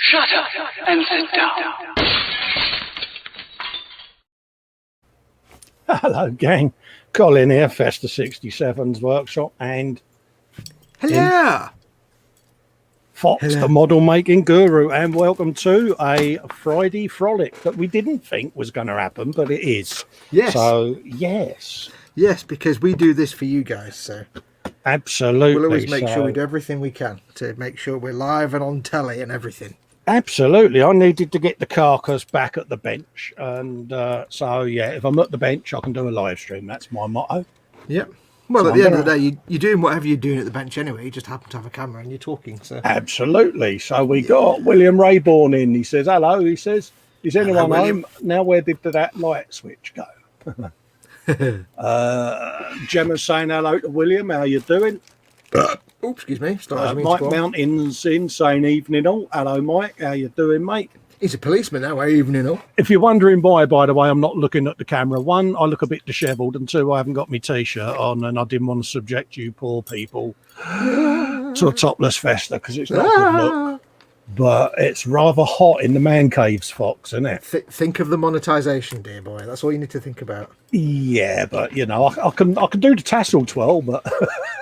Shut up and sit down. Hello, gang. Colin here, Festa 67's workshop, and Hello. Fox, Hello. the model making guru, and welcome to a Friday frolic that we didn't think was going to happen, but it is. Yes. So, yes. Yes, because we do this for you guys, so Absolutely. we'll always make sure we do everything we can to make sure we're live and on telly and everything. Absolutely. I needed to get the carcass back at the bench. And so, yeah, if I'm at the bench, I can do a live stream. That's my motto. Yep. Well, So at the I'm end of the day, you're doing whatever you're doing at the bench anyway. You just happen to have a camera and you're talking. So Absolutely. So we got William Rayborn in. He says, hello. He says, is anyone home? Now, where did that light switch go? Gemma's saying hello to William. How you doing? Oh, excuse me. Mike Mountain's in saying evening all. Hello, Mike. How you doing, mate? He's a policeman now, evening all. If you're wondering why, by the way, I'm not looking at the camera. One, I look a bit dishevelled, and two, I haven't got my T-shirt on, and I didn't want to subject you poor people to a topless Festa because it's not a good look. But it's rather hot in the man caves, Fox, isn't it? Think of the monetization, dear boy. That's all you need to think about. Yeah, but you know, I can do the tassel twirl, but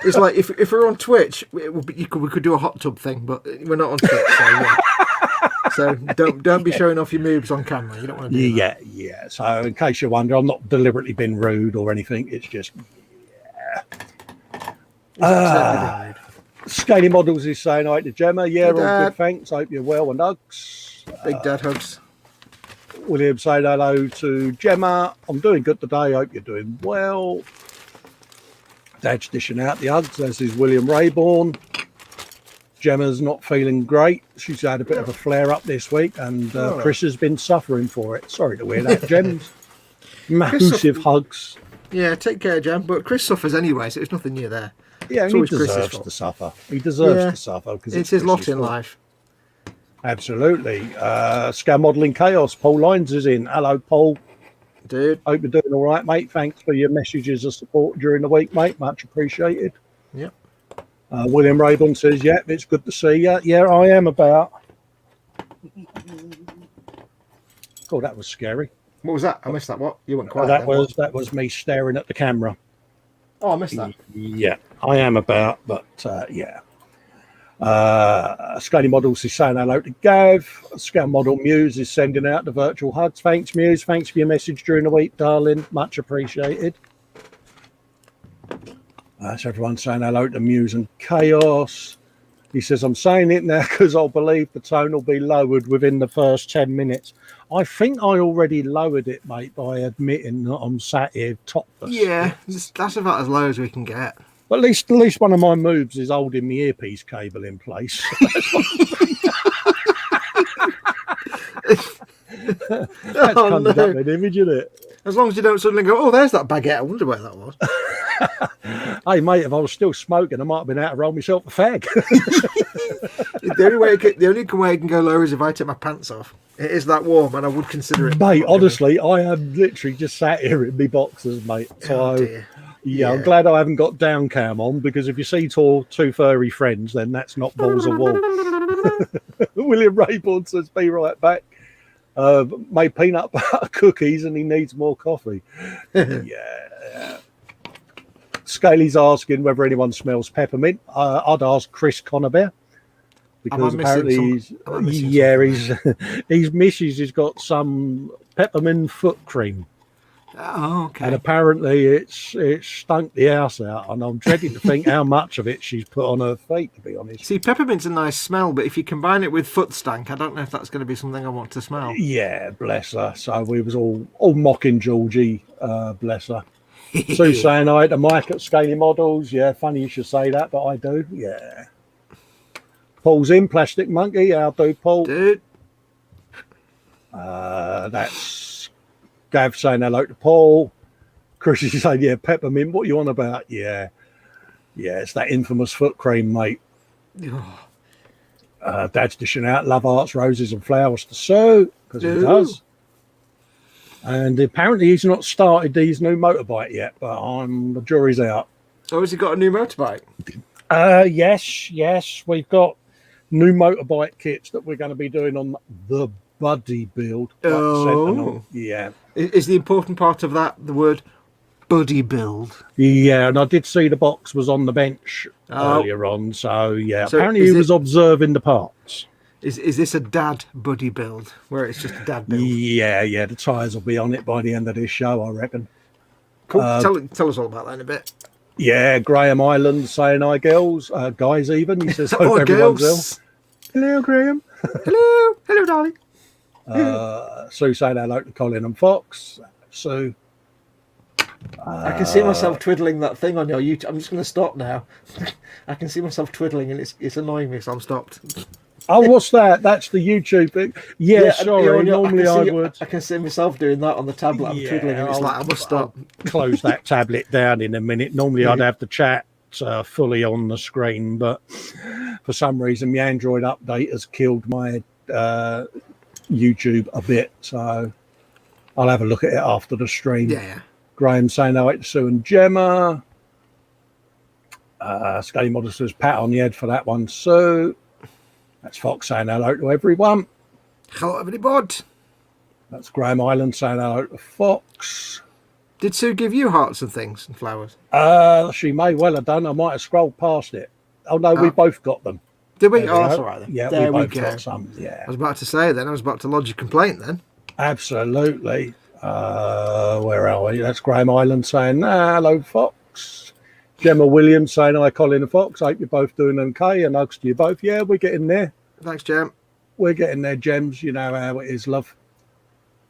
It's like if we're on Twitch, we could do a hot tub thing, but we're not on Twitch, so yeah. So don't be showing off your moves on camera. You don't want to do that. Yeah. So in case you wonder, I'm not deliberately being rude or anything. It's just Scaly Models is saying hi to Gemma. Yeah, all good, thanks. Hope you're well and hugs. Big dad hugs. William saying hello to Gemma. I'm doing good today. Hope you're doing well. Dad's dishing out the hugs, as is William Rayborn. Gemma's not feeling great. She's had a bit of a flare up this week, and Chris has been suffering for it. Sorry to hear that, Gems. Massive hugs. Yeah, take care, Gem. But Chris suffers anyway, so it's nothing new there. Yeah, he deserves to suffer. He deserves to suffer because it's his lot in life. Absolutely. Scam Modelling Chaos. Paul Lines is in. Hello, Paul. Dude. Hope you're doing all right, mate. Thanks for your messages of support during the week, mate. Much appreciated. Yep. William Rayburn says, yeah, it's good to see you. Yeah, I am about. Oh, that was scary. What was that? I missed that. What? You went quiet. That was me staring at the camera. Oh, I missed that. Yeah, I am about, but yeah. Scaly Models is saying hello to Gav. Scam Model Muse is sending out the virtual hugs. Thanks, Muse. Thanks for your message during the week, darling. Much appreciated. So everyone's saying hello to Muse and Chaos. He says, I'm saying it now because I believe the tone will be lowered within the first 10 minutes. I think I already lowered it, mate, by admitting that I'm sat here topless. Yeah, that's about as low as we can get. But at least one of my moves is holding my earpiece cable in place. That's kind of an image, isn't it? As long as you don't suddenly go, oh, there's that baguette. I wonder where that was. Hey, mate, if I was still smoking, I might have been out to roll myself a fag. The only way I can go lower is if I take my pants off. It is that warm, and I would consider it. Mate, honestly, I am literally just sat here in my boxers, mate. So, yeah, I'm glad I haven't got down cam on, because if you see two furry friends, then that's not balls of wool. William Rayborn says, be right back. Made peanut butter cookies and he needs more coffee. Yeah. Scaly's asking whether anyone smells peppermint. I'd ask Chris Conabear, because apparently his missus has got some peppermint foot cream. Oh, okay. And apparently it's stunk the house out, and I'm dreading to think how much of it she's put on her feet, to be honest. See, peppermint's a nice smell, but if you combine it with foot stank, I don't know if that's going to be something I want to smell. Yeah, bless her. So we was all mocking Georgie, bless her. Sue saying hi to Mike at Scaly Models. Yeah, funny you should say that, but I do. Yeah. Paul's in, Plastic Monkey. How do, Paul? Dude. That's Gav saying hello to Paul. Chris is saying, yeah, peppermint. What you on about? Yeah. Yeah, it's that infamous foot cream, mate. Dad's dishing out love hearts, roses and flowers to Sue, because he does. And apparently he's not started his new motorbike yet, but the jury's out. Oh, has he got a new motorbike? Yes. We've got new motorbike kits that we're going to be doing on the Buddy build. Oh. Yeah. Is the important part of that the word buddy build? Yeah, and I did see the box was on the bench earlier on, so yeah. So apparently he was observing the parts. Is this a dad buddy build where it's just a dad build? Yeah, the tyres will be on it by the end of this show, I reckon. Cool. Tell us all about that in a bit. Yeah, Graham Island saying hi, girls, guys. Even he says, "Oh, hope everyone's girls. well." Hello, Graham. Hello, darling. Sue saying hello to Colin and Fox. Sue. I can see myself twiddling that thing on your YouTube. I'm just going to stop now. I can see myself twiddling, and it's annoying me, so I'm stopped. Oh, what's that? That's the YouTube thing. Yeah, sorry. Normally I would. I can see myself doing that on the tablet. I'm twiddling, and it's I must stop. I'll close that tablet down in a minute. Normally I'd have the chat fully on the screen, but for some reason the Android update has killed my YouTube a bit, so I'll have a look at it after the stream. Yeah. Graham saying hello to Sue and Gemma. Scully Model says pat on the head for that one, Sue. That's Fox saying hello to everyone. Hello, everybody. That's Graham Island saying hello to Fox. Did Sue give you hearts and things and flowers? She may well have done. I might have scrolled past it. Oh, no, we both got them. Did we? That's all right then. Yeah, there we both got some. Yeah. I was about to say then. I was about to lodge a complaint then. Absolutely. Where are we? That's Graham Island saying, hello, Fox. Gemma Williams saying, hi, Colin and Fox. Hope you're both doing okay. And hugs to you both. Yeah, we're getting there. Thanks, Gem. We're getting there, Gems. You know how it is, love.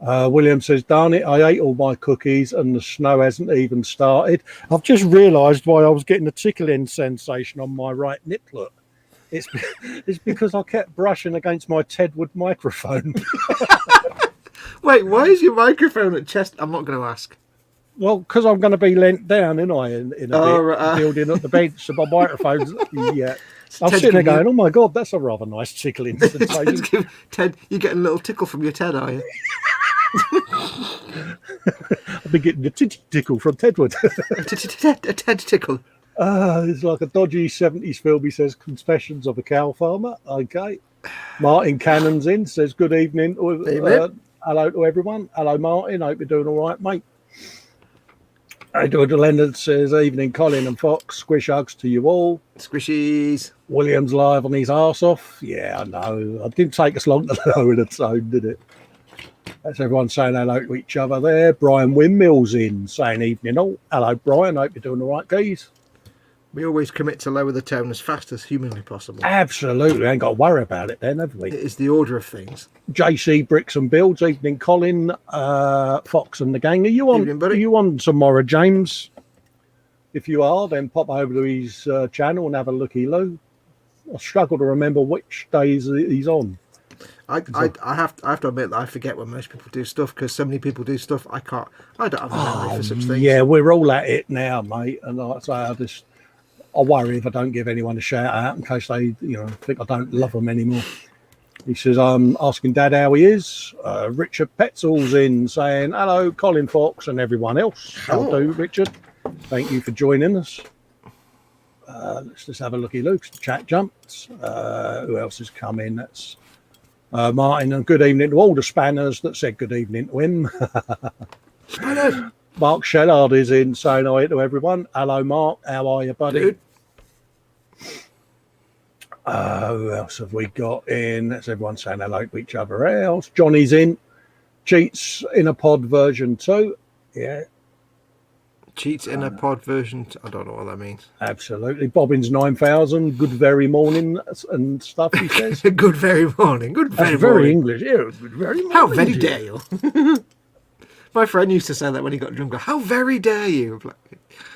William says, darn it, I ate all my cookies and the snow hasn't even started. I've just realised why I was getting a tickling sensation on my right niplet. It's because I kept brushing against my Tedwood microphone. Wait, why is your microphone at chest? I'm not going to ask. Well, because I'm going to be leant down, in a bit, building up the bench, so my microphone's, yeah. I'm sitting there going, oh my God, that's a rather nice tickling sensation. Ted, you're getting a little tickle from your Ted, are you? I've been getting a titty tickle from Tedwood. A Ted tickle. It's like a dodgy 70s film. He says, Confessions of a Cow Farmer. Okay. Martin Cannon's in, says, good evening. Hello to everyone. Hello, Martin. Hope you're doing all right, mate. Edward Leonard says, evening, Colin and Fox. Squish hugs to you all. Squishies. William's live on his arse off. Yeah, I know. It didn't take us long to lower the tone, did it? That's everyone saying hello to each other there. Brian Windmill's in, saying evening all. Hello, Brian. Hope you're doing all right, guys. We always commit to lower the tone as fast as humanly possible. Absolutely. Ain't got to worry about it then, have we? It is the order of things. JC Bricks and Builds. Evening, Colin, Fox and the gang. Are you on? Evening, buddy. Are you on tomorrow, James? If you are, then pop over to his channel and have a looky-loo. I struggle to remember which days he's on. I have to admit that I forget when most people do stuff because so many people do stuff. I don't have a memory for such things. Yeah, we're all at it now, mate. And I worry if I don't give anyone a shout out in case they, think I don't love them anymore. He says, I'm asking Dad how he is. Richard Petzel's in saying, hello, Colin Fox and everyone else. How do, Richard? Thank you for joining us. Let's just have a looky, Luke. The chat jumps. Who else has come in? That's Martin, and good evening to all the spanners that said good evening to him. Spanners! Mark Shellard is in saying hi to everyone. Hello, Mark. How are you, buddy? Good. Who else have we got in? That's everyone saying hello to each other else. Johnny's in. Cheats in a pod version 2. Yeah. Cheats in a pod version. I don't know what that means. Absolutely. Bobbins 9000. Good very morning and stuff, he says. Good very morning. Good very That's morning. very English. Yeah, good very morning. How very dare you? My friend used to say that when he got drunk. How very dare you?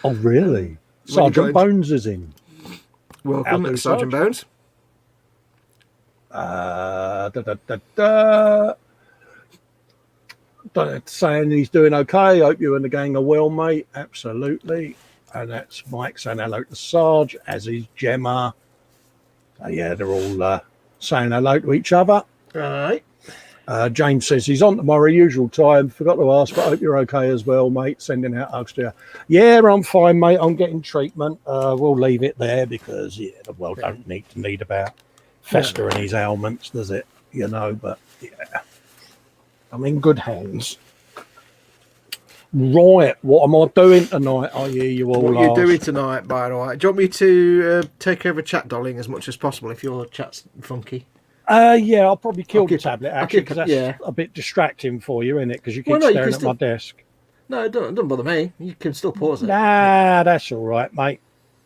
Oh, really? Sergeant Bones is in. Welcome, Sergeant Bones. Saying he's doing okay. Hope you and the gang are well, mate. Absolutely. And that's Mike saying hello to Sarge, as is Gemma. So yeah, they're all saying hello to each other. All right. James says he's on tomorrow, usual time. Forgot to ask, but I hope you're okay as well, mate. Sending out hugs to you. Yeah, I'm fine, mate. I'm getting treatment. We'll leave it there because the world don't need about fester in his ailments, does it? You know, but yeah, I'm in good hands. Right, what am I doing tonight? I hear you all. What are you doing tonight, by the way? Do you want me to take over chat, darling, as much as possible if your chat's funky? Yeah, I'll probably kill the tablet actually because that's a bit distracting for you, isn't it? Because you keep staring at my desk. No, it don't bother me. You can still pause it. Nah, that's all right, mate.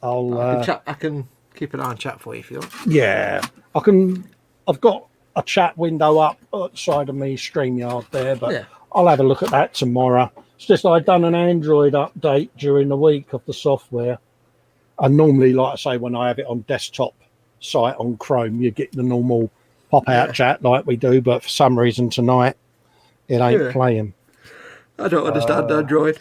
I can keep an eye on chat for you if you want. Yeah, I can. I've got a chat window up at the side of me StreamYard there, but I'll have a look at that tomorrow. It's just I've done an Android update during the week of the software. And normally, like I say, when I have it on desktop site on Chrome, you get the normal pop-out chat like we do. But for some reason tonight, it ain't playing. I don't understand Android.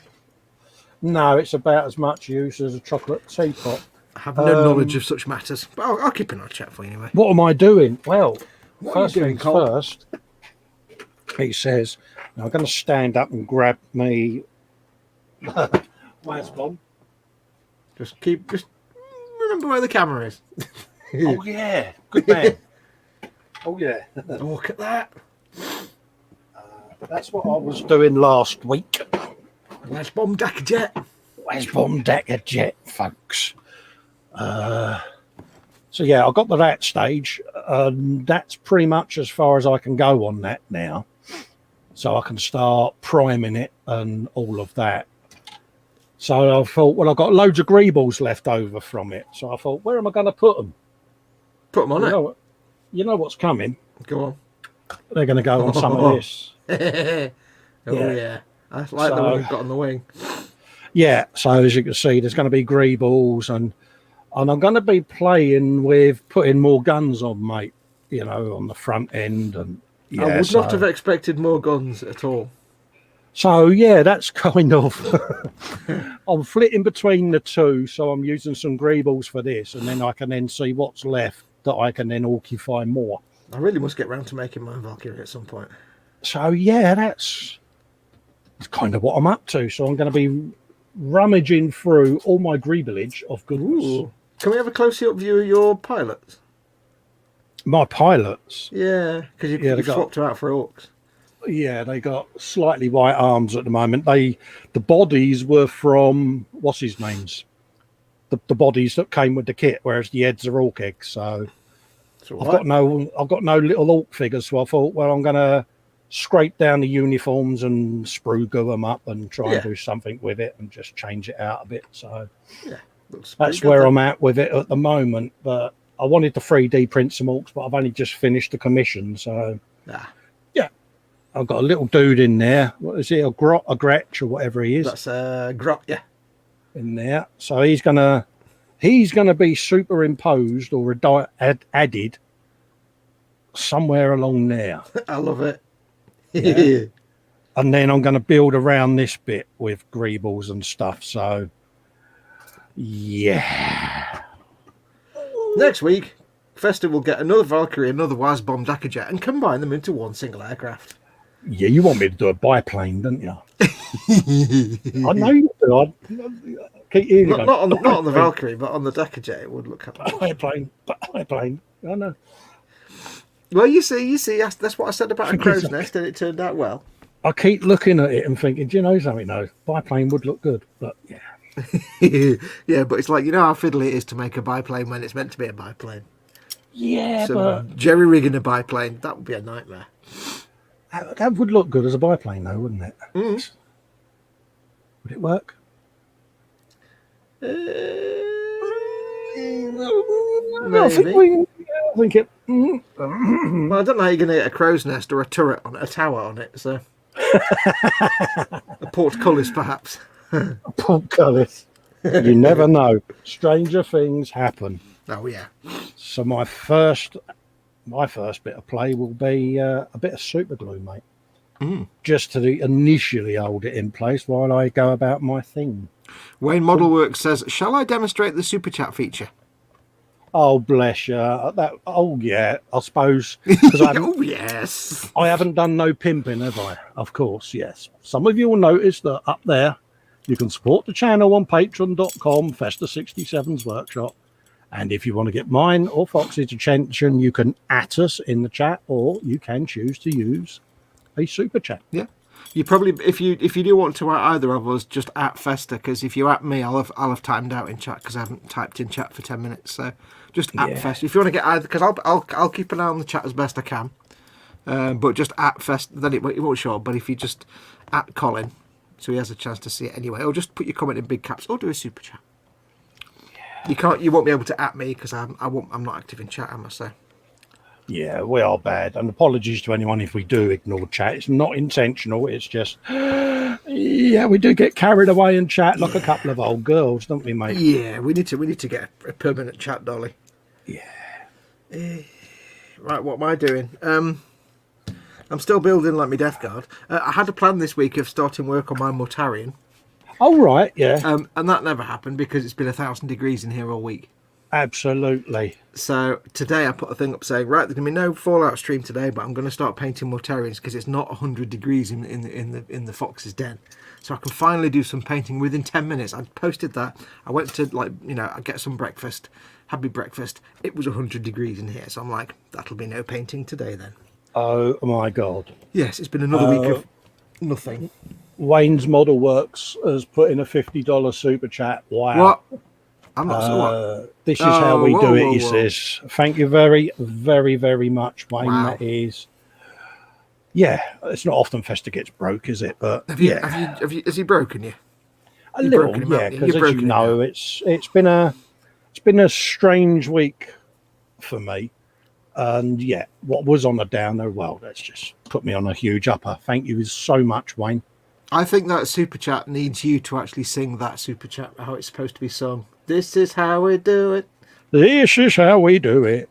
No, it's about as much use as a chocolate teapot. I have no knowledge of such matters. But I'll keep an eye on chat for you anyway. What am I doing? Well, first things first, he says, now I'm going to stand up and grab me. Where's Bob? Just remember where the camera is. Oh yeah, good man. Oh yeah. Look at that. That's what I was doing last week. Where's Bomb Decker Jet? Where's Bomb Decker Jet, folks? So yeah, I got to that stage. That's pretty much as far as I can go on that now. So I can start priming it and all of that. So I thought, well, I've got loads of greebles left over from it. So I thought, where am I going to put them? Put them on it. You know what's coming? Go on. They're going to go on some of this. Yeah. I like the one you've got on the wing. Yeah, so as you can see, there's going to be greebles and I'm going to be playing with putting more guns on, mate, you know, on the front end. And I would not have expected more guns at all. So, yeah, that's kind of... I'm flitting between the two, so I'm using some greebles for this, and then I can then see what's left that I can then orcify more. I really must get round to making my Valkyrie at some point. So, yeah, that's kind of what I'm up to. So I'm going to be rummaging through all my greebilage of goodness. Ooh. Can we have a close-up view of your pilots? My pilots? Yeah, because you swapped them out for orcs. Yeah, they got slightly white arms at the moment. The bodies were from what's his name's, the bodies that came with the kit, whereas the heads are orc eggs. So I've got no little orc figures. So I thought, well, I'm gonna scrape down the uniforms and sprue glue them up and try and do something with it and just change it out a bit. So that's where I'm at with it at the moment. But I wanted to 3D print some orcs, but I've only just finished the commission. So I've got a little dude in there. What is he? A Gretch or whatever he is. That's a Grot, yeah. In there. So he's gonna be superimposed or added somewhere along there. I love it. Yeah. And then I'm gonna build around this bit with greebles and stuff. So yeah. Next week, Festa will get another Valkyrie, another Waz Bomb Decker Jet, and combine them into one single aircraft. Yeah, you want me to do a biplane, don't you? I know you do. Not on the Valkyrie, but on the Decker Jet, it would look like biplane. I know. Well, you see, that's what I said about a crow's nest, and it turned out well. I keep looking at it and thinking, do you know something? No, biplane would look good, but yeah. Yeah, but it's like, you know how fiddly it is to make a biplane when it's meant to be a biplane. Yeah, so but jerry rigging a biplane, that would be a nightmare. That would look good as a biplane, though, wouldn't it? Mm. Would it work? Maybe. I think it. Well, I don't know how you're going to get a crow's nest or a turret on it, a tower on it. So a portcullis, perhaps. A portcullis. You never know. Stranger things happen. Oh yeah. So my first bit of play will be a bit of super glue, mate. Just to initially hold it in place while I go about my thing. Wayne Modelworks says, "Shall I demonstrate the super chat feature?" Oh bless you! Yeah, I suppose. Oh yes. I haven't done no pimping, have I? Of course, yes. Some of you will notice that up there, you can support the channel on Patreon.com, Festa67's Workshop, And if you want to get mine or Fox's attention, you can at us in the chat, or you can choose to use a super chat. Yeah. You probably, if you do want to at either of us, just at Festa, because if you at me, I'll have timed out in chat because I haven't typed in chat for 10 minutes. So just at Festa. If you want to get either, because I'll keep an eye on the chat as best I can. But just at Festa, then it won't show up. But if you just at Colin, so he has a chance to see it anyway, or just put your comment in big caps, or do a super chat. Yeah. You won't be able to at me because I'm not active in chat, I must say. Yeah, we are bad, and apologies to anyone if we do ignore chat. It's not intentional. It's just, we do get carried away and chat like a couple of old girls, don't we, mate? Yeah, we need to get a permanent chat dolly. Yeah. Right, what am I doing? I'm still building like my Death Guard. I had a plan this week of starting work on my Mortarion. Oh, right, yeah. And that never happened because it's been 1,000 degrees in here all week. Absolutely. So today I put a thing up saying, right, there's gonna be no Fallout stream today, but I'm gonna start painting Mortarions because it's not 100 degrees in the Fox's den. So I can finally do some painting within 10 minutes. I posted that. I went to I get some breakfast, had my breakfast. It was 100 degrees in here, so I'm like, that'll be no painting today then. Oh my God. Yes, it's been another week of nothing. Wayne's Model Works has put in a $50 super chat. Wow. What? I'm not sure. This is how we do it, he says. Thank you very, very, very much, Wayne. Wow. That is. Yeah, it's not often Festa gets broke, is it? But has he broken you? A little, yeah, because as you know, it's been a strange week for me. And yeah, what was on a downer, well, that's just put me on a huge upper. Thank you so much, Wayne. I think that super chat needs you to actually sing that super chat how it's supposed to be sung. This is how we do it. This is how we do it.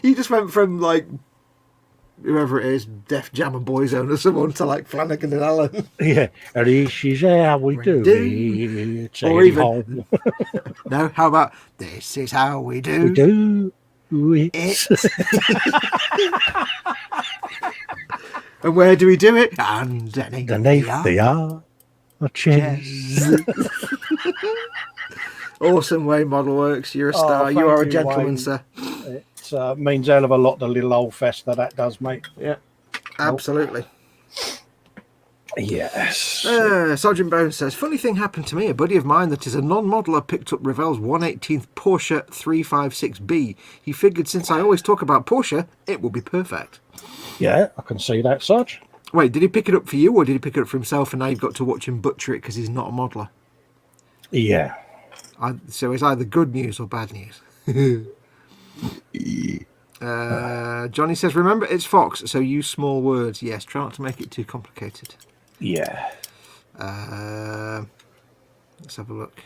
You just went from like whoever it is, Def Jam and Boyzone or someone, to like Flanagan and Allen. Yeah, this is how we do it. Or even no, how about this is how we do it. And where do we do it? Underneath the arches. Awesome, Wayne Model Works. You're a star. You are a gentleman, Wayne. Sir. It means a hell of a lot to little old Festa, that does, mate. Yeah, absolutely. Yes. Sergeant Bones says, funny thing happened to me. A buddy of mine that is a non-modeler picked up Ravel's 1/18th Porsche 356B. He figured since I always talk about Porsche, it will be perfect. Yeah, I can see that, Sarge. Wait, did he pick it up for you or did he pick it up for himself and now you've got to watch him butcher it because he's not a modeler? Yeah. So it's either good news or bad news. Johnny says, remember it's Fox, so use small words. Yes, try not to make it too complicated. Yeah. Let's have a look.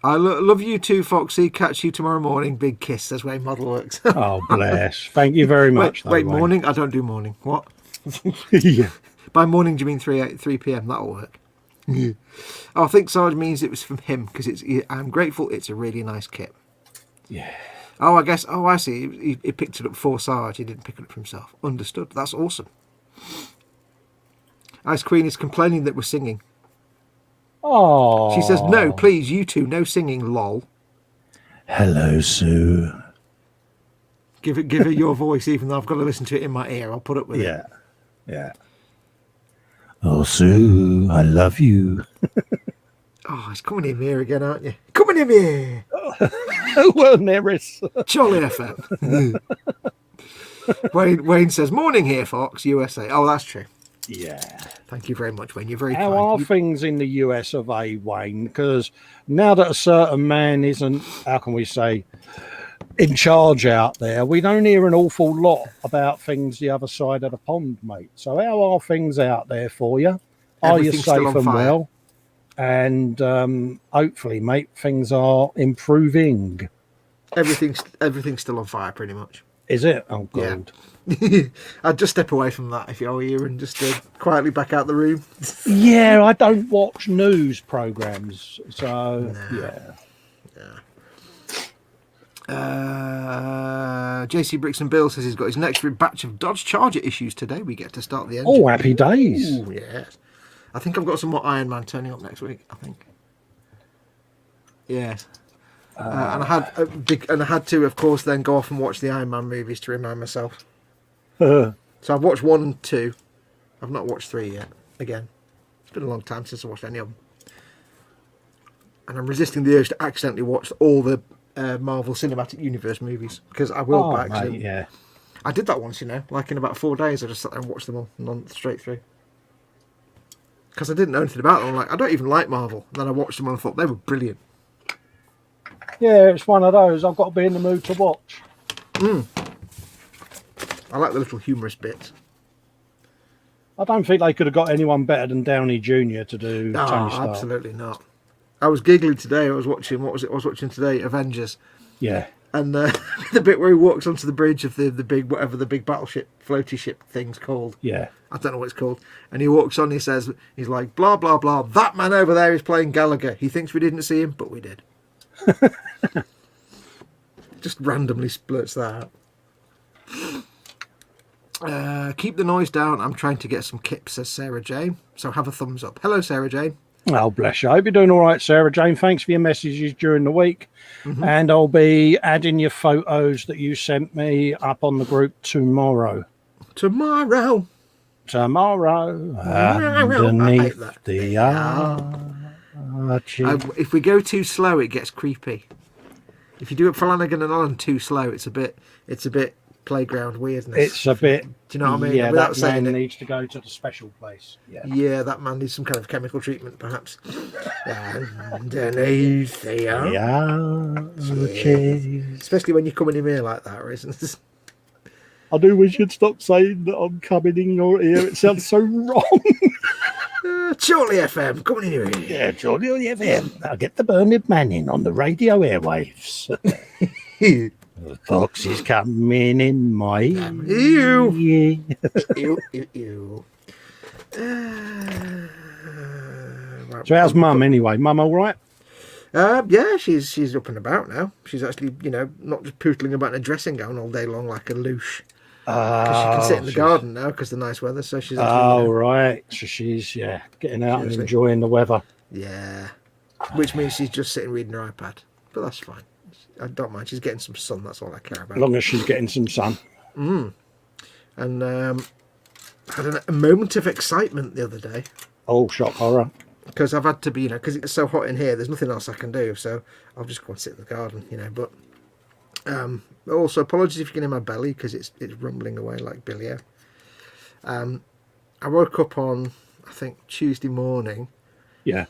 I love you too, Foxy. Catch you tomorrow morning. Big kiss. That's Wayne Model Works. Oh, bless. Thank you very much. Wait, morning? I don't do morning. What? Yeah. By morning, do you mean 3 p.m.? That'll work. I think Sarge means it was from him because I'm grateful. It's a really nice kit. Yeah. Oh, I guess. Oh, I see. He picked it up for Sarge. He didn't pick it up for himself. Understood. That's awesome. Ice Queen is complaining that we're singing. Oh. She says, no, please, you two, no singing, lol. Hello, Sue. Give her your voice, even though I've got to listen to it in my ear. I'll put up with it. Yeah. Oh, Sue, I love you. Oh, it's coming in here again, aren't you? Coming in here. Oh, well, Neris. Jolly FM. Wayne says, morning here, Fox, USA. Oh, that's true. Yeah. Thank you very much, Wayne. You're very How kind. are things in the US of A, Wayne? Because now that a certain man isn't, how can we say, in charge out there, we don't hear an awful lot about things the other side of the pond, mate. So how are things out there for you? Are you safe and well? And hopefully, mate, things are improving. Everything's still on fire, pretty much. Is it? Oh, God. Yeah. I'd just step away from that if I were you and just quietly back out the room. Yeah, I don't watch news programs, so JC Bricks and Bill says he's got his next batch of Dodge Charger issues today. We get to start the engine. Oh, happy days. Ooh, yes. I think I've got some more Iron Man turning up next week, I think. Yes. and I had to, of course, then go off and watch the Iron Man movies to remind myself. So I've watched 1 and 2. I've not watched 3 yet. Again, it's been a long time since I watched any of them, and I'm resisting the urge to accidentally watch all the Marvel Cinematic Universe movies, because I will by accident. Yeah. I did that once, like in about 4 days. I just sat there and watched them all straight through. Because I didn't know anything about them. I'm like, I don't even like Marvel. And then I watched them and I thought they were brilliant. Yeah, it's one of those. I've got to be in the mood to watch. I like the little humorous bits. I don't think they could have got anyone better than Downey Jr. to do Tony Stark. Absolutely not. I was giggling today. I was watching, what was it I was watching today? Avengers. Yeah. And the bit where he walks onto the bridge of the big, whatever the big battleship, floaty ship thing's called. Yeah. I don't know what it's called. And he walks on, he's like, blah, blah, blah. That man over there is playing Gallagher. He thinks we didn't see him, but we did. Just randomly splurts that out. Keep the noise down. I'm trying to get some kips, says Sarah Jane. So have a thumbs up. Hello, Sarah Jane. Oh, bless you. I hope you're doing all right, Sarah Jane. Thanks for your messages during the week. And I'll be adding your photos that you sent me up on the group tomorrow. Tomorrow. Underneath the arches. If we go too slow, it gets creepy. If you do it Flanagan and Allen too slow, it's a bit playground weirdness. It's a bit. Do you know what I mean? Yeah, Without that man saying it. needs to go to the special place. Yeah, that man needs some kind of chemical treatment, perhaps. Underneath the arches. Especially when you're coming in here like that, isn't it? I do wish you'd stop saying that I'm coming in your ear. It sounds so wrong. Chorley FM, coming in your ear. Yeah, Chorley FM. I'll get the Bernard Manning on the radio airwaves. The fox is coming in my ew. ear. Ew, ew, ew. So how's Mum anyway? Mum all right? Yeah, she's up and about now. She's actually, not just pootling about in a dressing gown all day long like a louche. Because she can sit in the garden now because of the nice weather. So she's actually, right. So she's getting out and enjoying the weather. Yeah, which means she's just sitting reading her iPad. But that's fine. I don't mind. She's getting some sun. That's all I care about. As long as she's getting some sun. And had a moment of excitement the other day. Oh, shock horror. Because I've had to be, because it's so hot in here, there's nothing else I can do. So I'll just go and sit in the garden, But also, apologies if you can hear my belly because it's rumbling away like Billy O. I woke up on, I think, Tuesday morning. Yeah.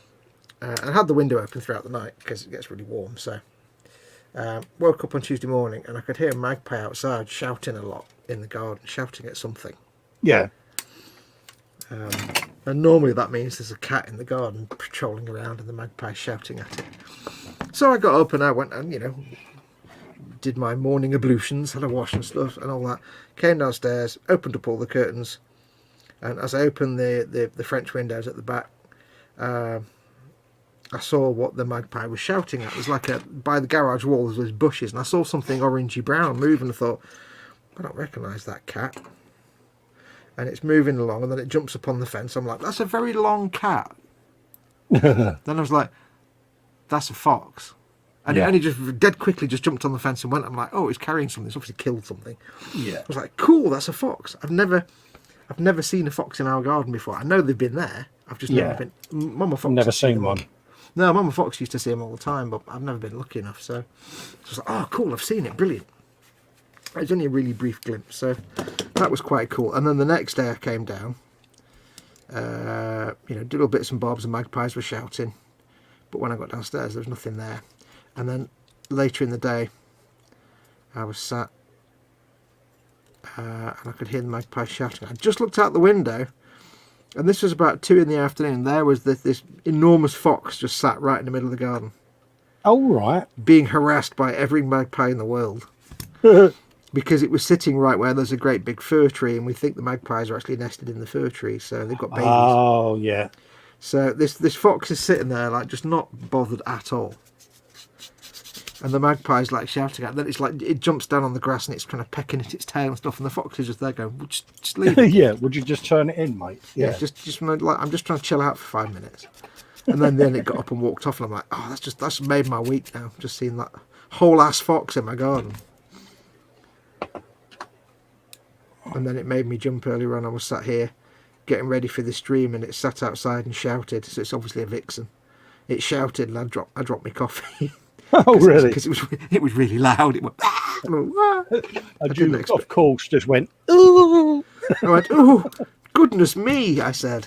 And I had the window open throughout the night because it gets really warm. So woke up on Tuesday morning and I could hear a magpie outside shouting a lot in the garden, shouting at something. Yeah. And normally that means there's a cat in the garden patrolling around and the magpie shouting at it. So I got up and I went and, did my morning ablutions, had a wash and stuff and all that. Came downstairs, opened up all the curtains, and as I opened the French windows at the back, I saw what the magpie was shouting at. It was like by the garage wall there was bushes, and I saw something orangey brown move, and I thought, I don't recognise that cat. And it's moving along, and then it jumps up on the fence. I'm like, that's a very long cat. Then I was like, that's a fox. And it only just dead quickly just jumped on the fence and went. I'm like, oh, it's carrying something. It's obviously killed something. Yeah. I was like, cool, that's a fox. I've never seen a fox in our garden before. I know they've been there. I've just never been. Mama Fox. Never seen one. No, Mama Fox used to see them all the time, but I've never been lucky enough. So I was like, oh, cool, I've seen it. Brilliant. It was only a really brief glimpse, so that was quite cool. And then the next day I came down, did little bits and bobs, and magpies were shouting. But when I got downstairs, there was nothing there. And then later in the day, I was sat and I could hear the magpies shouting. I just looked out the window, and this was about 2 in the afternoon. There was this enormous fox just sat right in the middle of the garden. Oh, right. Being harassed by every magpie in the world. Because it was sitting right where there's a great big fir tree, and we think the magpies are actually nested in the fir tree, so they've got babies. Oh, yeah. So this fox is sitting there, like, just not bothered at all. And the magpie's like shouting at it. Then it's like it jumps down on the grass and it's kind of pecking at its tail and stuff, and the fox is just there going, well, just leave it. Yeah, would you just turn it in, mate? Yeah, just like, I'm just trying to chill out for 5 minutes. And then it got up and walked off, and I'm like, oh, that's made my week now. Just seeing that whole ass fox in my garden. And then it made me jump earlier on. I was sat here getting ready for the stream, and it sat outside and shouted. So it's obviously a vixen. It shouted, and I dropped my coffee. Oh, really? Because it was really loud. It went. And you, of course, just went, ooh. I went, oh, goodness me, I said.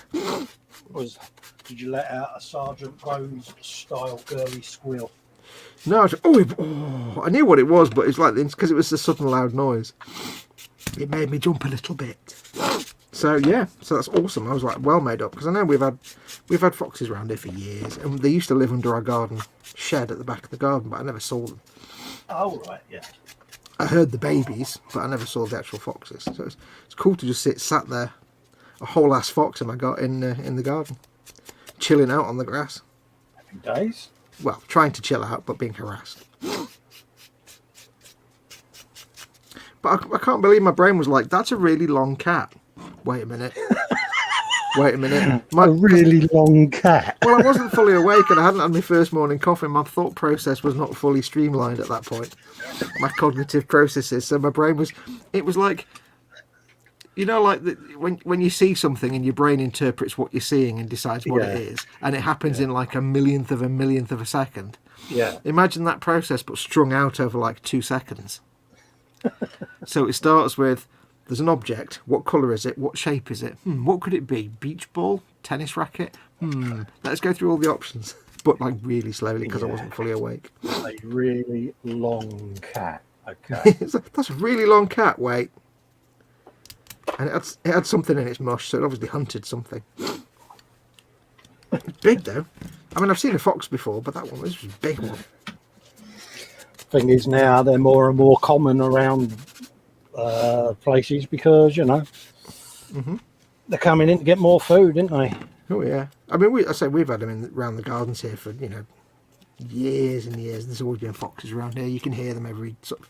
Did you let out a Sergeant Bones style girly squeal? No, I knew what it was, but it's like, because it was a sudden loud noise, it made me jump a little bit. So yeah, so that's awesome. I was like well made up, because I know we've had foxes around here for years, and they used to live under our garden shed at the back of the garden, but I never saw them. Oh right, yeah. I heard the babies, but I never saw the actual foxes. So it's cool to just sat there, a whole ass fox in the garden, chilling out on the grass. Happy days. Well, trying to chill out, but being harassed. But I can't believe my brain was like, that's a really long cat. Wait a minute. Wait a minute. A really long cat. Well, I wasn't fully awake and I hadn't had my first morning coffee. My thought process was not fully streamlined at that point. My cognitive processes. So my brain was... It was like... You know, like when you see something and your brain interprets what you're seeing and decides what it is, and it happens in like a millionth of a second. Yeah. Imagine that process, but strung out over like 2 seconds. So it starts with, there's an object. What colour is it? What shape is it? What could it be? Beach ball? Tennis racket? Let's go through all the options. But like really slowly, because I wasn't fully awake. A really long cat. Okay. That's a really long cat. Wait. And it had something in its mush, so it obviously hunted something. It's big though. I mean, I've seen a fox before, but this was a big one. Thing is, now they're more and more common around places because they're coming in to get more food, aren't they? Oh yeah. I mean, we've had them around the gardens here for years and years. There's always been foxes around here. You can hear them every sort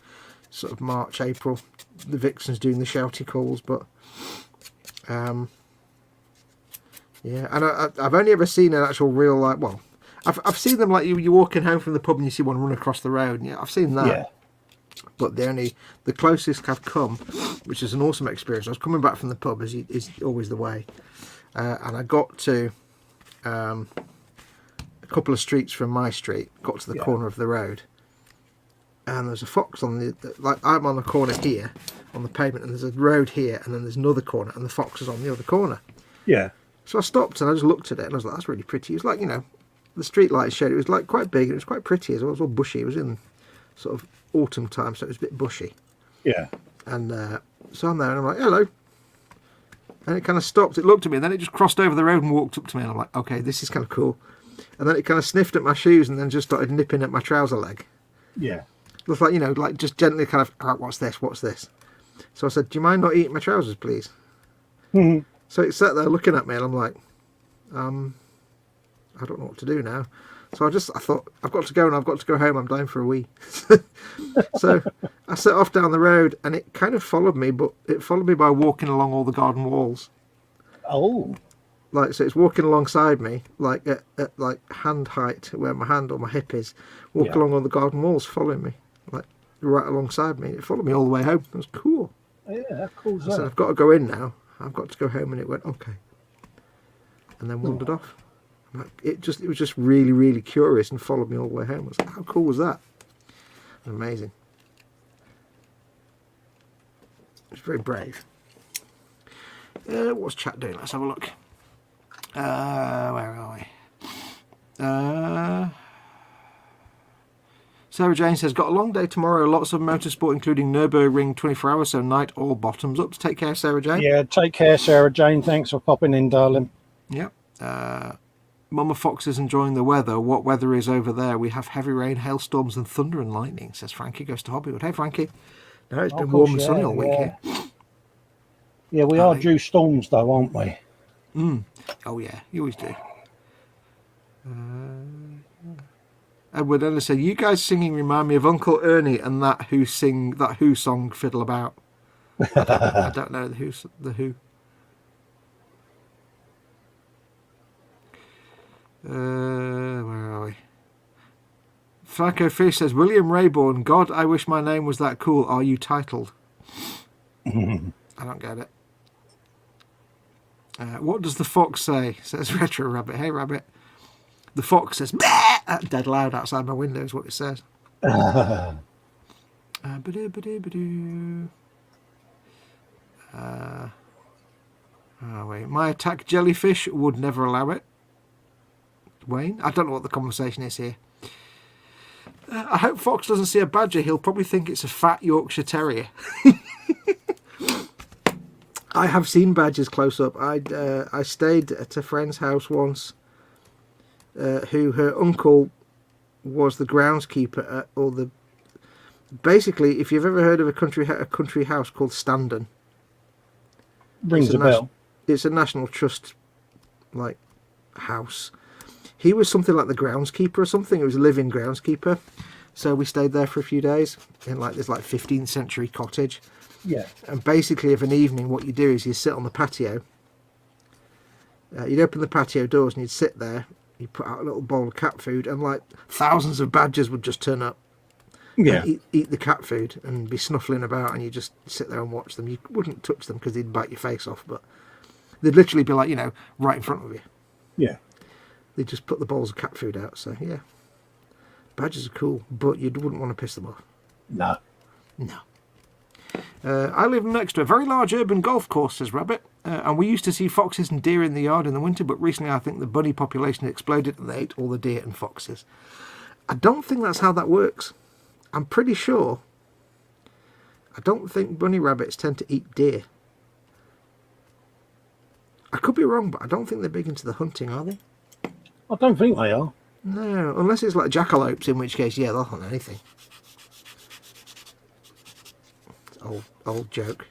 of March, April. The vixen's doing the shouty calls, but yeah. And I've only ever seen an actual real I've seen them like you're walking home from the pub and you see one run across the road. Yeah, I've seen that. Yeah. But the closest I've come, which is an awesome experience. I was coming back from the pub, as is always the way, and I got to a couple of streets from my street. Got to the corner of the road, and there's a fox on I'm on the corner here on the pavement, and there's a road here, and then there's another corner, and the fox is on the other corner. Yeah. So I stopped and I just looked at it, and I was like, "That's really pretty." It was like the street lights showed it was like quite big, and it was quite pretty as well. It was all bushy. It was in sort of autumn time, so it was a bit bushy. Yeah. And so I'm there, and I'm like, "Hello." And it kind of stopped. It looked at me, and then it just crossed over the road and walked up to me. And I'm like, "Okay, this is kind of cool." And then it kind of sniffed at my shoes, and then just started nipping at my trouser leg. Yeah. It was like like just gently kind of, "Oh, what's this? What's this?" So I said, "Do you mind not eating my trousers, please?" Mm-hmm. So it sat there looking at me, and I'm like, I don't know what to do now. So I thought, I've got to go and I've got to go home. I'm down for a wee. So I set off down the road, and it kind of followed me, but it followed me by walking along all the garden walls. Oh. So it's walking alongside me, like at like hand height, where my hand or my hip is, walk along all the garden walls, following me, like right alongside me. It followed me all the way home. It was cool. Yeah, that's cool. I said, I've got to go in now. I've got to go home, and it went, okay. And then wandered off. It was just really, really curious and followed me all the way home. I was like, how cool was that? Amazing. It was very brave. What's chat doing? Let's have a look. Where are we? Sarah Jane says, got a long day tomorrow, lots of motorsport, including Nürburgring 24 hours, so night all bottoms up. Take care, Sarah Jane. Yeah, take care, Sarah Jane. Thanks for popping in, darling. Yep. Mama Fox is enjoying the weather. What weather is over there? We have heavy rain, hailstorms, and thunder and lightning, says Frankie. Goes to Hobbywood. Hey, Frankie. No, it's been warm and sunny all week here. Yeah, we are due storms, though, aren't we? Oh, yeah, you always do. Edward Ellis said, you guys singing remind me of Uncle Ernie and that Who song, Fiddle About. I don't know the Who. Where are we? Franco Fish says, William Rayborn, God, I wish my name was that cool. Are you titled? I don't get it. What does the fox say? Says Retro Rabbit. Hey, Rabbit. The fox says, "Bleh!" Dead loud outside my window is what it says. Wait. My attack jellyfish would never allow it. Wayne? I don't know what the conversation is here. I hope Fox doesn't see a badger. He'll probably think it's a fat Yorkshire Terrier. I have seen badgers close up. I stayed at a friend's house once, who her uncle was the groundskeeper at all the. Basically, if you've ever heard of a country house called Standon, rings a bell. It's a National Trust like house. He was something like the groundskeeper or something. He was a living groundskeeper. So we stayed there for a few days in like this like 15th century cottage. Yeah. And basically of an evening what you do is you sit on the patio. You'd open the patio doors and you'd sit there. You'd put out a little bowl of cat food and like thousands of badgers would just turn up. Yeah. Eat the cat food and be snuffling about, and you just sit there and watch them. You wouldn't touch them because they'd bite your face off, but they'd literally be like, you know, right in front of you. Yeah. They just put the bowls of cat food out. So yeah, badgers are cool, but you wouldn't want to piss them off. No. I live next to a very large urban golf course, says Rabbit, and we used to see foxes and deer in the yard in the winter, but recently I think the bunny population exploded and they ate all the deer and foxes. I don't think that's how that works. I'm pretty sure. I don't think bunny rabbits tend to eat deer. I could be wrong, but I don't think they're big into the hunting, are they? I don't think they are. No, unless it's like jackalopes, in which case, yeah, they'll hunt anything. Old joke.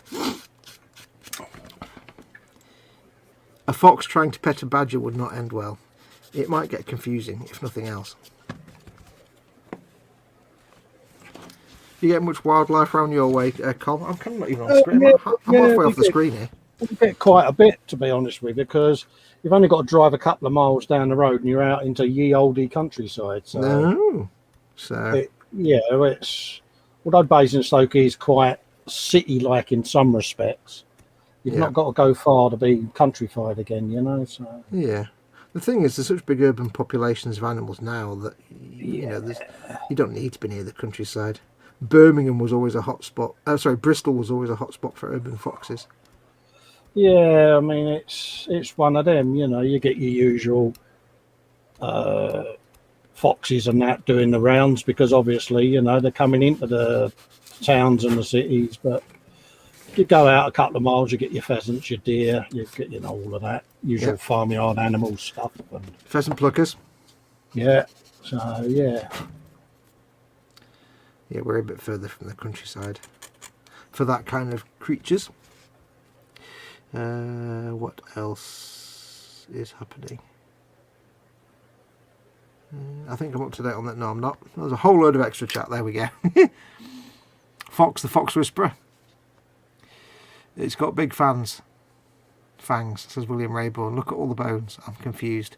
A fox trying to pet a badger would not end well. It might get confusing, if nothing else. You get much wildlife around your way, Colin? I'm kind of not even on the screen. I'm halfway off the screen here. We get quite a bit, to be honest with you, because you've only got to drive a couple of miles down the road and you're out into ye olde countryside. So, it's although Basingstoke is quite city-like in some respects, you've not got to go far to be countrified again, you know. So yeah, the thing is, there's such big urban populations of animals now that you know you don't need to be near the countryside. Birmingham was always a hot spot. Bristol was always a hot spot for urban foxes. Yeah, I mean it's one of them. You know, you get your usual foxes and that doing the rounds because obviously you know they're coming into the towns and the cities. But you go out a couple of miles, you get your pheasants, your deer, you get all of that usual farmyard animal stuff. And, pheasant pluckers. Yeah. So yeah. Yeah, we're a bit further from the countryside for that kind of creatures. What else is happening? I think I'm up to date on that. No, I'm not. There's a whole load of extra chat. There we go. Fox, the Fox Whisperer. It's got big fangs, says William Rayborn. Look at all the bones. I'm confused.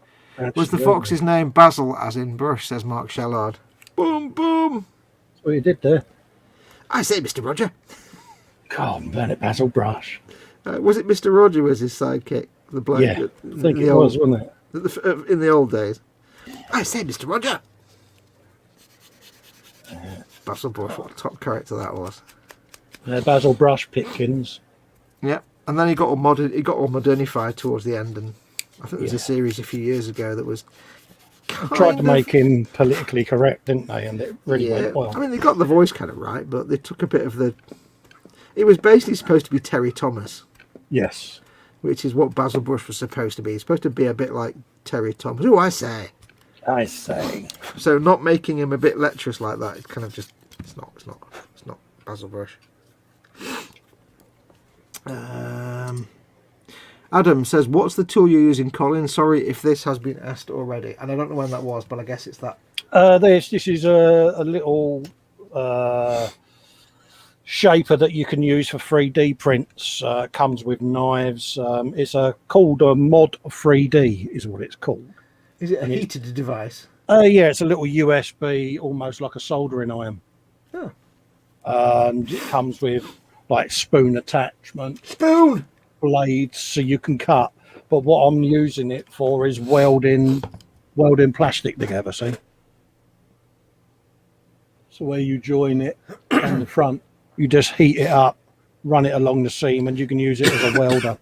Was the fox's name Basil, as in Brush, says Mark Shellard. Boom, boom. That's what you did there. I say, Mr. Roger. Come on, burn it, Basil Brush. Was it Mr. Roger was his sidekick? The bloke? Yeah, I think it was, wasn't it? In the old days. I say, Mr. Roger. Basil Brush, what a top character that was. Basil Brush Pitkins. Yeah, and then he got all modernified towards the end, and I think there was a series a few years ago that was. They tried to make him politically correct, didn't they? And it really went well. I mean, they got the voice kind of right, but they took a bit of the. It was basically supposed to be Terry Thomas. Yes. Which is what Basil Brush was supposed to be. He's supposed to be a bit like Terry Thomas. Oh, I say. So not making him a bit lecherous like that. It's kind of just. It's not Basil Brush. Adam says, "What's the tool you're using, Colin? Sorry if this has been asked already, and I don't know when that was, but I guess it's that." This is a little shaper that you can use for 3D prints. Comes with knives. It's called a Mod 3D, is what it's called. Is it a And heated device? Yeah, it's a little USB, almost like a soldering iron. Oh. And it comes with like spoon attachment, Spoon! blades, so you can cut. But what I'm using it for is welding plastic together, see? So where you join it on the front, you just heat it up, run it along the seam, and you can use it as a welder.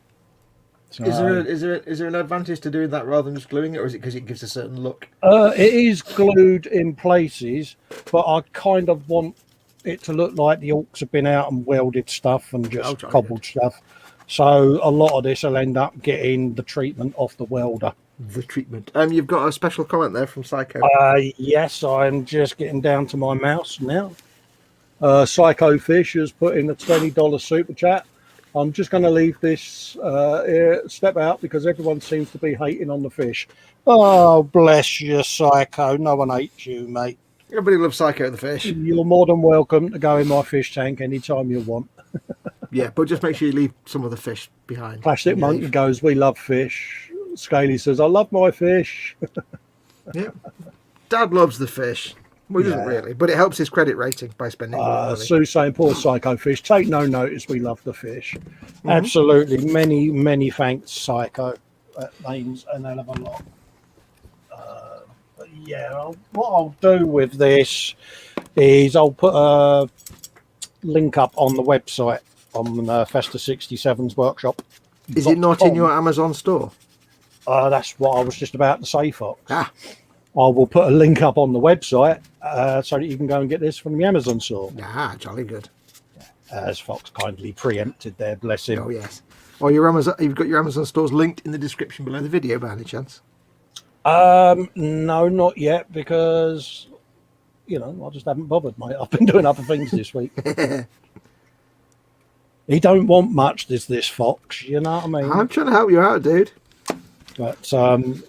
So, Is there an advantage to doing that rather than just gluing it, or is it because it gives a certain look? it is glued in places, but I kind of want it to look like the orcs have been out and welded stuff and just cobbled stuff. So a lot of this will end up getting the treatment off the welder. The treatment. You've got a special comment there from Psycho. Yes, I'm just getting down to my mouse now. Psycho Fish has put in a $20 super chat. I'm just going to leave this here, step out because everyone seems to be hating on the fish. Oh, bless you, Psycho. No one hates you, mate. Everybody loves Psycho the fish. You're more than welcome to go in my fish tank anytime you want. Yeah, but just make sure you leave some of the fish behind. Plastic Monkey goes, we love fish. Scaly says, I love my fish. Yeah. Dad loves the fish. Well, he doesn't really, but it helps his credit rating by spending more money. Sue saying, poor Psycho Fish, take no notice, we love the fish. Absolutely. Many thanks, Psycho. That means an hell of a lot. But yeah, what I'll do with this is I'll put a link up on the website on Festa 67's workshop. Is it not in your Amazon store? That's what I was just about to say, Fox. I will put a link up on the website so that you can go and get this from the Amazon store. Jolly good. As Fox kindly preempted there, bless him. Oh, yes. Well, you've got your Amazon stores linked in the description below the video by any chance? No, not yet, because, I just haven't bothered, mate. I've been doing other things this week. He don't want much, this Fox, you know what I mean? I'm trying to help you out, dude. But, the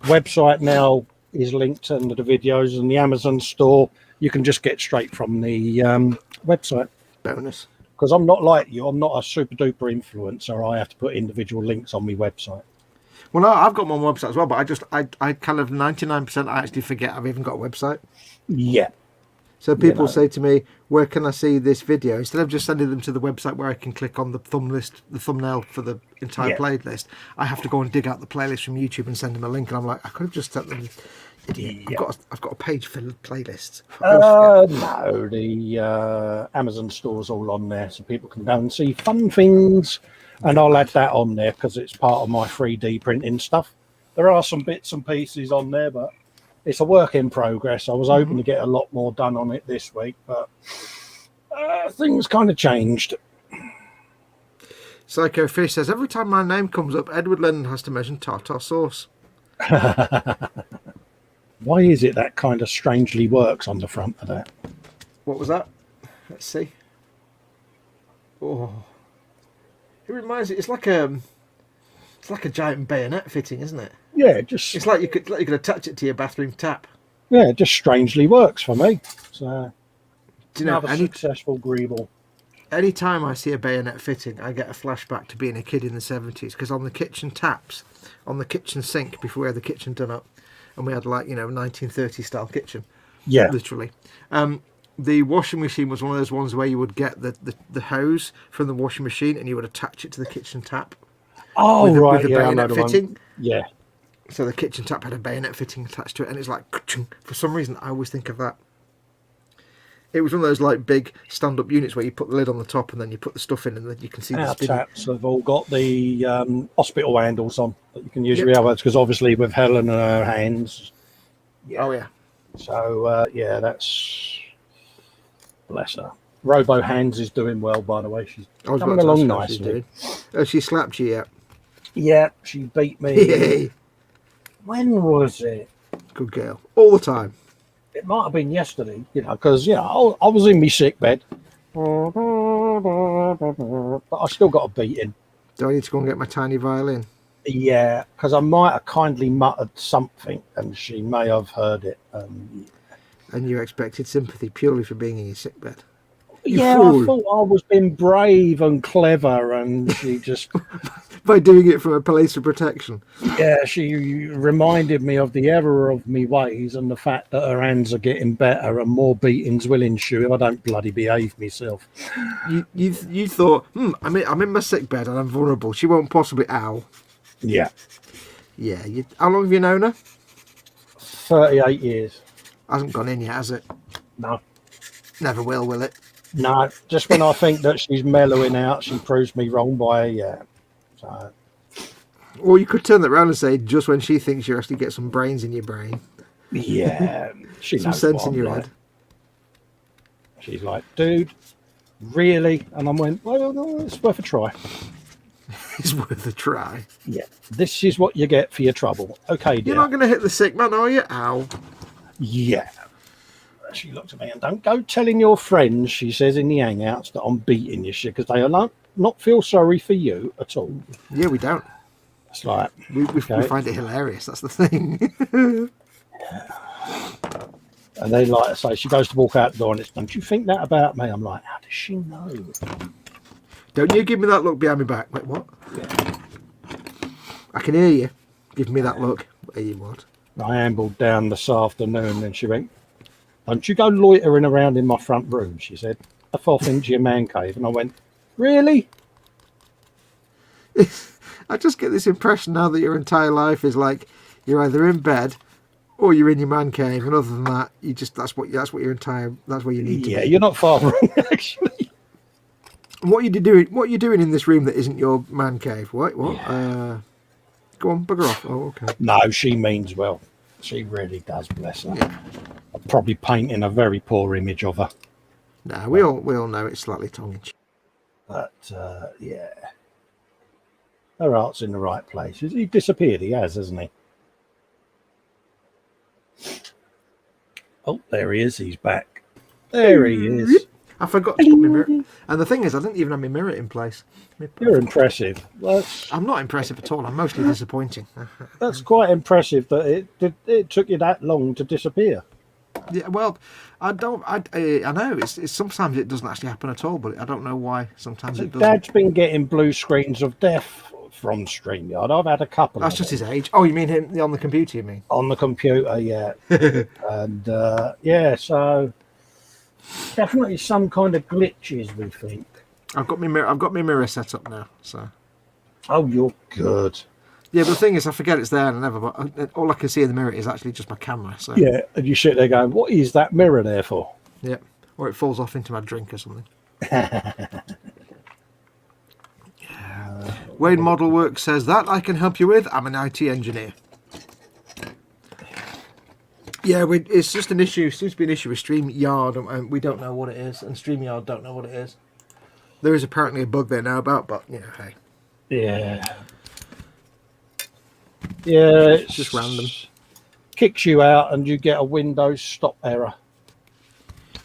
website now is linked under the videos, and the Amazon store, you can just get straight from the website. Bonus. Because I'm not like you. I'm not a super duper influencer. I have to put individual links on my website. Well, no, I've got my website as well, but I kind of 99% I actually forget I've even got a website. Yeah. So people say to me, where can I see this video? Instead of just sending them to the website where I can click on the thumbnail for the entire playlist, I have to go and dig out the playlist from YouTube and send them a link. And I'm like, I could have just sent them. Idiot. Yeah. I've got a page for playlists. No, the Amazon store's all on there, so people can go and see fun things. And I'll add that on there because it's part of my 3D printing stuff. There are some bits and pieces on there, but it's a work in progress. I was hoping to get a lot more done on it this week, but things kind of changed. Psycho Fish says, every time my name comes up, Edward Lennon has to mention tartar sauce. Why is it that kind of strangely works on the front of that? What was that? Let's see. Oh, it reminds me. It's like a giant bayonet fitting, isn't it? Yeah, it's like you could attach it to your bathroom tap. Yeah, it just strangely works for me. So, do you know, another successful greeble. Anytime I see a bayonet fitting, I get a flashback to being a kid in the 70s, because on the kitchen taps, on the kitchen sink, before we had the kitchen done up, and we had 1930s style kitchen. Yeah. Literally. The washing machine was one of those ones where you would get the hose from the washing machine and you would attach it to the kitchen tap. Oh, with the bayonet fitting. One. Yeah. So the kitchen tap had a bayonet fitting attached to it, and it's like, for some reason, I always think of that. It was one of those big stand-up units where you put the lid on the top and then you put the stuff in and then you can see Our the taps have all got the hospital handles on that you can use your elbows, because obviously with Helen and her hands. Yeah. Oh, yeah. So, that's... Bless her. Robo Hands is doing well, by the way. She's coming along nicely. Oh, she slapped you yet? Yeah, she beat me. When was it? Good girl. All the time. It might have been yesterday, because, I was in my sick bed. But I still got a beating. Do I need to go and get my tiny violin? Yeah, because I might have kindly muttered something and she may have heard it. And you expected sympathy purely for being in your sick bed? Yeah, fool. I thought I was being brave and clever, and she just, By doing it from a place of protection. yeah, she reminded me of the error of me ways and the fact that her hands are getting better and more beatings will ensue if I don't bloody behave myself. You thought, I'm in my sick bed and I'm vulnerable. She won't possibly. Ow. Yeah, Yeah. How long have you known her? 38 years. Hasn't gone in yet, has it? No. Never will it? No, just when I think that she's mellowing out, she proves me wrong by, so... Or you could turn that around and say, just when she thinks you actually get some brains in your brain. Yeah, she Some knows sense what in I'm your like. head. She's like, dude, really? And I went, well, no, it's worth a try. It's worth a try. Yeah, this is what you get for your trouble. Okay, dear. You're not going to hit the sick man, are you? Ow. Yeah. She looked at me and, don't go telling your friends, she says in the hangouts, that I'm beating you shit, because they will not feel sorry for you at all. Yeah, we don't. It's like, We okay. find it hilarious. That's the thing. And they like to say, she goes to walk out the door and it's, don't you think that about me? I'm like, how does she know? Don't you give me that look behind my back. Wait, what? Yeah. I can hear you. Give me that look. Hear you what? I ambled down this afternoon and she went, don't you go loitering around in my front room, she said. F off into your man cave. And I went, really? I just get this impression now that your entire life is like you're either in bed or you're in your man cave, and other than that, you just that's where you need to Yeah, be. you're not far wrong, actually. What are you doing in this room that isn't your man cave? What? Yeah. Go on, bugger off. Oh, okay. No, she means well. She really does, bless her. Yeah. I'm probably painting a very poor image of her. No, we all know it's slightly tongue in cheek. But, yeah. Her heart's in the right place. He disappeared, he has, hasn't he? Oh, there he is. He's back. There he is. I forgot to put my mirror. And the thing is, I didn't even have my mirror in place. You're impressive. I'm not impressive at all. I'm mostly disappointing. That's quite impressive that it took you that long to disappear. Yeah, well, I know it's sometimes it doesn't actually happen at all, but I don't know why sometimes it doesn't. Dad's been getting blue screens of death from StreamYard. I've had a couple. That's just his age. Oh, you mean him on the computer? You mean on the computer? Yeah. And yeah, so definitely some kind of glitches, we think. I've got my mirror set up now. So. Oh, you're good. Yeah, but the thing is, I forget it's there, and all I can see in the mirror is actually just my camera. So. Yeah, and you sit there going, "What is that mirror there for?" Yeah, or it falls off into my drink or something. Wayne Model Work says that I can help you with. I'm an IT engineer. Yeah, it's just an issue. It seems to be an issue with StreamYard, and we don't know what it is, and StreamYard don't know what it is. There is apparently a bug they know about, but hey. Yeah. Yeah, It's just random. Kicks you out, and you get a Windows stop error.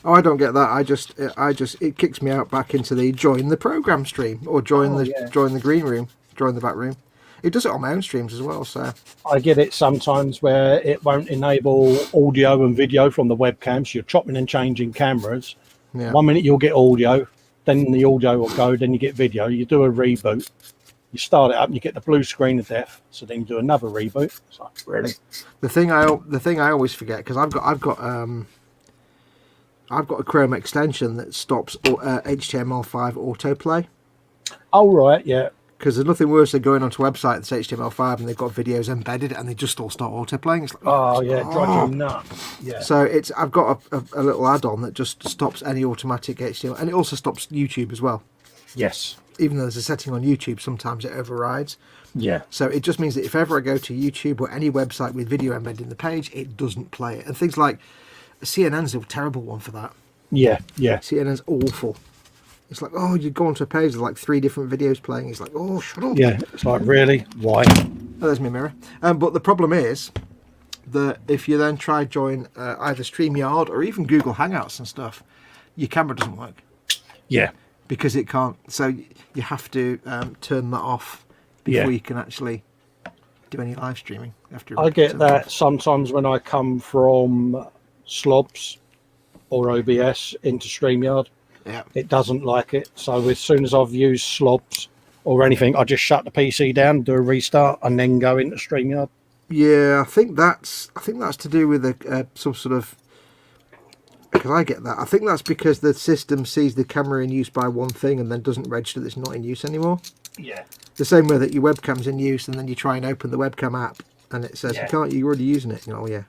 Oh, I don't get that. It kicks me out back into the join the program stream or join the green room, join the back room. It does it on my own streams as well. So I get it sometimes where it won't enable audio and video from the webcams. You're chopping and changing cameras. yeah. 1 minute you'll get audio, then the audio will go, then you get video. You do a reboot, you start it up, and you get the blue screen of death. So then you do another reboot. It's like, really? The thing I always forget, because I've got a Chrome extension that stops HTML5 autoplay. Oh right, yeah. Because there's nothing worse than going onto a website that's HTML5 and they've got videos embedded and they just all start autoplaying. It's like, Oh yeah, drives you nuts. Yeah. So I've got a little add-on that just stops any automatic HTML, and it also stops YouTube as well. Yes. Even though there's a setting on YouTube, sometimes it overrides. Yeah. So it just means that if ever I go to YouTube or any website with video embedded in the page, it doesn't play it. And things like CNN's a terrible one for that. Yeah, yeah. CNN's awful. It's like, oh, you go onto a page with like 3 different videos playing. It's like, oh, shut up. Yeah, it's like, really? Why? Oh, there's my mirror. But the problem is that if you then try join either StreamYard or even Google Hangouts and stuff, your camera doesn't work. Yeah. Because it can't. So you have to turn that off before you can actually do any live streaming. I get that sometimes when I come from Slobs or OBS into StreamYard. Yeah. It doesn't like it. So as soon as I've used slobs or anything, I just shut the PC down, do a restart, and then go into StreamYard. Yeah, I think that's to do with some sort of, because I get that. I think that's because the system sees the camera in use by one thing and then doesn't register that it's not in use anymore. Yeah. The same way that your webcam's in use and then you try and open the webcam app and it says you can't. You're already using it. Oh yeah.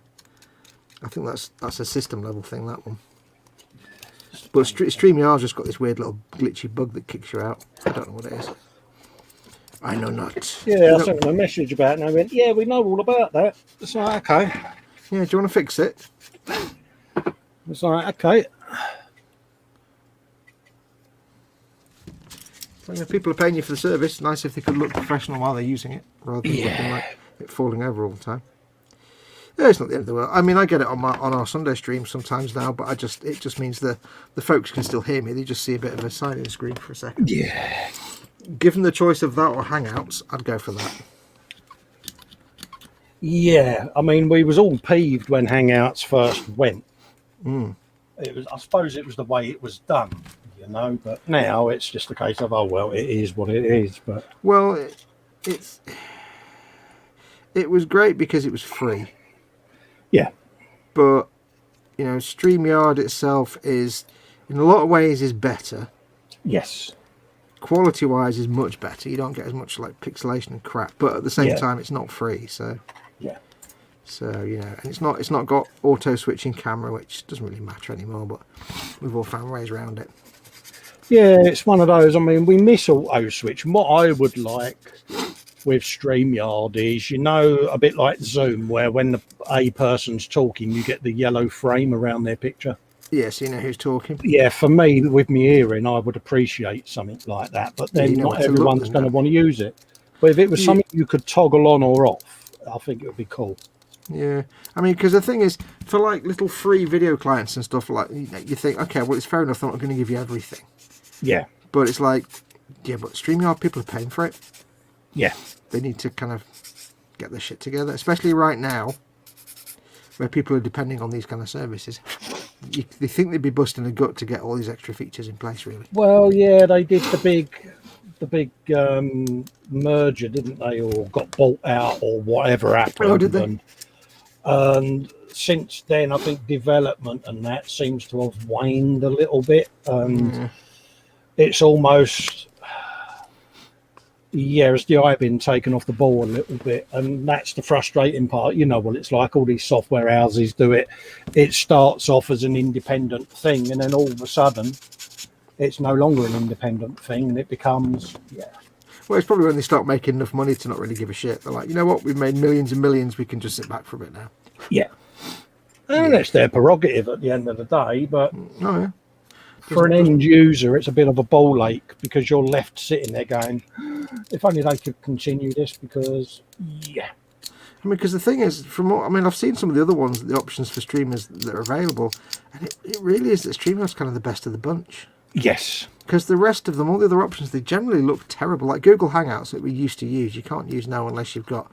I think that's a system level thing, that one. But StreamYard's just got this weird little glitchy bug that kicks you out. I don't know what it is. I know not. Yeah, I sent them a message about it and I went, yeah, we know all about that. It's like, okay. Yeah, do you want to fix it? It's like, okay. So, people are paying you for the service. Nice if they could look professional while they're using it, rather than looking like it falling over all the time. Yeah, it's not the end of the world. I mean, I get it on our Sunday stream sometimes now, but it just means the folks can still hear me. They just see a bit of a sign-in screen for a second. Yeah. Given the choice of that or Hangouts, I'd go for that. Yeah, I mean, we was all peeved when Hangouts first went. It was, I suppose, it was the way it was done, you know. But now it's just a case of, oh well, it is what it is. But well, it was great because it was free. Yeah, but you know, StreamYard itself is, in a lot of ways, is better. Yes. Quality-wise, is much better. You don't get as much like pixelation and crap, but at the same time, it's not free. So yeah. So you know, and it's not got auto switching camera, which doesn't really matter anymore. But we've all found ways around it. Yeah, it's one of those. I mean, we miss auto switch. And what I would like with StreamYard is, you know, a bit like Zoom, where when a person's talking, you get the yellow frame around their picture. Yeah, so you know who's talking. Yeah, for me, with me hearing, I would appreciate something like that. But then not everyone's going to want to use it. But if it was something you could toggle on or off, I think it would be cool. Yeah, I mean, because the thing is, for like little free video clients and stuff, like, you think, okay, well, it's fair enough, I'm not going to give you everything. Yeah. But it's like, yeah, but StreamYard, people are paying for it. Yeah. They need to kind of get their shit together, especially right now, where people are depending on these kind of services. They think they'd be busting a gut to get all these extra features in place, really. Well, yeah, they did the big merger, didn't they, or got bought out or whatever happened. Oh, did they? And since then, I think development and that seems to have waned a little bit. And it's almost, has the eye been taken off the ball a little bit? And that's the frustrating part. You know what it's like, all these software houses do it. It starts off as an independent thing, and then all of a sudden, it's no longer an independent thing, and it becomes, Well, it's probably when they start making enough money to not really give a shit. They're like, you know what, we've made millions and millions, we can just sit back for a bit now. Yeah. And it's their prerogative at the end of the day, but for an end user, it's a bit of a ball ache, because you're left sitting there going, if only they could continue this, because, I mean, because the thing is, I've seen some of the other ones, the options for streamers that are available, and it really is that StreamYard's kind of the best of the bunch. Yes. Because the rest of them, all the other options, they generally look terrible. Like Google Hangouts that we used to use, you can't use now unless you've got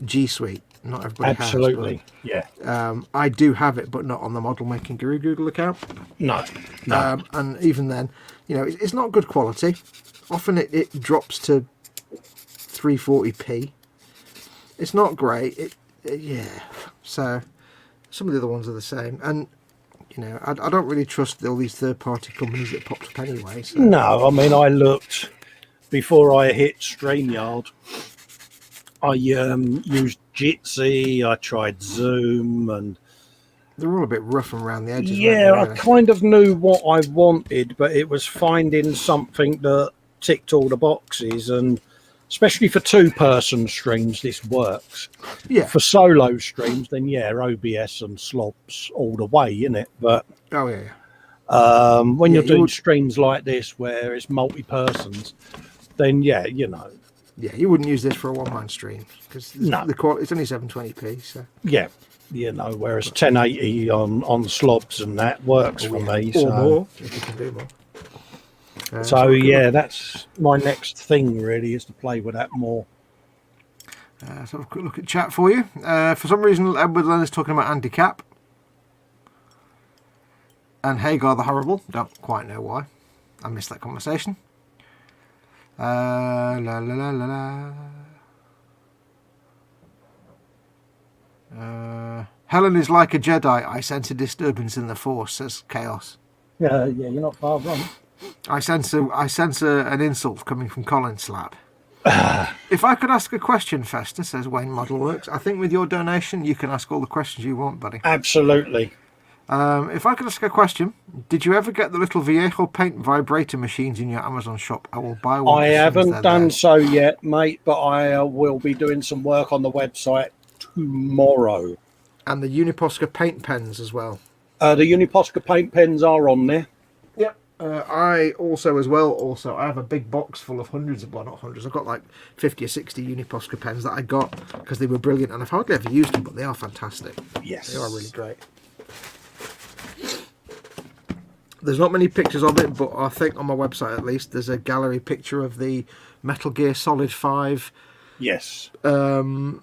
G Suite. Not everybody has. Absolutely, yeah. I do have it, but not on the Model Making Guru Google account. No. And even then, you know, it's not good quality. Often it drops to 340p. It's not great. So some of the other ones are the same. And you know, I don't really trust all these third-party companies that popped up anyway. So. No, I mean, I looked before I hit StreamYard. I used Jitsi, I tried Zoom, and they're all a bit rough around the edges. Yeah, really? I kind of knew what I wanted, but it was finding something that ticked all the boxes, and especially for two-person streams, this works. Yeah. For solo streams, then OBS and slobs all the way, innit? But when you're doing streams like this where it's multi-persons, then you know. Yeah, you wouldn't use this for a one-man stream because the quality, it's only 720p. So yeah, you know, whereas 1080 on slobs and that works for me. Or more, if you can do more. So that's my next thing really, is to play with that more. Let's have a quick look at chat for you. For some reason, Edward Leonard's talking about handicap. and Hagar the Horrible. Don't quite know why. I missed that conversation. La la la la la. Helen is like a Jedi. I sense a disturbance in the Force, says Chaos. Yeah, you're not far wrong. I sense an insult coming from Colin Slap. If I could ask a question, Festa, says Wayne Modelworks, I think with your donation you can ask all the questions you want, buddy. Absolutely. If I could ask a question, did you ever get the little Viejo paint vibrator machines in your Amazon shop? I will buy one. I haven't done so yet, mate, but I will be doing some work on the website tomorrow. And the Uniposca paint pens as well. The Uniposca paint pens are on there. Yep. I also I have a big box full of hundreds of, well, not hundreds, I've got like 50 or 60 Uniposca pens that I got because they were brilliant, and I've hardly ever used them, but they are fantastic. Yes. They are really great. There's not many pictures of it, but I think on my website at least there's a gallery picture of the Metal Gear Solid 5 Yes. bear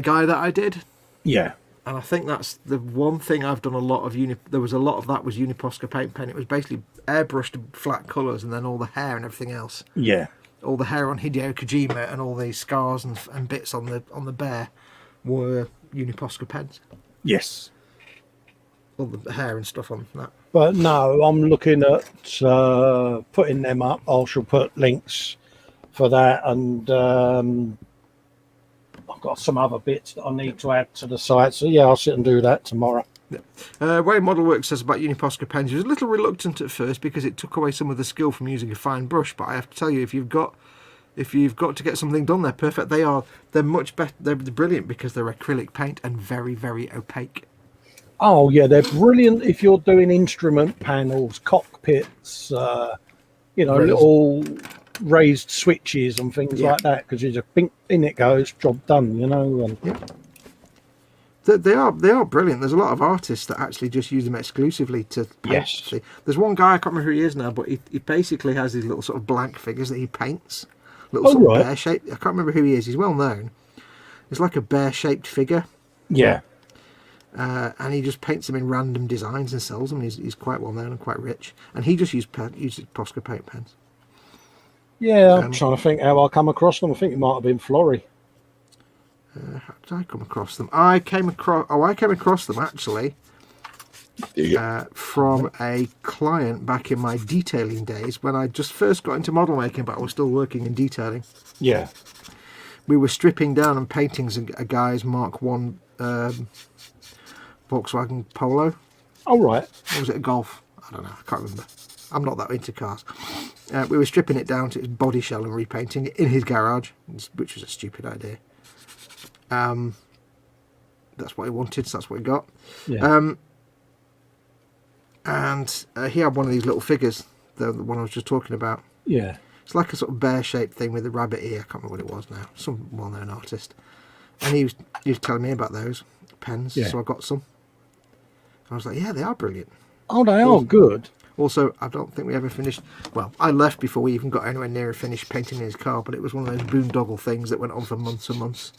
guy that I did. Yeah. And I think that's the one thing I've done a lot of. There was a lot of that was Uniposca paint pen. It was basically airbrushed flat colours, and then all the hair and everything else. Yeah. All the hair on Hideo Kojima and all the scars and bits on the bear were Uniposca pens. Yes. All the hair and stuff on that. But no, I'm looking at putting them up. I shall put links for that, and I've got some other bits that I need to add to the site. So yeah, I'll sit and do that tomorrow. Yeah. Way Modelworks says about Uniposca pens, he was a little reluctant at first because it took away some of the skill from using a fine brush. But I have to tell you, if you've got to get something done, they're perfect. They're much better. They're brilliant because they're acrylic paint and very, very opaque. Oh yeah, they're brilliant if you're doing instrument panels, cockpits, little raised switches and things like that, because you just think in it goes, job done, And They are brilliant. There's a lot of artists that actually just use them exclusively to paint. Yes. There's one guy, I can't remember who he is now, but he basically has these little sort of blank figures that he paints. Little bear shape. I can't remember who he is. He's well known. It's like a bear shaped figure. Yeah. And he just paints them in random designs and sells them. He's quite well known and quite rich. And he just uses Posca paint pens. Yeah, I'm trying to think how I come across them. I think it might have been Flory. How did I come across them? I came across them actually from a client back in my detailing days when I just first got into model making, but I was still working in detailing. Yeah. We were stripping down and painting a guy's Mark 1 Volkswagen Polo. Oh, right. Or was it a Golf? I don't know. I can't remember. I'm not that into cars. We were stripping it down to its body shell and repainting it in his garage, which was a stupid idea. That's what he wanted, so that's what he got. Yeah. And he had one of these little figures, the one I was just talking about. Yeah. It's like a sort of bear-shaped thing with a rabbit ear. I can't remember what it was now. Some well-known artist. And he was telling me about those pens, so I got some. I was like, yeah, they are brilliant. Oh, they are good. Also, I don't think we ever finished... Well, I left before we even got anywhere near finished painting his car, but it was one of those boondoggle things that went on for months and months.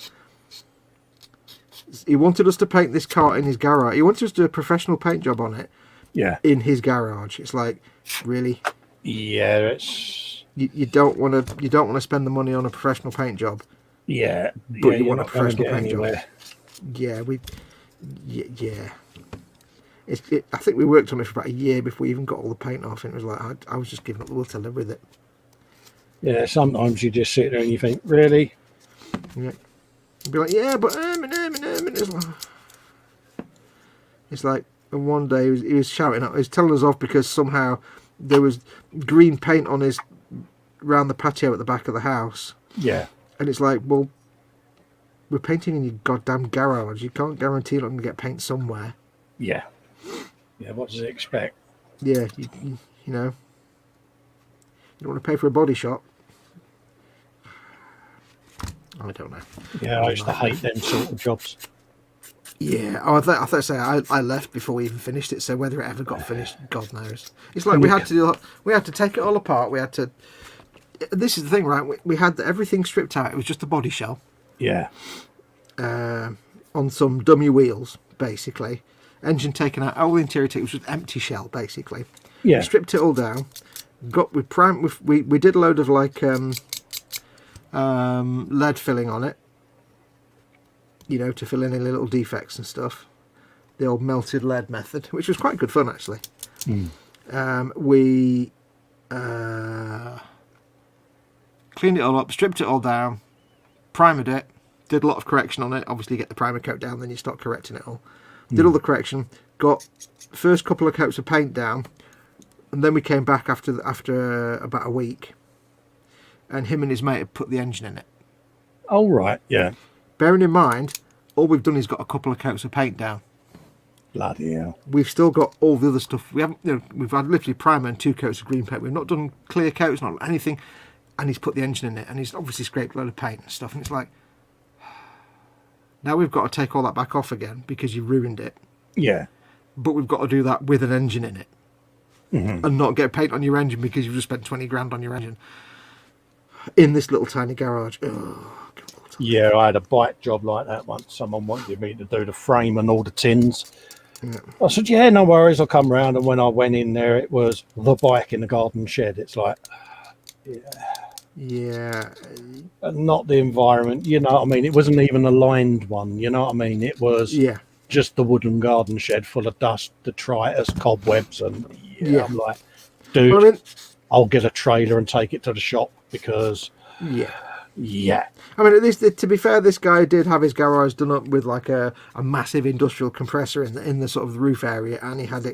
He wanted us to paint this car in his garage. He wanted us to do a professional paint job on it. Yeah. In his garage. It's like, really? Yeah, it's... You don't want to spend the money on a professional paint job. Yeah. But you want a professional paint anywhere. job. Yeah, yeah. I think we worked on it for about a year before we even got all the paint off, and it was like I was just giving up the will to live with it. Yeah, sometimes you just sit there and you think, really? Yeah. You'd be like, yeah, but it's like, and one day he was shouting at, he was telling us off because somehow there was green paint on his around the patio at the back of the house. Yeah. And it's like, well, we're painting in your goddamn garage. You can't guarantee you're not going to get paint somewhere. Yeah. Yeah, what does it expect? Yeah, you know. You don't want to pay for a body shop. I don't know. Yeah, I used to hate them sort of jobs. Yeah, I thought to say I left before we even finished it, so whether it ever got finished, God knows. It's like we had to take it all apart. We had to. This is the thing, right? We had everything stripped out. It was just a body shell. Yeah. On some dummy wheels, basically. engine taken out, all the interior taken, which was empty shell basically. Yeah. We stripped it all down. We did a load of like lead filling on it, you know, to fill in any little defects and stuff. The old melted lead method, which was quite good fun actually. We cleaned it all up, stripped it all down, primered it, did a lot of correction on it. Obviously you get the primer coat down, then you start correcting it all. Did all the correction, got first couple of coats of paint down, and then we came back after about a week, and him and his mate had put the engine in it. Oh, right, yeah. Bearing in mind, all we've done is got a couple of coats of paint down. Bloody hell. We've still got all the other stuff. We haven't, you know, we've had literally primer and 2 coats of green paint. We've not done clear coats, not anything. And he's put the engine in it, and he's obviously scraped a load of paint and stuff. And it's like, now we've got to take all that back off again because you've ruined it. Yeah. But we've got to do that with an engine in it. And not get paint on your engine because you've just spent 20 grand on your engine in this little tiny garage. Oh, God. Yeah, I had a bike job like that once. Someone wanted me to do the frame and all the tins. Yeah. I said, yeah, no worries, I'll come round. And when I went in there, it was the bike in the garden shed. It's like, Yeah. not the environment, you know what I mean? It wasn't even a lined one, you know what I mean? It was just the wooden garden shed full of dust, detritus, cobwebs, and I'm like, dude, Well, I mean, I'll get a trailer and take it to the shop because yeah. I mean, at least to be fair, this guy did have his garage done up with like a massive industrial compressor in the sort of roof area, and he had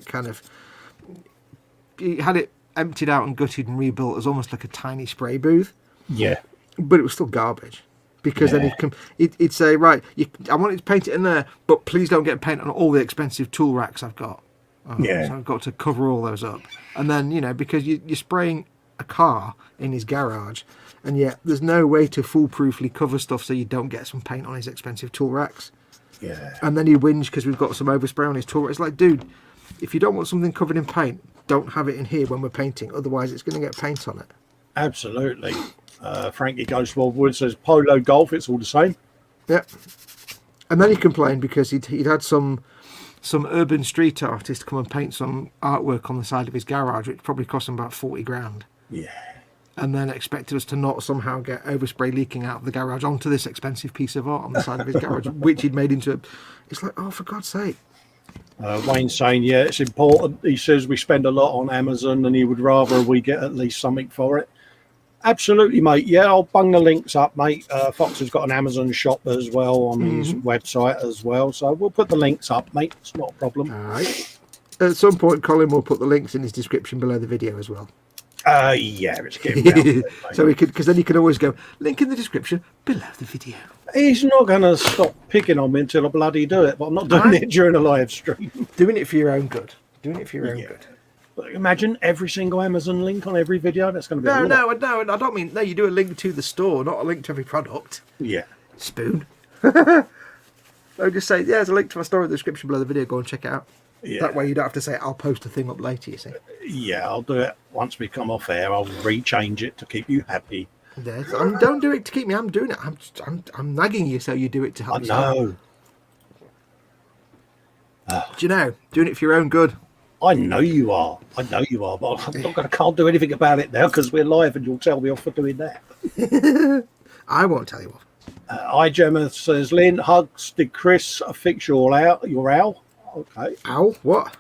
it emptied out and gutted and rebuilt as almost like a tiny spray booth. Yeah. But it was still garbage. Because then he'd say, right, I want you to paint it in there, but please don't get paint on all the expensive tool racks I've got. So I've got to cover all those up. And then, you know, because you're spraying a car in his garage, and yet there's no way to foolproofly cover stuff so you don't get some paint on his expensive tool racks. Yeah. And then he whinge because we've got some overspray on his tool rack. It's like, dude, if you don't want something covered in paint, don't have it in here when we're painting. Otherwise, it's going to get paint on it. Absolutely. Frankie Ghost Wood says polo golf, it's all the same. Yeah. And then he complained because he'd had some urban street artist come and paint some artwork on the side of his garage, which probably cost him about 40 grand. Yeah. And then expected us to not somehow get overspray leaking out of the garage onto this expensive piece of art on the side of his garage, which he'd made into It's like, oh, for God's sake. Wayne's saying, yeah, it's important. He says we spend a lot on Amazon and he would rather we get at least something for it. Absolutely, mate. Yeah, I'll bung the links up, mate. Fox has got an Amazon shop as well on his website as well. So we'll put the links up, mate. It's not a problem. All right. At some point, Colin will put the links in his description below the video as well. Yeah, it's getting down there, so we could, because then you can always go, link in the description below the video. He's not going to stop picking on me until I bloody do it, but I'm not doing it during a live stream. Doing it for your own good. Doing it for your own good. But imagine every single Amazon link on every video. That's going to be a lot. No, I don't mean, no, you do a link to the store, not a link to every product. Yeah. Spoon. So just say, yeah, there's a link to my store in the description below the video. Go and check it out. Yeah. That way you don't have to say, I'll post a thing up later, you see. Yeah, I'll do it once we come off air. I'll rechange it to keep you happy. Yes, don't do it to keep me. I'm doing it. I'm nagging you so you do it to help me. I know. Do you know? Doing it for your own good. I know you are. But I can't do anything about it now because we're live and you'll tell me off for doing that. I won't tell you off. Gemma says, Lynn, hugs, did Chris fix your owl? Okay. Owl? What?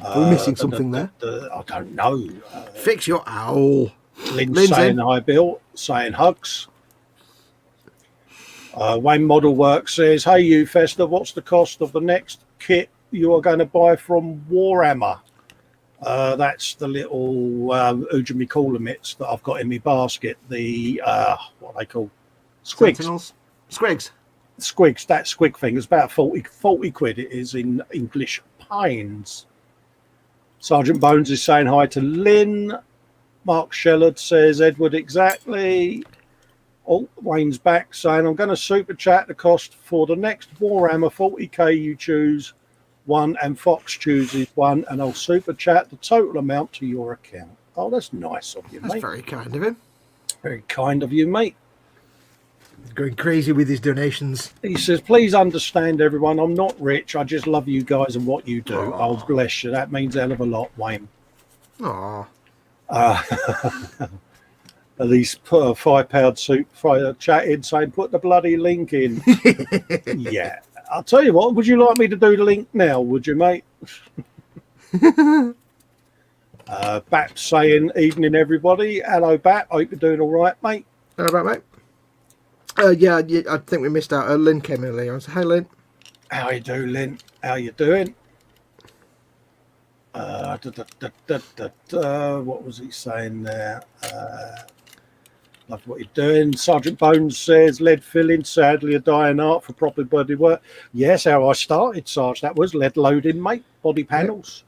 We're missing something there. I don't know. Fix your owl. Lynn's saying hi, Bill, saying hugs. Wayne Model Work says, hey, you Festa, what's the cost of the next kit you are going to buy from Warhammer? That's the little Ujimi Cooler mitts that I've got in my basket. The, what they call? Squigs. Sentinels? Squigs. Squigs, that squig thing is about 40 quid. It is in English pines. Sergeant Bones is saying hi to Lynn. Mark Shellard says, Edward, exactly. Oh, Wayne's back saying, I'm going to super chat the cost for the next Warhammer 40k you choose one and Fox chooses one, and I'll super chat the total amount to your account. Oh, that's nice of you, mate. That's very kind of him. Very kind of you, mate. He's going crazy with his donations. He says, please understand, everyone, I'm not rich. I just love you guys and what you do. Aww. Oh, bless you. That means a hell of a lot, Wayne. Aww. At least put a £5 soup chat in saying, put the bloody link in. Yeah. I'll tell you what, would you like me to do the link now, would you, mate? Bat saying, evening, everybody. Hello, Bat. Hope you're doing all right, mate. How about, mate? Yeah, I think we missed out. Lynn came in earlier. I said, hey, Lynn. How you doing, Lynn? How you doing? What was he saying there? Love what you're doing. Sergeant Bones says, lead filling, sadly a dying art for proper body work. Yes, how I started, Sarge. That was lead loading, mate. Body panels.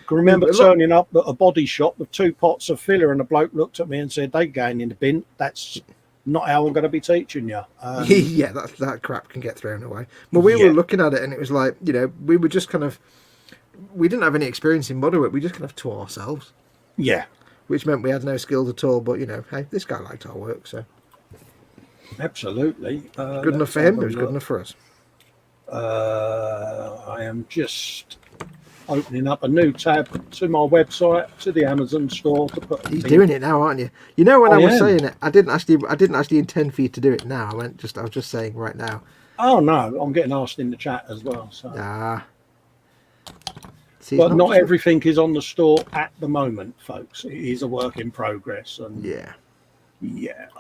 Can remember turning up at a body shop with 2 pots of filler, and a bloke looked at me and said, they going in the bin. That's not how I'm going to be teaching you. Yeah, that crap can get thrown away. Well, we were looking at it, and it was like, you know, we were just kind of, we didn't have any experience in bodywork. We just kind of taught ourselves. Yeah. Which meant we had no skills at all. But, you know, hey, this guy liked our work, so. Absolutely. Good enough for him. It was good enough for us. I am just opening up a new tab to my website, to the Amazon store to put. He's doing it now, aren't you? You know, when I was saying it, I didn't actually intend for you to do it now. I was just saying right now. Oh no, I'm getting asked in the chat as well. So. See, but not everything is on the store at the moment, folks. It is a work in progress, and yeah,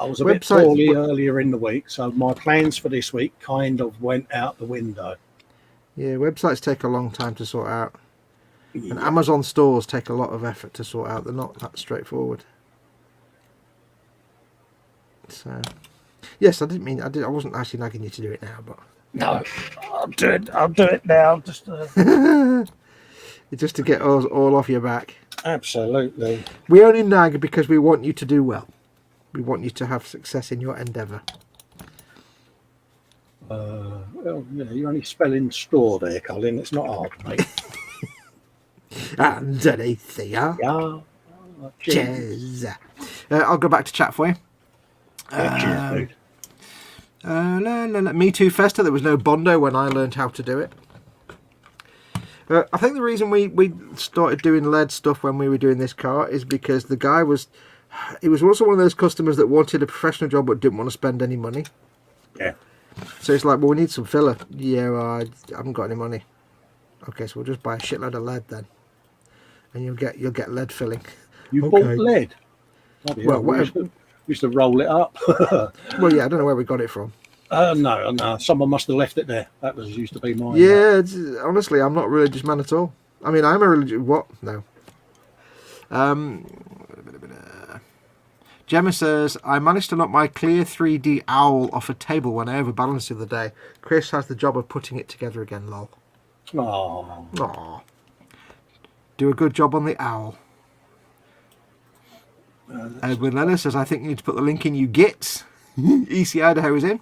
I was a bit poorly earlier in the week, so my plans for this week kind of went out the window. Yeah, websites take a long time to sort out. And Amazon stores take a lot of effort to sort out. They're not that straightforward. So, yes, I didn't mean I wasn't actually nagging you to do it now, but no, I'll do it now. Just just to get us all off your back. Absolutely. We only nag because we want you to do well. We want you to have success in your endeavour. Well, yeah, you're only spelling store there, Colin. It's not hard, mate. Underneath the cheers. I'll go back to chat for you. Cheers, dude. Me Too Festa. There was no Bondo when I learned how to do it. I think the reason we started doing lead stuff when we were doing this car is because the guy was also one of those customers that wanted a professional job but didn't want to spend any money. Yeah. So it's like, well, we need some filler. Yeah, well, I haven't got any money. Okay, so we'll just buy a shitload of lead then, and you'll get lead filling. You bought lead? Well, we used to roll it up. Well, yeah, I don't know where we got it from. No. Someone must have left it there. That used to be mine. Yeah, honestly, I'm not a religious man at all. I mean, I'm a religious... What? No. Gemma says, I managed to knock my clear 3D owl off a table when I overbalanced the other day. Chris has the job of putting it together again, lol. Aww. Do a good job on the owl. Edwin Lennon says, I think you need to put the link in, you gits. EC Idaho is in.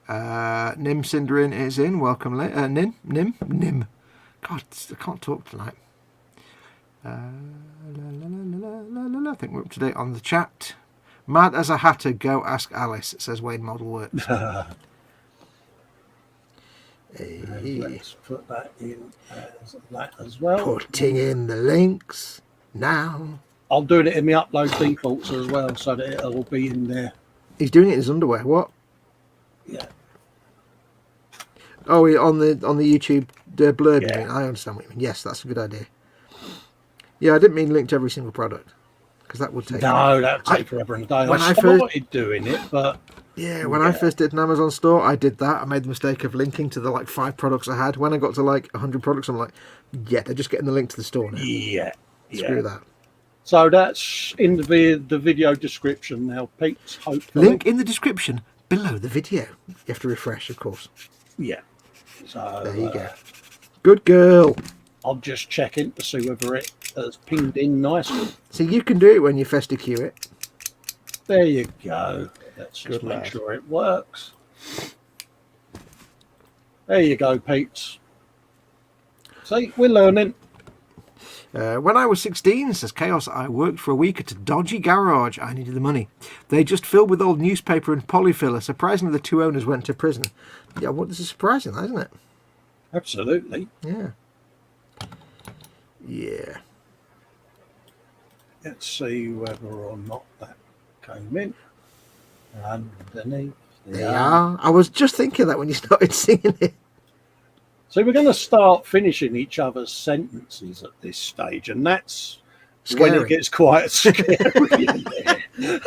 Nim Cinderin is in. Welcome, Nim. God, I can't talk tonight. I think we're up to date on the chat. Mad as a hatter, go ask Alice, says Wayne Model Works. Let's put that in as that as well. Putting in the links now. I'll do it in my upload defaults as well, so that it'll be in there. He's doing it in his underwear. What? Yeah. Oh, on the YouTube blurb. Yeah. I understand what you mean. Yes, that's a good idea. Yeah, I didn't mean link to every single product, because that would take. No, that would take forever and a day. I started doing it, but when I first did an Amazon store, I did that. I made the mistake of linking to the 5 products I had. When I got to 100 products, I'm like, yeah, they're just getting the link to the store now. Yeah. Screw that. So that's in the video description now, Pete. Hopefully. Link in the description below the video. You have to refresh, of course. Yeah. So there you go. Good girl. I'm just checking to see whether it has pinged in nicely. So you can do it when you Festa queue it. There you go. Let's just make sure it works. There you go, Pete. See, we're learning. When I was 16, says Chaos, I worked for a week at a dodgy garage. I needed the money. They just filled with old newspaper and polyfiller. Surprisingly, the two owners went to prison. Yeah, well, this is surprising, isn't it? Absolutely. Yeah. Yeah. Let's see whether or not that came in. Underneath. Yeah. I was just thinking that when you started singing it. So we're going to start finishing each other's sentences at this stage, and that's Scary. when it gets quite scary. Do you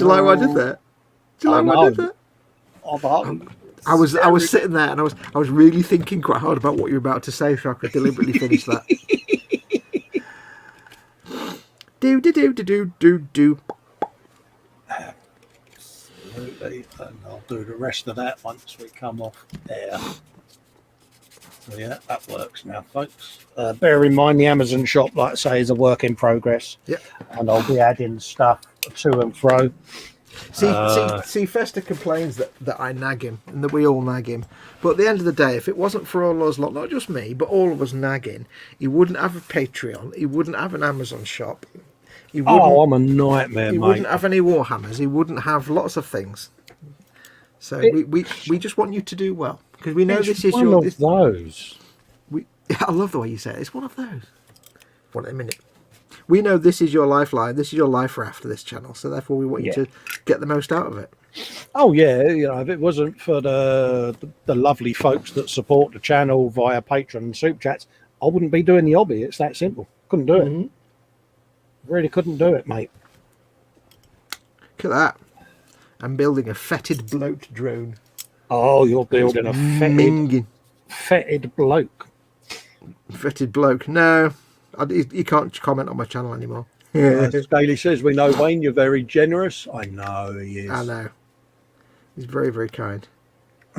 like why I did that? Do you like why I did that? I was sitting there and I was really thinking quite hard about what you were about to say, so I could deliberately finish that. do do do do do do do. Absolutely, and I'll do the rest of that once we come off there. So yeah, that works now, folks. Bear in mind the Amazon shop, like I say, is a work in progress. Yep. And I'll be adding stuff to and fro. See, Festa complains that I nag him and that we all nag him. But at the end of the day, if it wasn't for all us lot, not just me, but all of us nagging, he wouldn't have a Patreon, he wouldn't have an Amazon shop. I'm a nightmare, he mate. wouldn't have any Warhammers, he wouldn't have lots of things. So we just want you to do well. Because we know this is one your... of those. I love the way you say it. It's one of those. One a minute. We know this is your lifeline. This is your life raft for this channel. So therefore, we want you to get the most out of it. Oh yeah, if it wasn't for the lovely folks that support the channel via Patreon and Super Chats, I wouldn't be doing the hobby. It's that simple. Couldn't do it. Really couldn't do it, mate. Look at that. I'm building a fetid bloat drone. Oh, you're building a fetid bloke. Fetid bloke. No, you can't comment on my channel anymore. Scaly says, we know Wayne, you're very generous. I know he is. I know. He's very, very kind.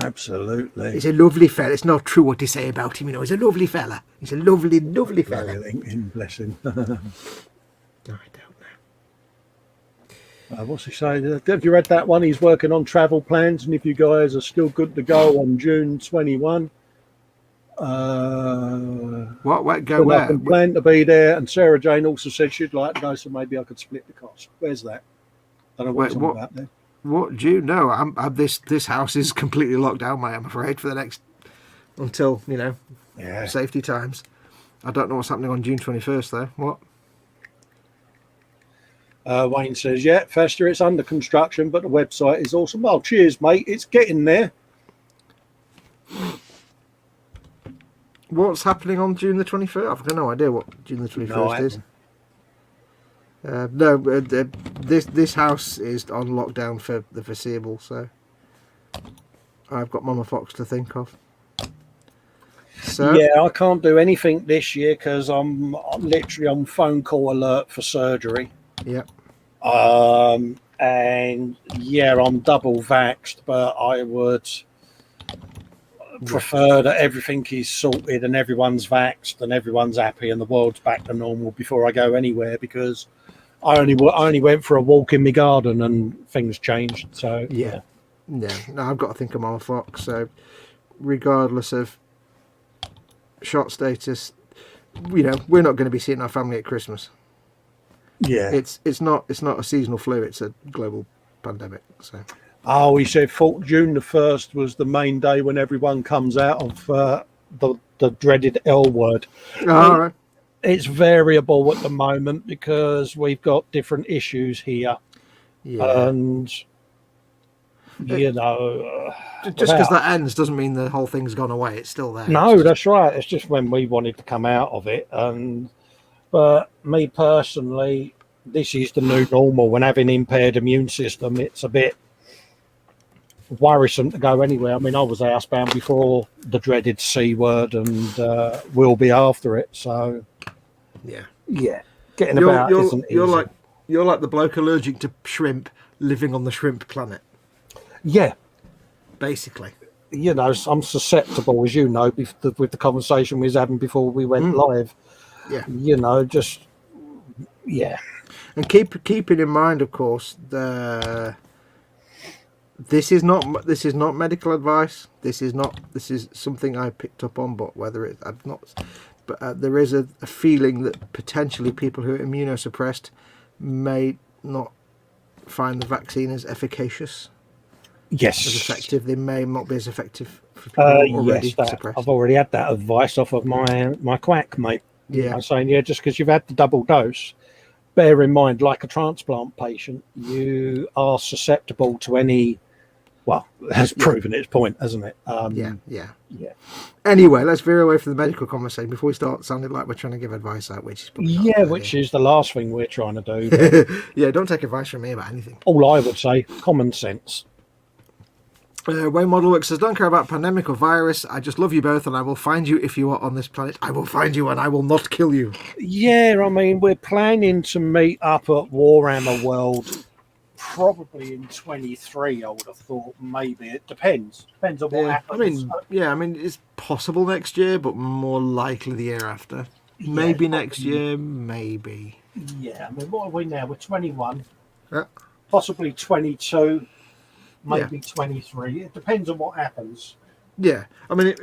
Absolutely. He's a lovely fella. It's not true what they say about him, He's a lovely fella. He's a lovely, lovely fella. Bless him. I don't know. What's he saying? Have you read that one? He's working on travel plans, and if you guys are still good to go on June 21. What? Go where? I can plan to be there, and Sarah Jane also said she'd like to go, so maybe I could split the cost. Where's that? I don't know what's about there. What June? No, this house is completely locked down, mate. I'm afraid for the next until safety times. I don't know what's happening on June 21st though. What? Wayne says, yeah, Festa, it's under construction, but the website is awesome. Well, cheers, mate. It's getting there. What's happening on June the 21st? I've got no idea what June the 21st is. This house is on lockdown for the foreseeable, so I've got Mama Fox to think of. So yeah, I can't do anything this year because I'm literally on phone call alert for surgery. Yep. And yeah, I'm double vaxxed, but I would prefer that everything is sorted and everyone's vaxxed and everyone's happy and the world's back to normal before I go anywhere, because I only went for a walk in my garden and things changed. So yeah. No, I've got to think of Mama Fox. So regardless of shot status, we're not going to be seeing our family at Christmas. Yeah, it's not a seasonal flu, it's a global pandemic. So he said June the 1st was the main day when everyone comes out of the dreaded L word. All right. It's variable at the moment because we've got different issues here. Yeah. And just because that ends doesn't mean the whole thing's gone away. It's still there. No, that's right. It's just when we wanted to come out of it. But me personally, this is the new normal. When having impaired immune system, it's a bit worrisome to go anywhere. I mean, I was housebound before the dreaded C word, and will be after it. So, yeah, getting about isn't easy. You're like the bloke allergic to shrimp living on the shrimp planet. Yeah, basically. I'm susceptible, as you know, with the conversation we was having before we went live. Yeah, and keeping in mind, of course, this is not medical advice. This is something I picked up on, but whether I've not But there is a feeling that potentially people who are immunosuppressed may not find the vaccine as efficacious, Yes. as effective. They may not be as effective for people who are already suppressed. I've already had that advice off of my quack mate. Yeah. Saying, just because you've had the double dose, bear in mind, like a transplant patient, you are susceptible to any. Well, has proven its point, hasn't it? Yeah. Anyway, let's veer away from the medical conversation before we start sounding like we're trying to give advice out, which is probably not which is the last thing we're trying to do. Yeah, don't take advice from me about anything. All I would say, common sense. Wayne Modelwork says, don't care about pandemic or virus. I just love you both, and I will find you if you are on this planet. I will find you, and I will not kill you. Yeah, I mean, we're planning to meet up at Warhammer World probably in 23. I would have thought. Maybe it depends on what happens. I mean it's possible next year, but more likely the year after. Maybe next year, maybe. Yeah, I mean, what are we now? We're 21. Yeah. Possibly 22. Maybe 23. It depends on what happens. Yeah, I mean,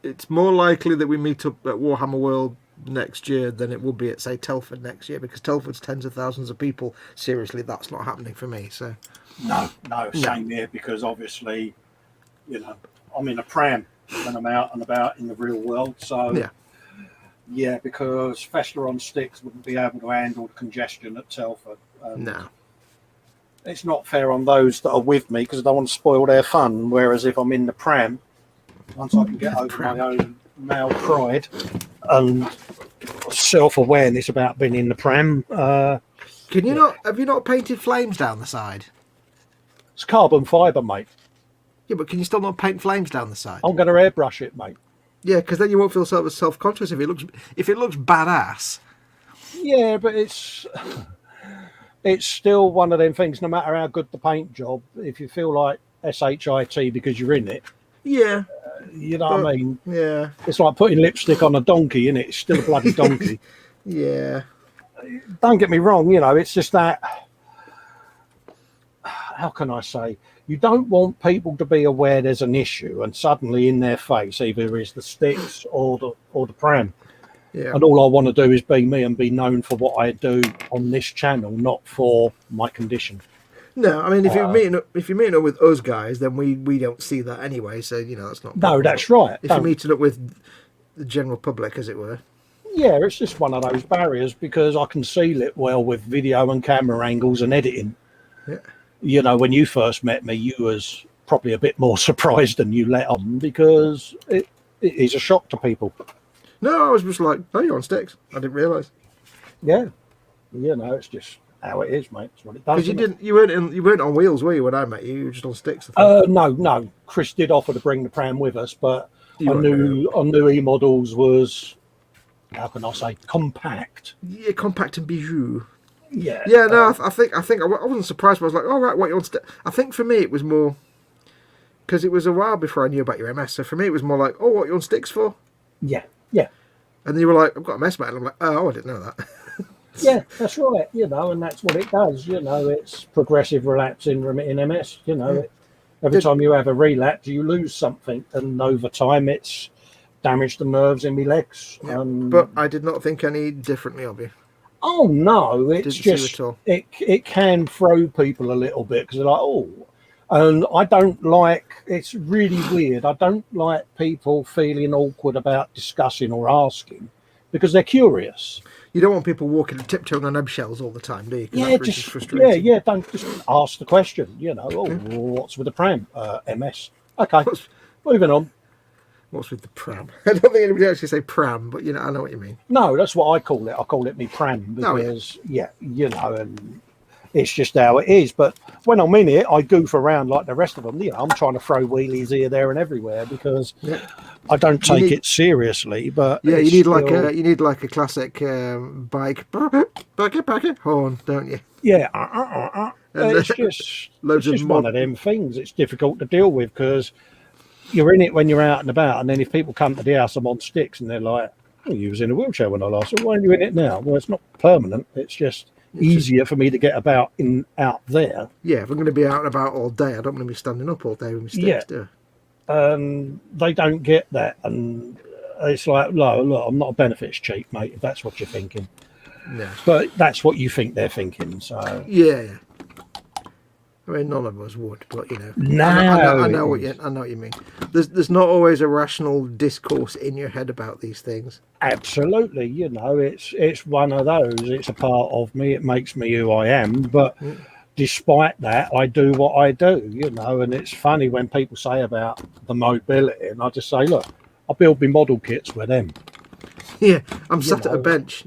it's more likely that we meet up at Warhammer World next year than it would be at, say, Telford next year, because Telford's tens of thousands of people. Seriously, that's not happening for me. So no, same here, because obviously, I'm in a pram when I'm out and about in the real world. So yeah, because Festa on sticks wouldn't be able to handle the congestion at Telford. No. It's not fair on those that are with me, because I don't want to spoil their fun. Whereas if I'm in the pram, once I can get over my own male pride and self-awareness about being in the pram. Can you not? Have you not painted flames down the side? It's carbon fibre, mate. Yeah, but can you still not paint flames down the side? I'm going to airbrush it, mate. Yeah, because then you won't feel self-conscious if it looks badass. Yeah, but it's still one of them things. No matter how good the paint job, if you feel like shit because you're in it, yeah, you know what I mean. Yeah, it's like putting lipstick on a donkey, innit? It's still a bloody donkey. Yeah. Don't get me wrong. It's just that. How can I say? You don't want people to be aware there's an issue, and suddenly in their face either is the sticks or the pram. Yeah. And all I want to do is be me and be known for what I do on this channel, not for my condition. No, I mean, if you're meeting up with us guys, then we don't see that anyway. So that's not. No, that's right. If you're meeting up with the general public, as it were. Yeah, it's just one of those barriers, because I conceal it well with video and camera angles and editing. Yeah. When you first met me, you was probably a bit more surprised than you let on, because it is a shock to people. No, I was just like, oh, you're on sticks. I didn't realise. Yeah, it's just how it is, mate. It's what it does. Because you weren't on wheels, were you, when I met you? You were just on sticks. No. Chris did offer to bring the pram with us, but I knew E-Models was, how can I say, compact. Yeah, compact and bijou. Yeah. Yeah, no, I think I wasn't surprised, but I was like, oh, right, what, you're on sticks? I think for me it was more, because it was a while before I knew about your MS, so for me it was more like, oh, what, you're on sticks for? Yeah. And you were like, I've got a MS, mate. And I'm like, oh, I didn't know that. Yeah, that's right. And that's what it does. It's progressive relapsing remitting MS. Every time you have a relapse, you lose something, and over time, it's damaged the nerves in my legs. Yeah, but I did not think any differently of you. Oh no, it's just it can throw people a little bit, because they're like, oh. And I don't like, it's really weird, I don't like people feeling awkward about discussing or asking, because they're curious. You don't want people walking and tiptoeing on eggshells all the time, do you? Yeah, just frustrating. Yeah, don't just ask the question, what's with the pram? MS. Okay, moving on. What's with the pram? I don't think anybody actually say pram, but I know what you mean. No, that's what I call it. I call it me pram, because, and it's just how it is. But when I'm in it, I goof around like the rest of them. I'm trying to throw wheelies here, there, and everywhere, because I don't take it seriously. But you need like a classic bike horn, don't you? Yeah, it's just one of them things. It's difficult to deal with, because you're in it when you're out and about, and then if people come to the house, I'm on sticks, and they're like, "Oh, you was in a wheelchair when I last saw. Why are you in it now?" Well, it's not permanent. It's just easier for me to get about out there. Yeah, if I'm going to be out and about all day, I don't want to be standing up all day with my sticks, do I? they don't get that, and it's like, look, I'm not a benefits cheap, mate, if that's what you're thinking. No. But that's what you think they're thinking. So yeah. I mean, none of us would, but you know, No, I know what you mean. There's not always a rational discourse in your head about these things. absolutely, you know, it's one of those. It's a part of me. It makes me who I am. But despite that, I do what I do, you know. And it's funny when people say about the mobility, and I just say, look, I build my model kits with them. Yeah, I'm sat at a bench.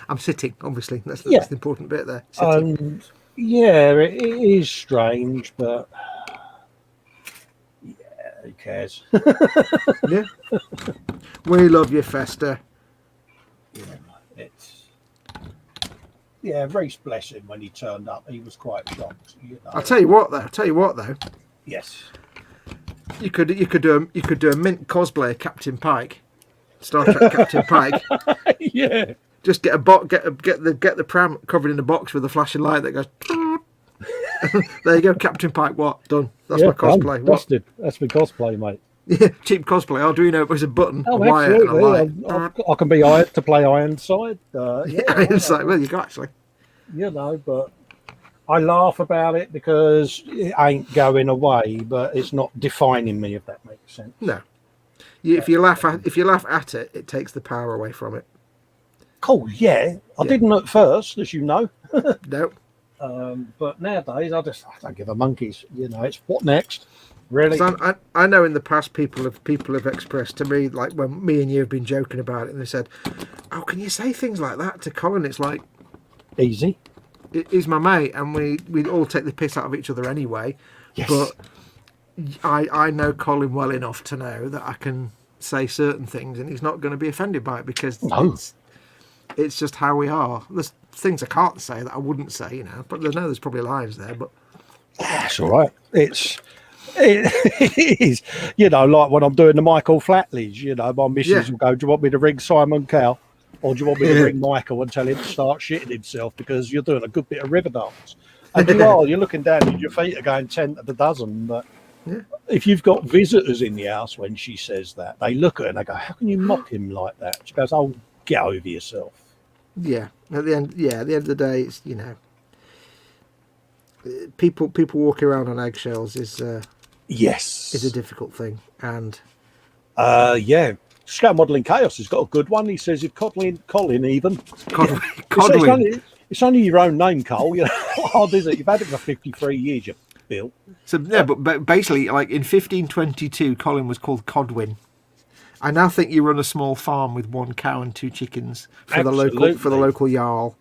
I'm sitting, obviously. That's the important bit there. Sitting. Yeah, it is strange, but yeah, who cares? Yeah, we love you, Festa. Yeah, Reese, bless him, when he turned up, he was quite shocked. You know. I'll tell you what, though. Yes, you could do a mint cosplay of Captain Pike, Star Trek Captain Pike. yeah. Just get the pram covered in a box with a flashing light that goes. There you go, Captain Pike. What done? That's my cosplay. What? That's my cosplay, mate. Yeah, cheap cosplay. How do you know it was a button? Oh, a wire, absolutely. and a light? I can be hired to play Ironside. Ironside. Well, you can actually. You know, but I laugh about it because it ain't going away, but it's not defining me, if that makes sense. No. If you laugh at it, it takes the power away from it. Cool, yeah. I didn't at first, as you know. No. But nowadays, I don't give a monkeys. You know, it's what next, really. So I know in the past people have expressed to me, like when me and you have been joking about it, and they said, "Oh, can you say things like that to Colin?" It's like easy. He's my mate, and we all take the piss out of each other anyway. Yes. But I know Colin well enough to know that I can say certain things, and he's not going to be offended by it because it's just how we are. There's things I can't say that I wouldn't say, you know. But there's probably lines there. But that's all right. It is, you know, like when I'm doing the Michael Flatleys. You know, my missus will go, "Do you want me to ring Simon Cowell, or do you want me to ring Michael and tell him to start shitting himself because you're doing a good bit of river dance?" And you're looking down and your feet are going 10 to the dozen. But if you've got visitors in the house when she says that, they look at her and they go, "How can you mock him like that?" She goes, "Oh, get over yourself." Yeah. At the end of the day, it's, you know, people walking around on eggshells is a difficult thing. And Scout Modelling Chaos has got a good one. He says, if Colin even. Codwin. It's only your own name, Cole. You know, how hard is it? You've had it for 53 years, you Bill. So, yeah, but basically, like in 1522, Colin was called Codwin. I now think you run a small farm with 1 cow and 2 chickens for the local jarl.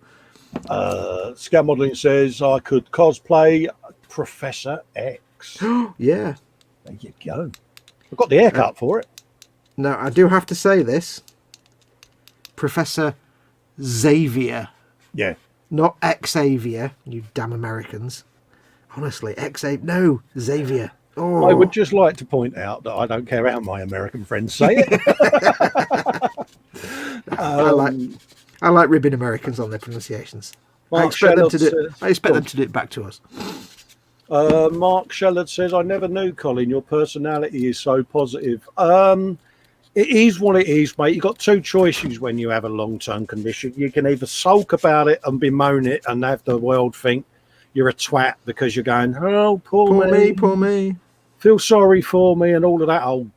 Scout Modelling says, I could cosplay Professor X. Yeah. There you go. I've got the haircut for it. Now, I do have to say this. Professor Xavier. Yeah. Not Xavier, you damn Americans. Honestly, no, Xavier. Oh. I would just like to point out that I don't care how my American friends say it. I like ribbing Americans on their pronunciations. I expect them to do it back to us. Mark Shellard says, I never knew, Colin, your personality is so positive. It is what it is, mate. You've got 2 choices when you have a long-term condition. You can either sulk about it and bemoan it and have the world think you're a twat because you're going, oh, poor me, feel sorry for me, and all of that old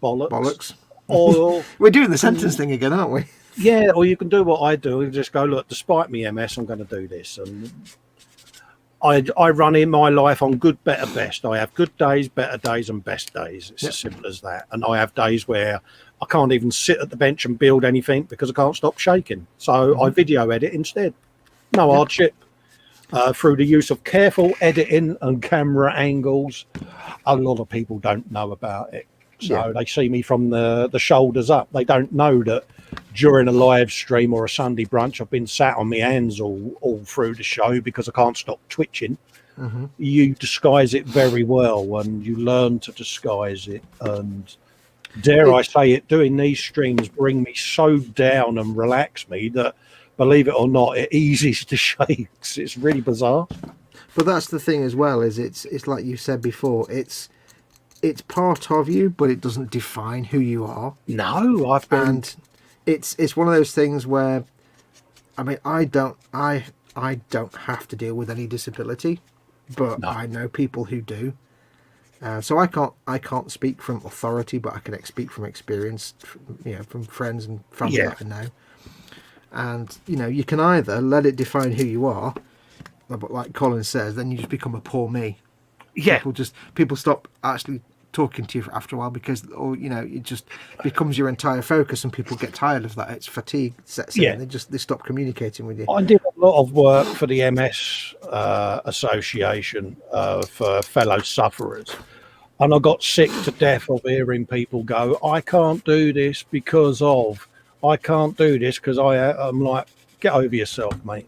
bollocks. Or we're doing the sentence thing again, aren't we? Yeah, or you can do what I do and just go, look, despite me MS, I'm going to do this. And I run in my life on good, better, best. I have good days, better days, and best days. It's as simple as that. And I have days where I can't even sit at the bench and build anything because I can't stop shaking. So I video edit instead. No hardship. Through the use of careful editing and camera angles, a lot of people don't know about it. So they see me from the shoulders up. They don't know that during a live stream or a Sunday brunch, I've been sat on my hands all through the show because I can't stop twitching. Mm-hmm. You disguise it very well, and you learn to disguise it. And dare I say it, doing these streams bring me so down and relax me that, believe it or not, it eases the shakes. It's really bizarre. But that's the thing as well, is it's like you said before, it's part of you, but it doesn't define who you are. No, I've been. And it's one of those things where, I mean, I don't have to deal with any disability, but I know people who do. So I can't speak from authority, but I can speak from experience, from friends and family that I know. And you can either let it define who you are, but like Colin says, then you just become a poor me. Yeah, people stop actually talking to you after a while because, it just becomes your entire focus, and people get tired of that. It's fatigue sets in, and they stop communicating with you. I did a lot of work for the MS Association for fellow sufferers, and I got sick to death of hearing people go, "I can't do this because of." I can't do this because I'm like, get over yourself, mate.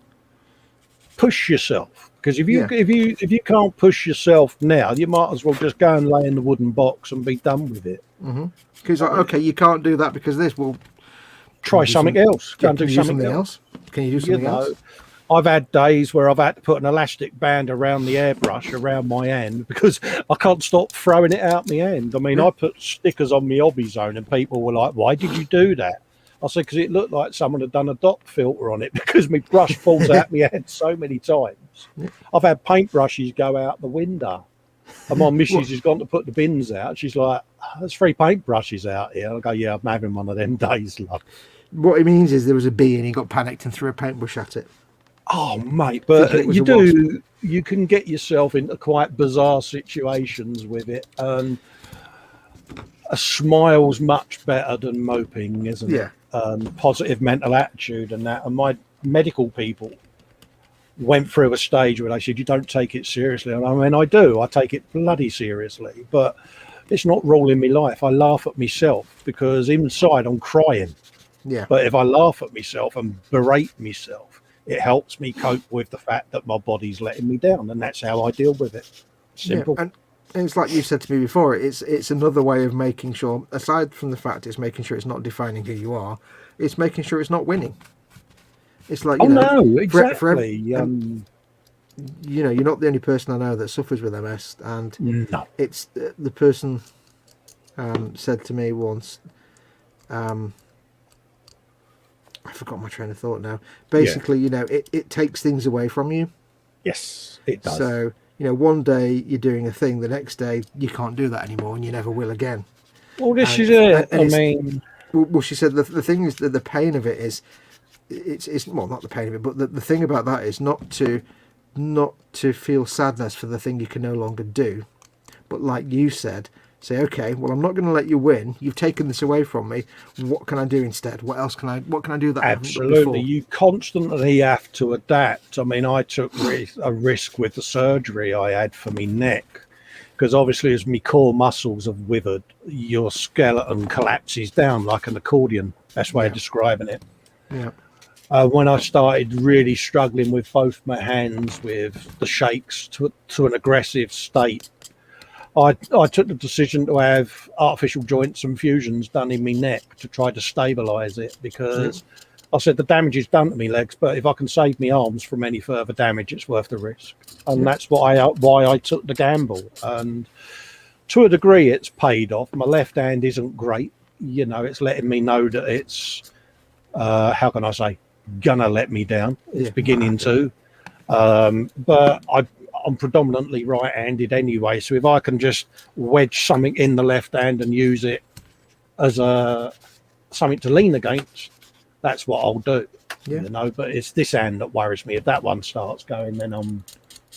Push yourself, because if you can't push yourself now, you might as well just go and lay in the wooden box and be done with it. Because okay, you can't do that because this. Well, try something else. Go and do something else. Can you do something else? I've had days where I've had to put an elastic band around the airbrush around my hand because I can't stop throwing it out my hand. I mean, I put stickers on my hobby zone, and people were like, "Why did you do that?" I said, because it looked like someone had done a dot filter on it, because my brush falls out my head so many times. I've had paintbrushes go out the window. And my missus has gone to put the bins out. She's like, there's 3 paintbrushes out here. I go, yeah, I'm having one of them days, love. What it means is there was a bee and he got panicked and threw a paintbrush at it. Oh, mate, but you can get yourself into quite bizarre situations with it. And a smile's much better than moping, isn't it? Positive mental attitude and that. And my medical people went through a stage where they said, you don't take it seriously. And I mean, I do. I take it bloody seriously. But it's not ruling my life. I laugh at myself because inside I'm crying. Yeah. But if I laugh at myself and berate myself, it helps me cope with the fact that my body's letting me down. And that's how I deal with it. Simple. Yeah, and it's like you said to me before, it's another way of making sure, aside from the fact it's making sure it's not defining who you are, it's making sure it's not winning. It's like, no, exactly. you're not the only person I know that suffers with MS, and it's the person said to me once, I forgot my train of thought now. Basically, it takes things away from you. Yes, it does. So, one day you're doing a thing, the next day you can't do that anymore, and you never will again. Well, this is it. I mean, well, she said the thing is that the pain of it is, it's well, not the pain of it, but the thing about that is not to feel sadness for the thing you can no longer do, but like you said, say, okay, well, I'm not going to let you win. You've taken this away from me. What can I do instead? What can I do that absolutely I haven't done before? You constantly have to adapt. I mean, I took a risk with the surgery I had for my neck, because obviously as my core muscles have withered, your skeleton collapses down like an accordion. Best way of describing it. Yeah. When I started really struggling with both my hands with the shakes to an aggressive state, I took the decision to have artificial joints and fusions done in my neck to try to stabilise it, because I said the damage is done to me legs, but if I can save my arms from any further damage, it's worth the risk. And that's why I took the gamble. And to a degree, it's paid off. My left hand isn't great. It's letting me know that it's, how can I say, gonna let me down. It's beginning to. But I'm predominantly right-handed anyway, so if I can just wedge something in the left hand and use it as something to lean against, that's what I'll do. But it's this hand that worries me. If that one starts going, then I'm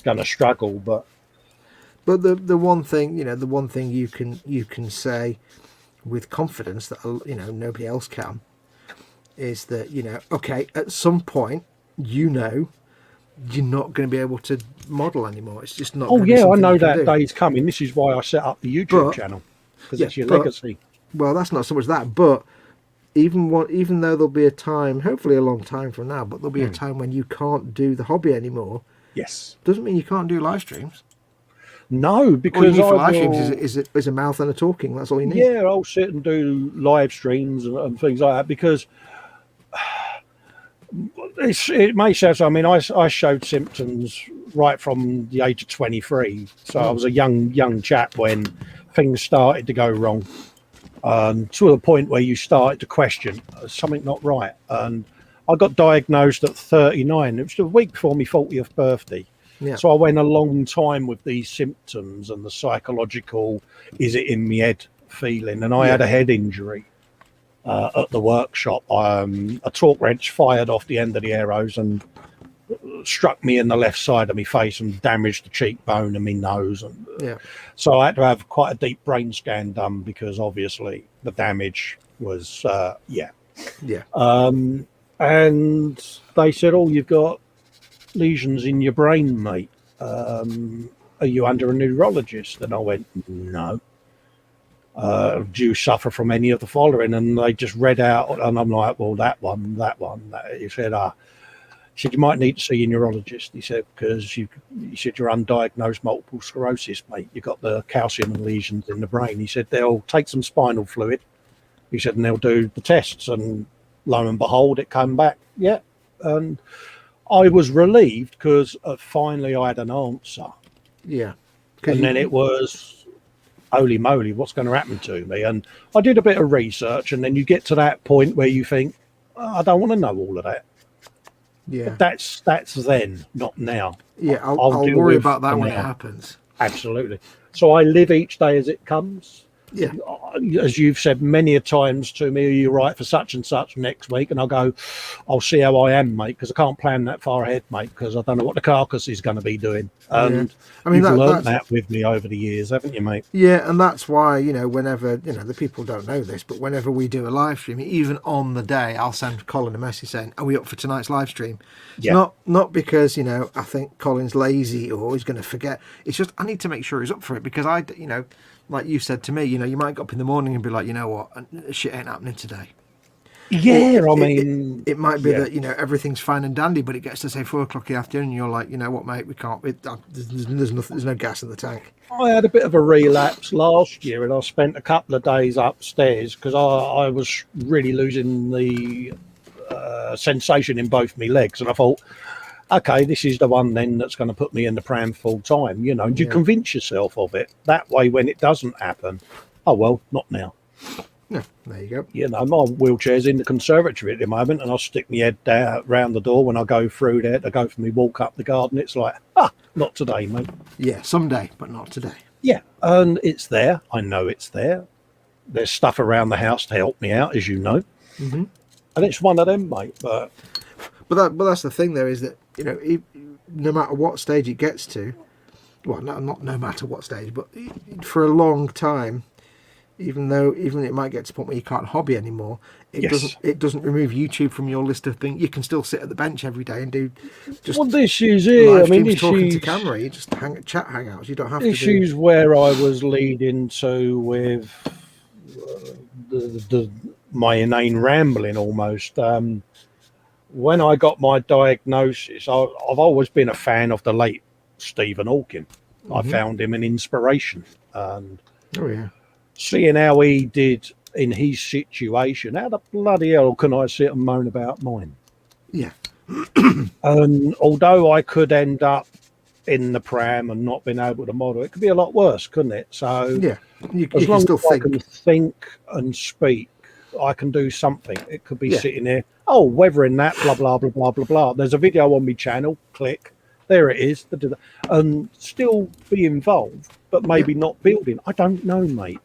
going to struggle. But the one thing you can say with confidence that nobody else can is that okay, at some point you're not going to be able to model anymore. It's just not. Oh yeah, I know that day's coming. This is why I set up the YouTube channel, because it's your legacy. Well, that's not so much that, but even though there'll be a time, hopefully a long time from now, but there'll be a time when you can't do the hobby anymore. Yes, doesn't mean you can't do live streams. No, because live streams is a mouth and a talking. That's all you need. Yeah, I'll sit and do live streams and things like that, because It may sound. I mean, I showed symptoms right from the age of 23. So I was a young chap when things started to go wrong, to the point where you started to question something not right. And I got diagnosed at 39. It was the week before my 40th birthday. Yeah. So I went a long time with these symptoms and the psychological, is it in my head feeling. And I had a head injury. At the workshop, a torque wrench fired off the end of the arrows and struck me in the left side of my face and damaged the cheekbone and my nose. And so I had to have quite a deep brain scan done because obviously the damage was, and they said, "Oh, you've got lesions in your brain, mate. Are you under a neurologist?" And I went, "No." Do you suffer from any of the following? And they just read out, and I'm like, well, that one. He said, you might need to see a neurologist. He said, because you said you're undiagnosed multiple sclerosis, mate. You've got the calcium and lesions in the brain. He said, they'll take some spinal fluid. He said, and they'll do the tests. And lo and behold, it came back. Yeah. And I was relieved because finally I had an answer. Yeah. And then it was, holy moly, what's going to happen to me? And I did a bit of research, and then you get to that point where you think, I don't want to know all of that. Yeah. But that's then, not now. Yeah, I'll worry about that when it happens. Absolutely. So I live each day as it comes. Yeah. As you've said many a times to me, are you right for such and such next week? And I'll go, I'll see how I am, mate, because I can't plan that far ahead, mate, because I don't know what the carcass is going to be doing. And I mean, you've learned that with me over the years, haven't you, mate? Yeah, and that's why, whenever, the people don't know this, but whenever we do a live stream, even on the day, I'll send Colin a message saying, are we up for tonight's live stream? Yeah. Not because, I think Colin's lazy or he's going to forget. It's just, I need to make sure he's up for it because like you said to me, you might get up in the morning and be like, you know what, shit ain't happening today. Yeah, it might be that everything's fine and dandy, but it gets to say 4:00 in the afternoon, and you're like, you know what, mate, we can't. There's no gas in the tank. I had a bit of a relapse last year, and I spent a couple of days upstairs because I was really losing the sensation in both my legs, and I thought, okay, this is the one then that's going to put me in the pram full time, and you convince yourself of it. That way, when it doesn't happen, oh, well, not now. Yeah, there you go. My wheelchair's in the conservatory at the moment, and I'll stick my head down round the door when I go through there to go for me walk up the garden. It's like, not today, mate. Yeah, someday, but not today. Yeah, and it's there. I know it's there. There's stuff around the house to help me out, as you know. Mm-hmm. And it's one of them, mate. But that's the thing, there is that, no matter what stage it gets to, well, not no matter what stage, but for a long time, even it might get to the point where you can't hobby anymore, it doesn't remove YouTube from your list of things. You can still sit at the bench every day and do just this is it. talking to camera. You just chat hangouts. You don't have to do issues where I was leading to with my inane rambling almost. When I got my diagnosis, I've always been a fan of the late Stephen Hawking. Mm-hmm. I found him an inspiration, and seeing how he did in his situation, how the bloody hell can I sit and moan about mine? Yeah. And although I could end up in the pram and not being able to model, it could be a lot worse, couldn't it? So you as long still as I can think and speak, I can do something. It could be sitting there, weathering that, blah, blah, blah, blah, blah, blah. There's a video on my channel, click. There it is. And still be involved, but maybe not building. I don't know, mate.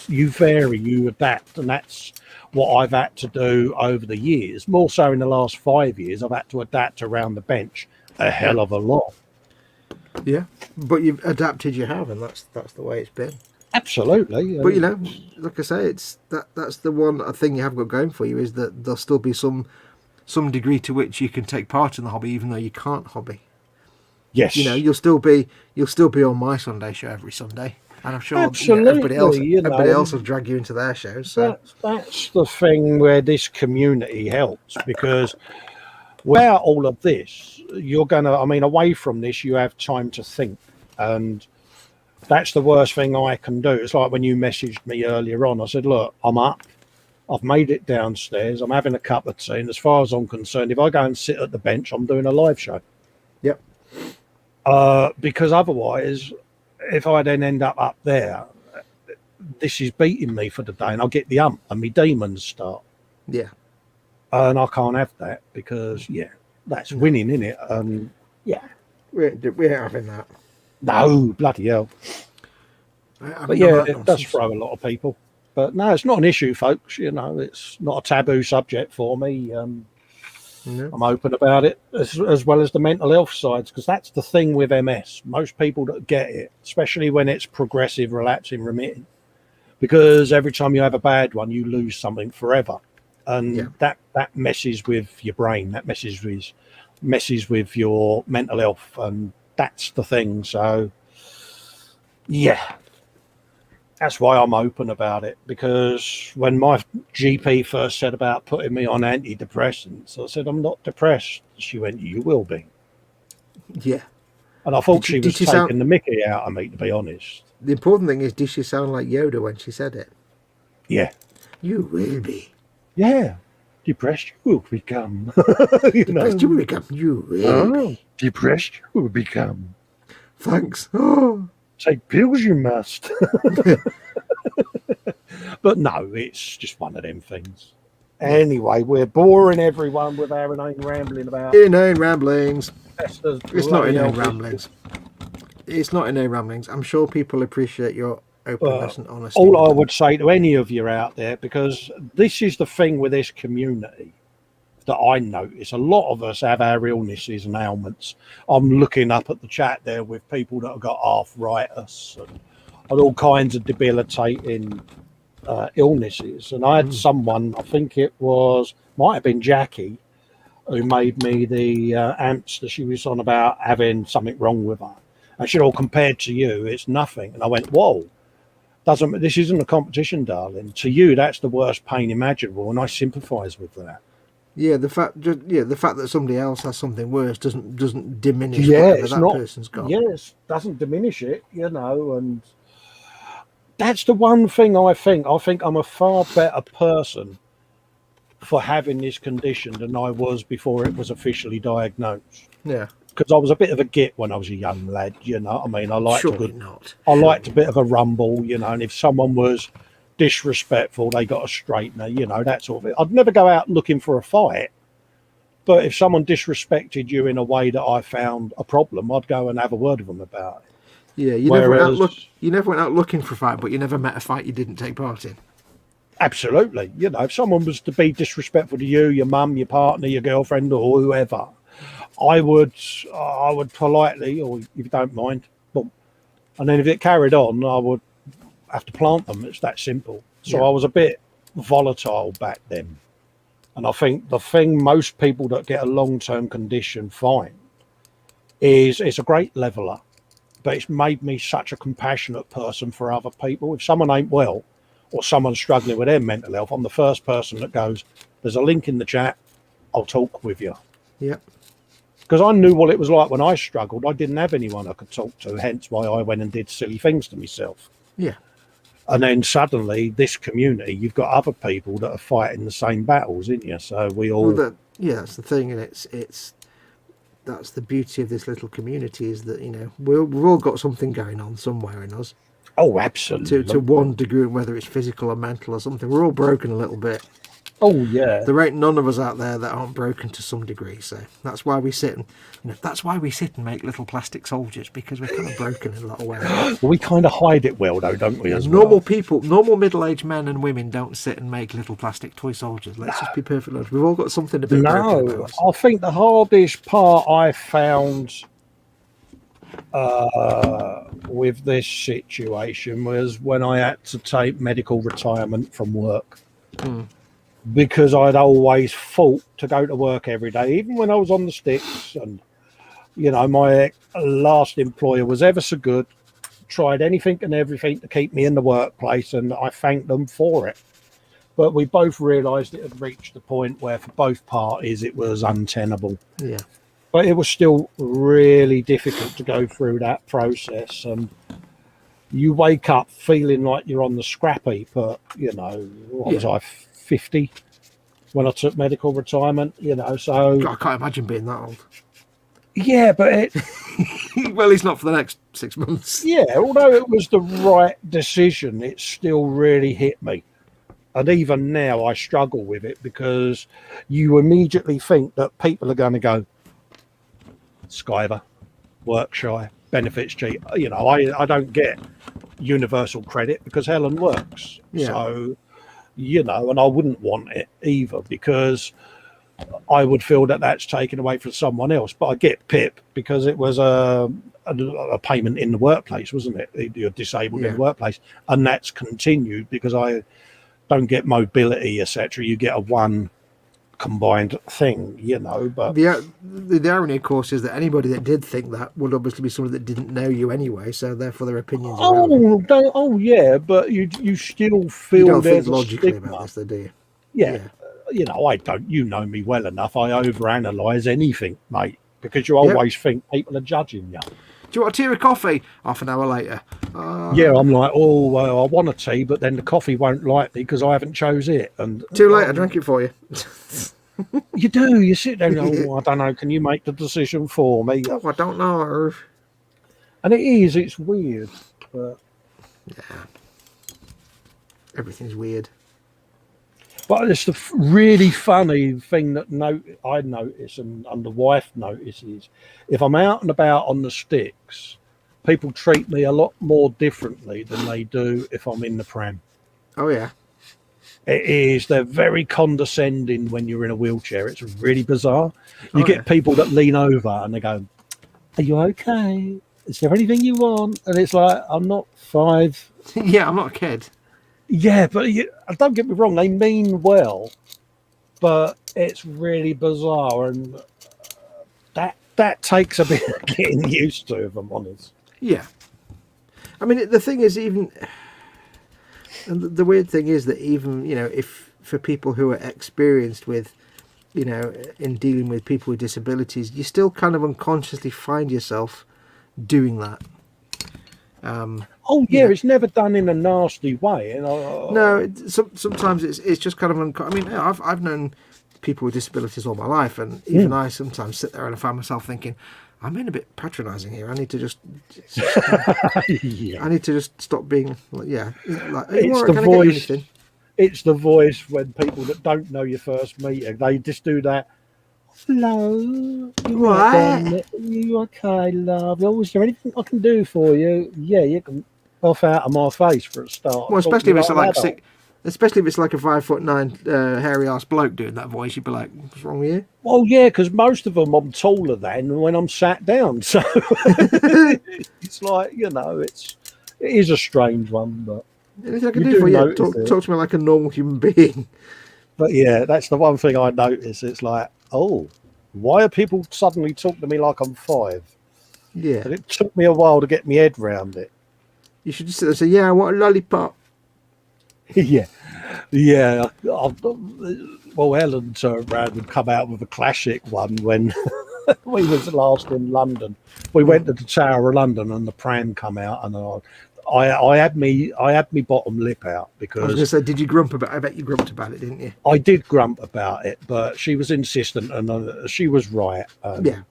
You vary, you adapt, and that's what I've had to do over the years. More so in the last 5 years, I've had to adapt around the bench a hell of a lot. Yeah, but you've adapted, you have, and that's the way it's been. Absolutely. But like I say, that's the one thing you have got going for you is that there'll still be some degree to which you can take part in the hobby, even though you can't hobby. Yes. You'll still be on my Sunday show every Sunday, and I'm sure everybody else will drag you into their shows. So that's the thing where this community helps, because without all of this, you're gonna. Away from this, you have time to think, and that's the worst thing I can do. It's like when you messaged me earlier on. I said, "Look, I'm up. I've made it downstairs. I'm having a cup of tea. And as far as I'm concerned, if I go and sit at the bench, I'm doing a live show. Yep. Because otherwise, if I then end up there, this is beating me for the day, and I'll get the ump, and my demons start. Yeah. And I can't have that because, that's winning, isn't it? We ain't having that. No, bloody hell. But it does throw a lot of people. But no, it's not an issue, folks. You know, it's not a taboo subject for me. I'm open about it, as well as the mental health sides, because that's the thing with MS. Most people that get it, especially when it's progressive, relapsing, remitting, because every time you have a bad one, you lose something forever. And that messes with your brain, that messes with your mental health, and that's the thing. So, that's why I'm open about it, because when my GP first said about putting me on antidepressants, I said, I'm not depressed. She went, you will be. Yeah. And I thought she was taking the mickey out of me, to be honest. The important thing is, did she sound like Yoda when she said it? Yeah. You will be. Yeah. Depressed you will become. Depressed you will become. You will be. Depressed you will become. Thanks. Oh. Take pills you must. But no, it's just one of them things. Anyway, we're boring everyone with our inane rambling about inane ramblings. It's not inane ramblings. It's not inane ramblings. I'm sure people appreciate your openness and honesty. All I would say to any of you out there, because this is the thing with this community that I notice, a lot of us have our illnesses and ailments. I'm looking up at the chat there with people that have got arthritis and all kinds of debilitating illnesses. And I had someone, I think it might have been Jackie, who made me the amps that she was on about having something wrong with her. And she said, compared to you, it's nothing. And I went, whoa, this isn't a competition, darling. To you, that's the worst pain imaginable. And I sympathise with that. Yeah, the fact that somebody else has something worse doesn't diminish whatever that person's got. Yes, doesn't diminish it, and that's the one thing I think. I think I'm a far better person for having this condition than I was before it was officially diagnosed. Yeah. Because I was a bit of a git when I was a young lad, I mean, I liked a liked a bit of a rumble, and if someone was disrespectful, they got a straightener, that sort of it. I'd never go out looking for a fight, but if someone disrespected you in a way that I found a problem, I'd go and have a word with them about it. Yeah, you never went out looking for a fight, but you never met a fight you didn't take part in. Absolutely. If someone was to be disrespectful to you, your mum, your partner, your girlfriend, or whoever, I would politely, or if you don't mind, boom. And then if it carried on, I would have to plant them. It's that simple. So I was a bit volatile back then. And I think the thing most people that get a long-term condition find is it's a great leveler, but it's made me such a compassionate person for other people. If someone ain't well or someone's struggling with their mental health, I'm the first person that goes, there's a link in the chat, I'll talk with you. Yeah. Because I knew what it was like when I struggled. I didn't have anyone I could talk to, hence why I went and did silly things to myself. Yeah. And then suddenly, this community, you've got other people that are fighting the same battles, isn't you? So we all... that's the thing, and that's the beauty of this little community, is that, we've all got something going on somewhere in us. Oh, absolutely. To one degree, whether it's physical or mental or something. We're all broken a little bit. Oh, yeah. There ain't none of us out there that aren't broken to some degree. So that's why we sit and make little plastic soldiers, because we're kind of broken in a lot of ways. Well, we kind of hide it well, though, don't we? Normal middle-aged men and women don't sit and make little plastic toy soldiers. Let's just be perfectly honest. We've all got something a bit broken about us. I think the hardest part I found with this situation was when I had to take medical retirement from work. Because I'd always fought to go to work every day, even when I was on the sticks. And, my last employer was ever so good, tried anything and everything to keep me in the workplace, and I thanked them for it. But we both realised it had reached the point where for both parties it was untenable. Yeah. But it was still really difficult to go through that process. And you wake up feeling like you're on the scrap heap, but, what was I, 50 when I took medical retirement, so... God, I can't imagine being that old. Yeah, but Well, he's not for the next 6 months. yeah, although it was the right decision, it still really hit me. And even now I struggle with it because you immediately think that people are going to go, Skyver, work shy, benefits cheap. I don't get universal credit because Helen works. Yeah. So, and I wouldn't want it either because I would feel that that's taken away from someone else. But I get PIP because it was a payment in the workplace, wasn't it? You're disabled in the workplace. And that's continued because I don't get mobility, etc. You get a one combined thing, but the irony, of course, is that anybody that did think that would obviously be someone that didn't know you anyway, so therefore their opinions are yeah, but you still feel you don't there's think logically a about this, though, do you? Yeah. I don't, know me well enough, I overanalyze anything, mate, because you always think people are judging you. Do you want a tea or coffee? Half an hour later. Yeah, I'm like, well, I want a tea, but then the coffee won't like me because I haven't chose it. And too late, I drank it for you. You do. You sit there and go, I don't know, can you make the decision for me? Oh, I don't know. And it's weird. But... yeah. Everything's weird. But it's the really funny thing that I notice and the wife notices. If I'm out and about on the sticks, people treat me a lot more differently than they do if I'm in the pram. Oh, yeah. It is. They're very condescending when you're in a wheelchair. It's really bizarre. You get people that lean over and they go, are you okay? Is there anything you want? And it's like, I'm not 5. Yeah, I'm not a kid. Yeah, but don't get me wrong, they mean well, but it's really bizarre, and that takes a bit of getting used to, if I'm honest. Yeah. I mean, the thing is, even... the weird thing is that even, if for people who are experienced with, in dealing with people with disabilities, you still kind of unconsciously find yourself doing that. It's never done in a nasty way. No, sometimes it's just kind of I mean, I've known people with disabilities all my life, and even I sometimes sit there and I find myself thinking, I'm being a bit patronising here. I need to just I need to just stop being like, it's the voice. It's the voice when people that don't know your first meeting, they just do that. Hello, you okay, love? Oh, is there anything I can do for you? Yeah, you can off out of my face for a start. Well, especially if it's like a 5'9" hairy ass bloke doing that voice, you'd be like, "What's wrong with you?" Well, yeah, because most of them I'm taller than when I'm sat down, so it's like it is a strange one, but anything I can do for you? Talk to me like a normal human being. But yeah, that's the one thing I notice. It's like, oh, why are people suddenly talking to me like I'm 5? Yeah. And it took me a while to get my head around it. You should just sit there and say, yeah, I want a lollipop. Yeah. Well, Helen turned around and come out with a classic one when we was last in London. We went to the Tower of London and the pram come out, and I had me bottom lip out because I was going to say, did you grump about? I bet you grumped about it, didn't you? I did grump about it, but she was insistent, and she was right. Yeah.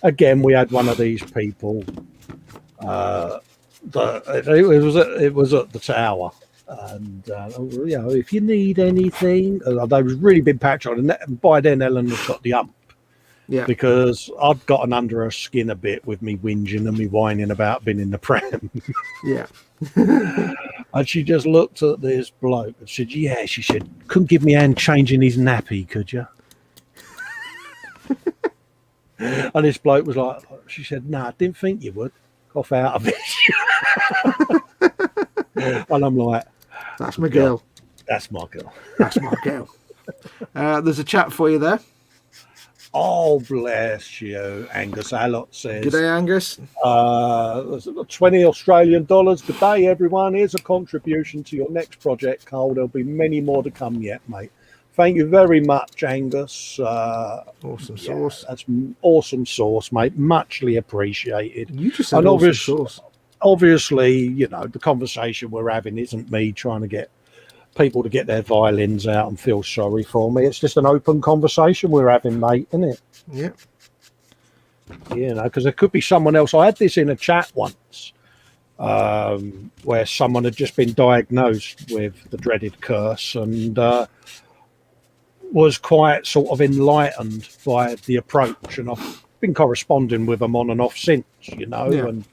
Again, we had one of these people. It was at the Tower, and if you need anything, they was really big patch on, and by then Ellen had got the ump. Yeah, because I'd gotten under her skin a bit with me whinging and me whining about being in the pram. Yeah. And she just looked at this bloke and said, yeah, she said, couldn't give me a hand changing his nappy, could you? And this bloke was like, she said, no, I didn't think you would. Cough out of it. And I'm like, that's my girl. That's my girl. That's my girl. There's a chat for you there. Oh, bless you, Angus Allott says. Good day, Angus. 20 Australian dollars. Good day, everyone. Here's a contribution to your next project, Carl. There'll be many more to come yet, mate. Thank you very much, Angus. Awesome sauce. That's awesome sauce, mate. Muchly appreciated. You just said awesome sauce. Obviously, the conversation we're having isn't me trying to get people to get their violins out and feel sorry for me. It's just an open conversation we're having, mate, isn't it? Yeah. You know, because there could be someone else. I had this in a chat once where someone had just been diagnosed with the dreaded curse and was quite sort of enlightened by the approach. And I've been corresponding with them on and off since, you know, and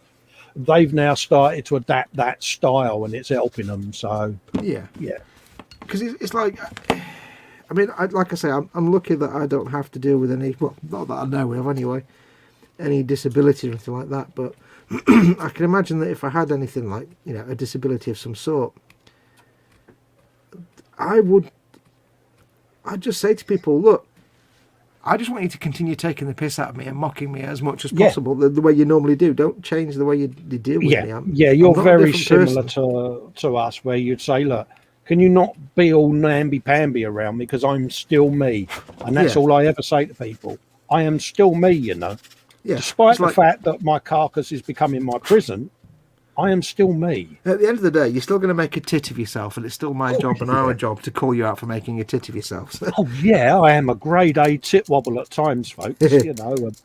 they've now started to adapt that style and it's helping them. So, yeah. Because it's like, I mean, like I say, I'm lucky that I don't have to deal with any, well, not that I know of anyway, any disability or anything like that. But I can imagine that if I had anything like, you know, a disability of some sort, I'd just say to people, look, I just want you to continue taking the piss out of me and mocking me as much as possible, the way you normally do. Don't change the way you deal with me. You're very similar to us, where you'd say, look, can you not be all namby-pamby around me because I'm still me? And that's all I ever say to people. I am still me, you know. Yeah. Despite the fact that my carcass is becoming my prison, I am still me. At the end of the day, you're still going to make a tit of yourself, and it's still my job and our job to call you out for making a tit of yourself. So. Oh, yeah, I am a grade A tit wobble at times, folks, you know. And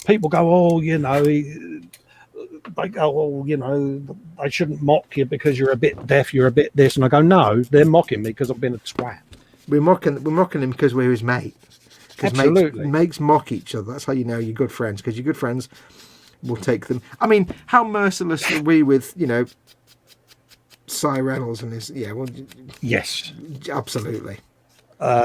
people go, oh, you know, they go, oh, you know, I shouldn't mock you because you're a bit deaf, you're a bit this. And I go, no, they're mocking me because I've been a twat. We're mocking him because we're his mate. Absolutely. Mates mock each other. That's how you know you're good friends, because your good friends will take them. I mean, how merciless are we with, you know, Cy Reynolds and his... Yeah, well... Yes. Absolutely.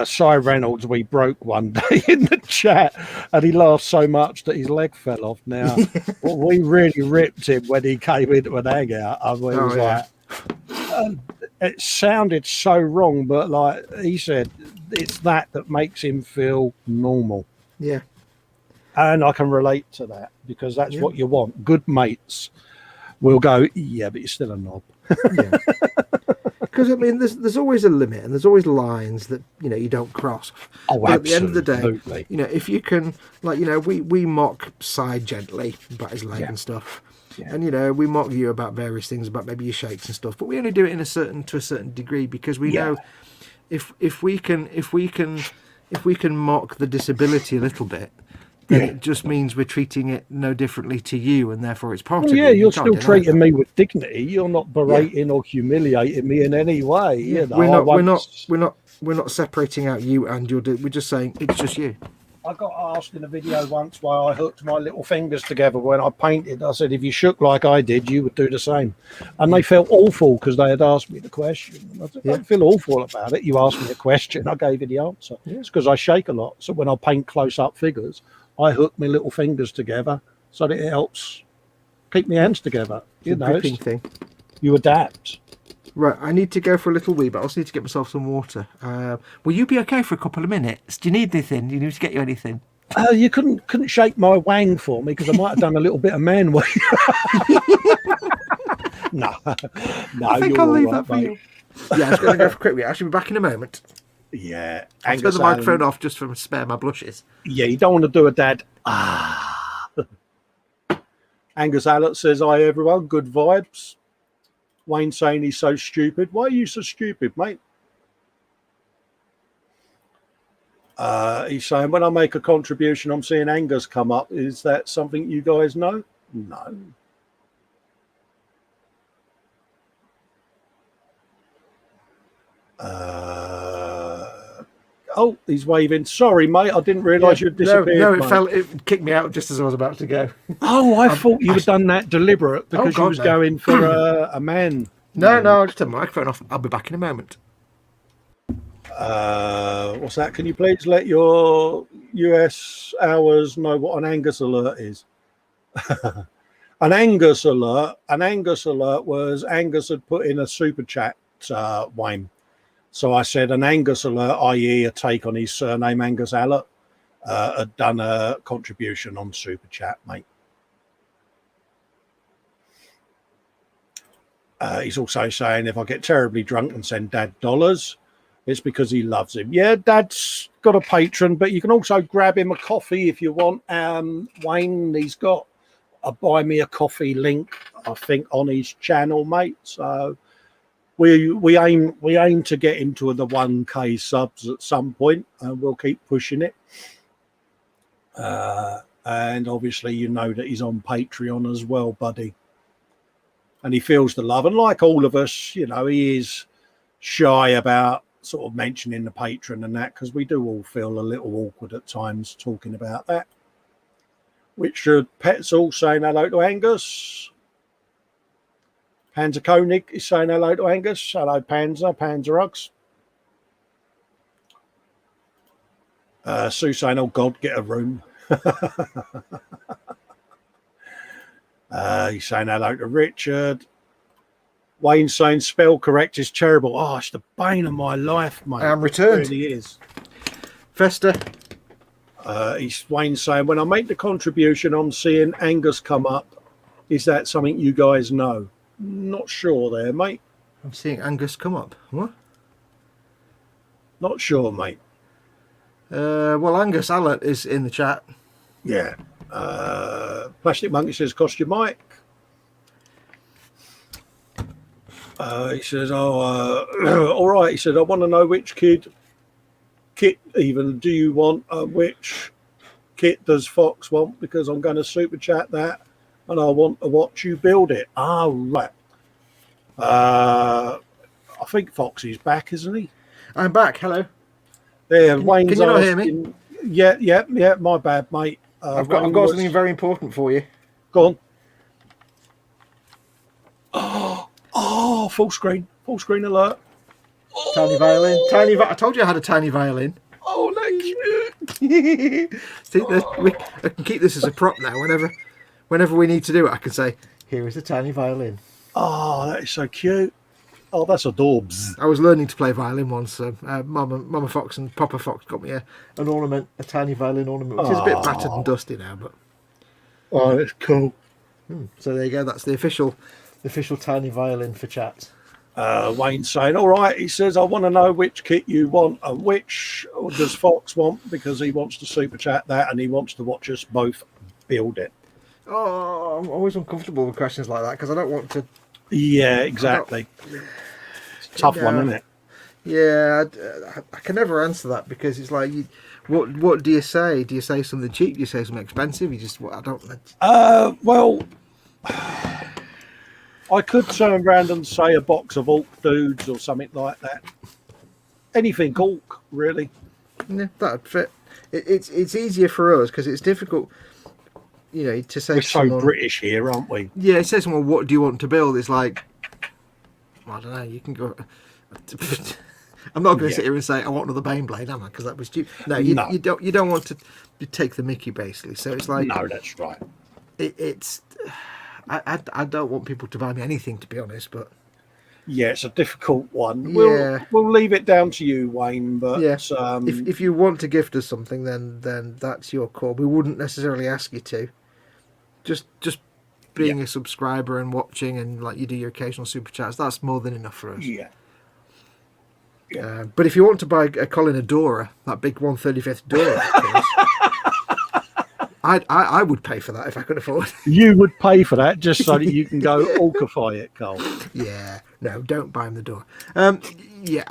Cy Reynolds, we broke one day in the chat, and he laughed so much that his leg fell off. Now, we really ripped him when he came into an hangout. I mean, it was like... it sounded so wrong, but like he said, it's that makes him feel normal. Yeah. And I can relate to that, because that's what you want. Good mates will go, yeah, but you're still a knob. Because I mean, there's always a limit, and there's always lines that, you know, you don't cross. Oh, but absolutely. At the end of the day, you know, if you can, like, you know, we mock Cy gently about his leg and stuff, and you know, we mock you about various things, about maybe your shakes and stuff, but we only do it to a certain degree, because we know if we can mock the disability a little bit, then it just means we're treating it no differently to you, and therefore it's part of you. You're still treating me with dignity. You're not berating or humiliating me in any way. You know, we're not separating out you and your. We're just saying it's just you. I got asked in a video once why I hooked my little fingers together when I painted. I said, if you shook like I did, you would do the same. And they felt awful because they had asked me the question. And I said, don't feel awful about it. You asked me a question, I gave you the answer. It's because I shake a lot. So when I paint close-up figures, I hook my little fingers together so that it helps keep my hands together. You know, gripping thing. You adapt. Right, I need to go for a little wee, but I also need to get myself some water. Will you be okay for a couple of minutes? Do you need anything? Do you need to get you anything? You couldn't shake my wang for me, because I might have done a little bit of man weight. No, I think I'll leave that for you. Yeah, I'm just going to go for a quick wee. I should be back in a moment. Yeah. I'll turn the microphone off just to spare my blushes. Yeah, you don't want to do a dad. Angus Allett says, hi, everyone. Good vibes. Wayne saying he's so stupid. Why are you so stupid, mate? He's saying, when I make a contribution, I'm seeing Angus come up. Is that something you guys know? No. Oh, he's waving. Sorry, mate. I didn't realise you'd disappeared. No, it kicked me out just as I was about to go. Oh, I thought you had done that deliberate because you was going for a man. No, I just turned the microphone off. I'll be back in a moment. What's that? Can you please let your US hours know what an Angus alert is? An Angus alert was Angus had put in a super chat, Wayne. So I said an Angus alert, i.e. a take on his surname, Angus Allett, had done a contribution on super chat, mate. He's also saying, if I get terribly drunk and send Dad dollars, it's because he loves him. Yeah, Dad's got a patron, but you can also grab him a coffee if you want. Wayne, he's got a buy me a coffee link, I think, on his channel, mate. So we aim to get into the 1K subs at some point, and we'll keep pushing it. And obviously, you know that he's on Patreon as well, buddy. And he feels the love. And like all of us, you know, he is shy about sort of mentioning the patron and that, because we do all feel a little awkward at times talking about that. Richard Petzel saying hello to Angus. Panzer Koenig is saying hello to Angus. Hello, Panzer Uggs. Sue saying, oh God, get a room. He's saying hello to Richard. Wayne saying spell correct is terrible. Oh, it's the bane of my life, mate. I am returned. It really is. Festa. Wayne saying, when I make the contribution, I'm seeing Angus come up. Is that something you guys know? Not sure there, mate. I'm seeing Angus come up. What? Not sure, mate. Well, Angus Allett is in the chat. Yeah. Plastic Monkey says, cost your mic. He says, all right. He said, I want to know which kit even do you want? Which kit does Fox want? Because I'm going to super chat that, and I want to watch you build it. Right. I think Fox is back, isn't he? I'm back. Hello. There, Wayne's can you not asking, hear me? Yeah. My bad, mate. I've got something very important for you. Go on. Oh, full screen alert. Tiny violin. I told you I had a tiny violin. Oh, thank you. See, I can keep this as a prop now. Whenever we need to do it, I can say, here is a tiny violin. Oh, that is so cute. Oh, that's adorbs. I was learning to play violin once. So Mama Fox and Papa Fox got me an ornament, a tiny violin ornament, which is a bit battered and dusty now. But oh, it's cool. So there you go. That's the official tiny violin for chat. Wayne saying, all right. He says, I want to know which kit you want and which does Fox want, because he wants to super chat that and he wants to watch us both build it. Oh, I'm always uncomfortable with questions like that because I don't want to. Yeah, exactly. It's a tough one, isn't it? Yeah, I can never answer that because it's like, what do you say? Do you say something cheap? Do you say something expensive? You just, I don't. Well, I could turn around and say a box of Orc Dudes or something like that. Anything Orc, really. Yeah, that'd fit. It's easier for us because it's difficult. You know, to say we're so someone, British here, aren't we? Yeah, it says someone, what do you want to build? It's like, I don't know, you can go. I'm not going to sit here and say I want another Baneblade, am I? Because that was stupid. No, you don't want to take the mickey, basically. So it's like, no, that's right. I don't want people to buy me anything, to be honest, but yeah, it's a difficult one. Yeah. We'll leave it down to you, Wayne. But yeah, if you want to gift us something, then that's your call. We wouldn't necessarily ask you to. Just being a subscriber and watching, and like you do your occasional super chats, that's more than enough for us. Yeah. But if you want to buy a Colin Adora, that big 1/35th Dora, I would pay for that if I could afford. You would pay for that just so that you can go orcify it, Cole. Yeah, no, don't buy him the door. Yeah,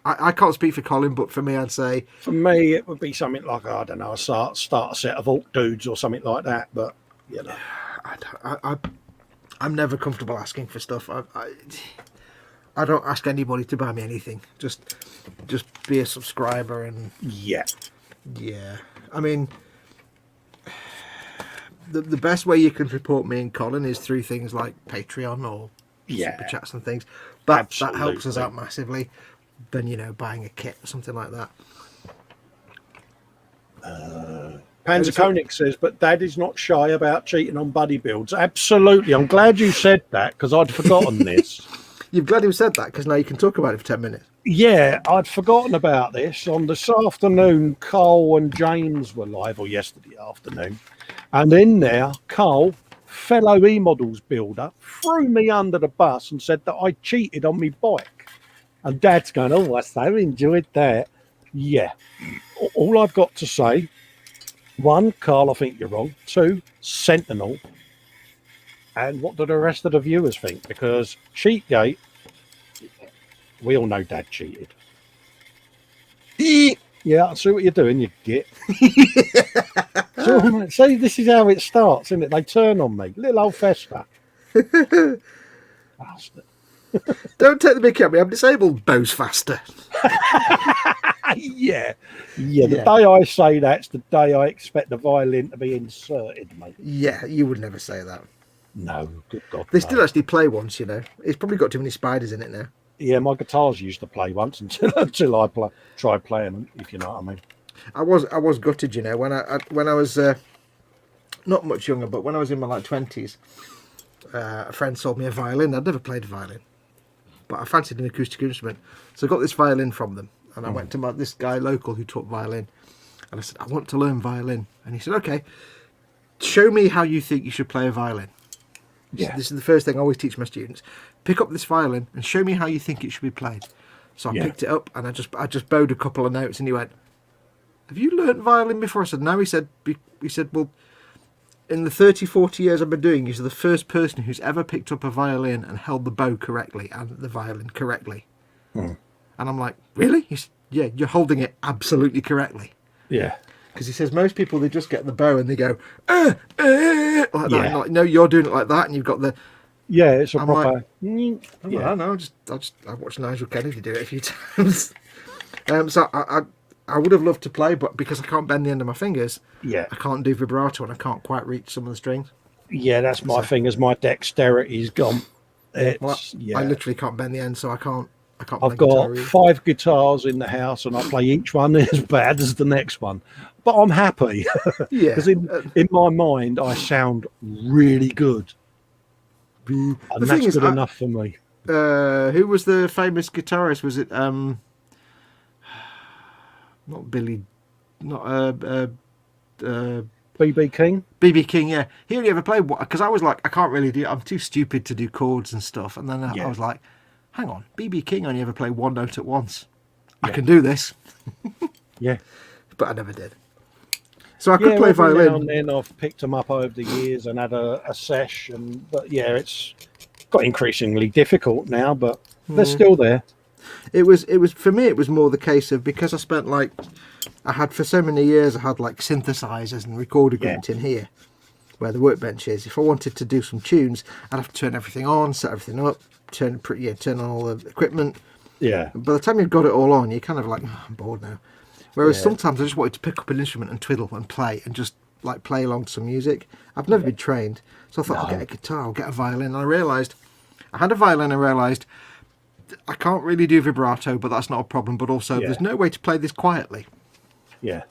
I can't speak for Colin, but for me, I'd say for me it would be something like, I don't know, start a set of Orc Dudes or something like that. But you know, I'm never comfortable asking for stuff. I don't ask anybody to buy me anything. Just be a subscriber and yeah. I mean, the best way you can support me and Colin is through things like Patreon or super chats and things. That helps us out massively than buying a kit or something like that. Panzer Koenig says, but Dad is not shy about cheating on buddy builds. Absolutely. I'm glad you said that because I'd forgotten this. You're glad you said that because now you can talk about it for 10 minutes. Yeah, I'd forgotten about this. On this afternoon, Cole and James were live, or yesterday afternoon. And in there, Cole, fellow E-Models builder, threw me under the bus and said that I cheated on my bike. And Dad's going, oh, I so enjoyed that. Yeah. All I've got to say, 1, Carl, I think you're wrong. 2, Sentinel. And what do the rest of the viewers think? Because Cheatgate, We all know Dad cheated. Yeah, I see what you're doing, you git. So, see, this is how it starts, isn't it? They turn on me. Little old Festa. Bastard. Don't take the mickey at me. I'm disabled, Bose Faster. Yeah. The day I say that's the day I expect the violin to be inserted, mate. Yeah, you would never say that. No, good God. They no. still actually play once, you know. It's probably got too many spiders in it now. Yeah, my guitars used to play once until I tried playing them, if you know what I mean. I was gutted, you know, when I was not much younger, but when I was in my like 20s, a friend sold me a violin. I'd never played a violin, but I fancied an acoustic instrument, so I got this violin from them, and I went to this guy local who taught violin, and I said, I want to learn violin, and he said, okay, show me how you think you should play a violin. Yeah. This is the first thing I always teach my students. Pick up this violin and show me how you think it should be played. So I picked it up and I just bowed a couple of notes, and he went, have you learnt violin before? I said, no. He said, well, in the 30, 40 years I've been doing, you're the first person who's ever picked up a violin and held the bow correctly and the violin correctly. And I'm like, really? He said, yeah, you're holding it absolutely correctly. Yeah. Because he says most people, they just get the bow and they go, like that. Like, no, you're doing it like that, and you've got the... Yeah, it's a I'm proper... like, I don't know, I watched Nigel Kennedy do it a few times. So I would have loved to play, but because I can't bend the end of my fingers, I can't do vibrato, and I can't quite reach some of the strings. Yeah, that's my fingers. My dexterity's gone. I literally can't bend the end, so I can't. I've got 5 guitars in the house, and I play each one as bad as the next one. But I'm happy. Because in my mind, I sound really good. And that's good enough for me. Who was the famous guitarist? Was it not Billy? Not BB King? BB King, yeah. He only ever played one, because I was like, I can't really do. I'm too stupid to do chords and stuff. And then I was like, hang on, BB King only ever played one note at once. I can do this. Yeah. But I never did. So I could play violin. Now and then I've picked them up over the years and had a session. But yeah, it's got increasingly difficult now, but they're still there. It was for me, it was more the case of, because I spent for so many years, I had like synthesizers and recorder equipment in here where the workbench is. If I wanted to do some tunes, I'd have to turn everything on, set everything up, turn on all the equipment. Yeah. By the time you've got it all on, you're kind of like, oh, I'm bored now. Whereas sometimes I just wanted to pick up an instrument and twiddle and play and just like play along to some music. I've never been trained, so I thought I'll get a guitar, I'll get a violin. And I realised I had a violin. I realised I can't really do vibrato, but that's not a problem. But also, there's no way to play this quietly. Yeah,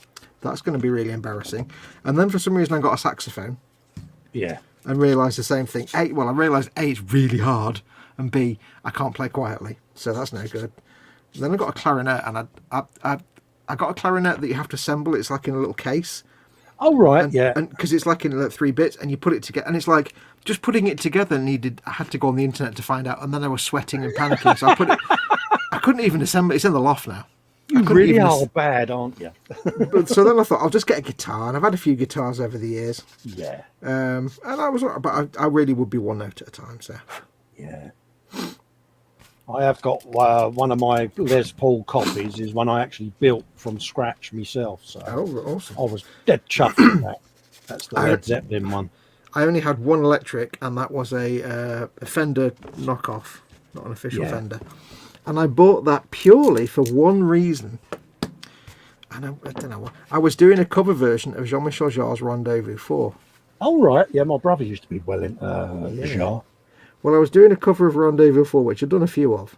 that's going to be really embarrassing. And then for some reason, I got a saxophone. Yeah, and realised the same thing. I realised A, it's really hard, and B, I can't play quietly, so that's no good. Then I got a clarinet, and I got a clarinet that you have to assemble. It's like in a little case. Oh right, and because it's like in 3 bits, and you put it together, and it's like just putting it together I had to go on the internet to find out, and then I was sweating and panicking, so I couldn't even assemble it. It's in the loft now. You really are bad, aren't you? So then I thought, I'll just get a guitar, and I've had a few guitars over the years. Yeah. And I was, but I really would be one note at a time. So. Yeah. I have got one of my Les Paul copies is one I actually built from scratch myself. So awesome! I was dead chuffed with that. That's the Led Zeppelin one. I only had one electric, and that was a Fender knockoff, not an official Fender. And I bought that purely for one reason. And I don't know what. I was doing a cover version of Jean-Michel Jarre's Rendezvous 4. Oh right, yeah. My brother used to be well in Jarre. Well, I was doing a cover of Rendezvous 4, which I've done a few of.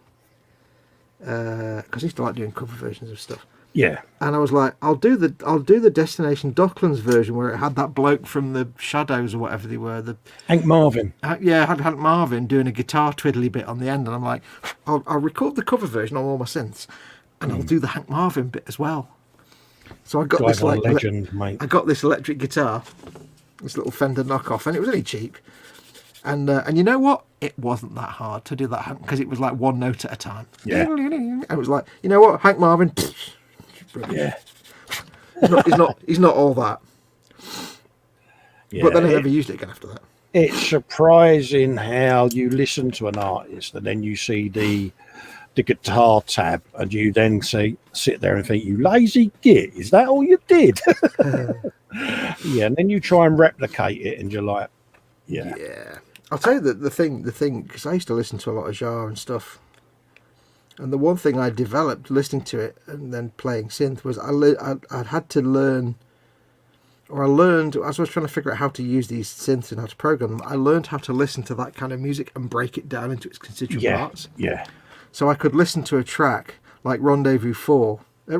Because I used to like doing cover versions of stuff. Yeah. And I was like, I'll do the Destination Docklands version where it had that bloke from the Shadows or whatever they were. Hank Marvin. It had Hank Marvin doing a guitar twiddly bit on the end. And I'm like, I'll record the cover version on all my synths. And I'll do the Hank Marvin bit as well. So I got this legend, mate. I got this electric guitar, this little Fender knockoff, and it was really cheap. And you know what? It wasn't that hard to do that because it was like one note at a time. Yeah. And it was like, you know what? Hank Marvin. Yeah. He's not all that. Yeah, but then I never used it again after that. It's surprising how you listen to an artist and then you see the the guitar tab, and you then sit there and think, you lazy git, is that all you did? Yeah, and then you try and replicate it, and you're like, yeah. I'll tell you that the thing, because I used to listen to a lot of Jar and stuff, and the one thing I developed listening to it and then playing synth was I'd had to learn, or I learned as I was trying to figure out how to use these synths and how to program them. I learned how to listen to that kind of music and break it down into its constituent parts. Yeah. So I could listen to a track like Rendezvous 2, and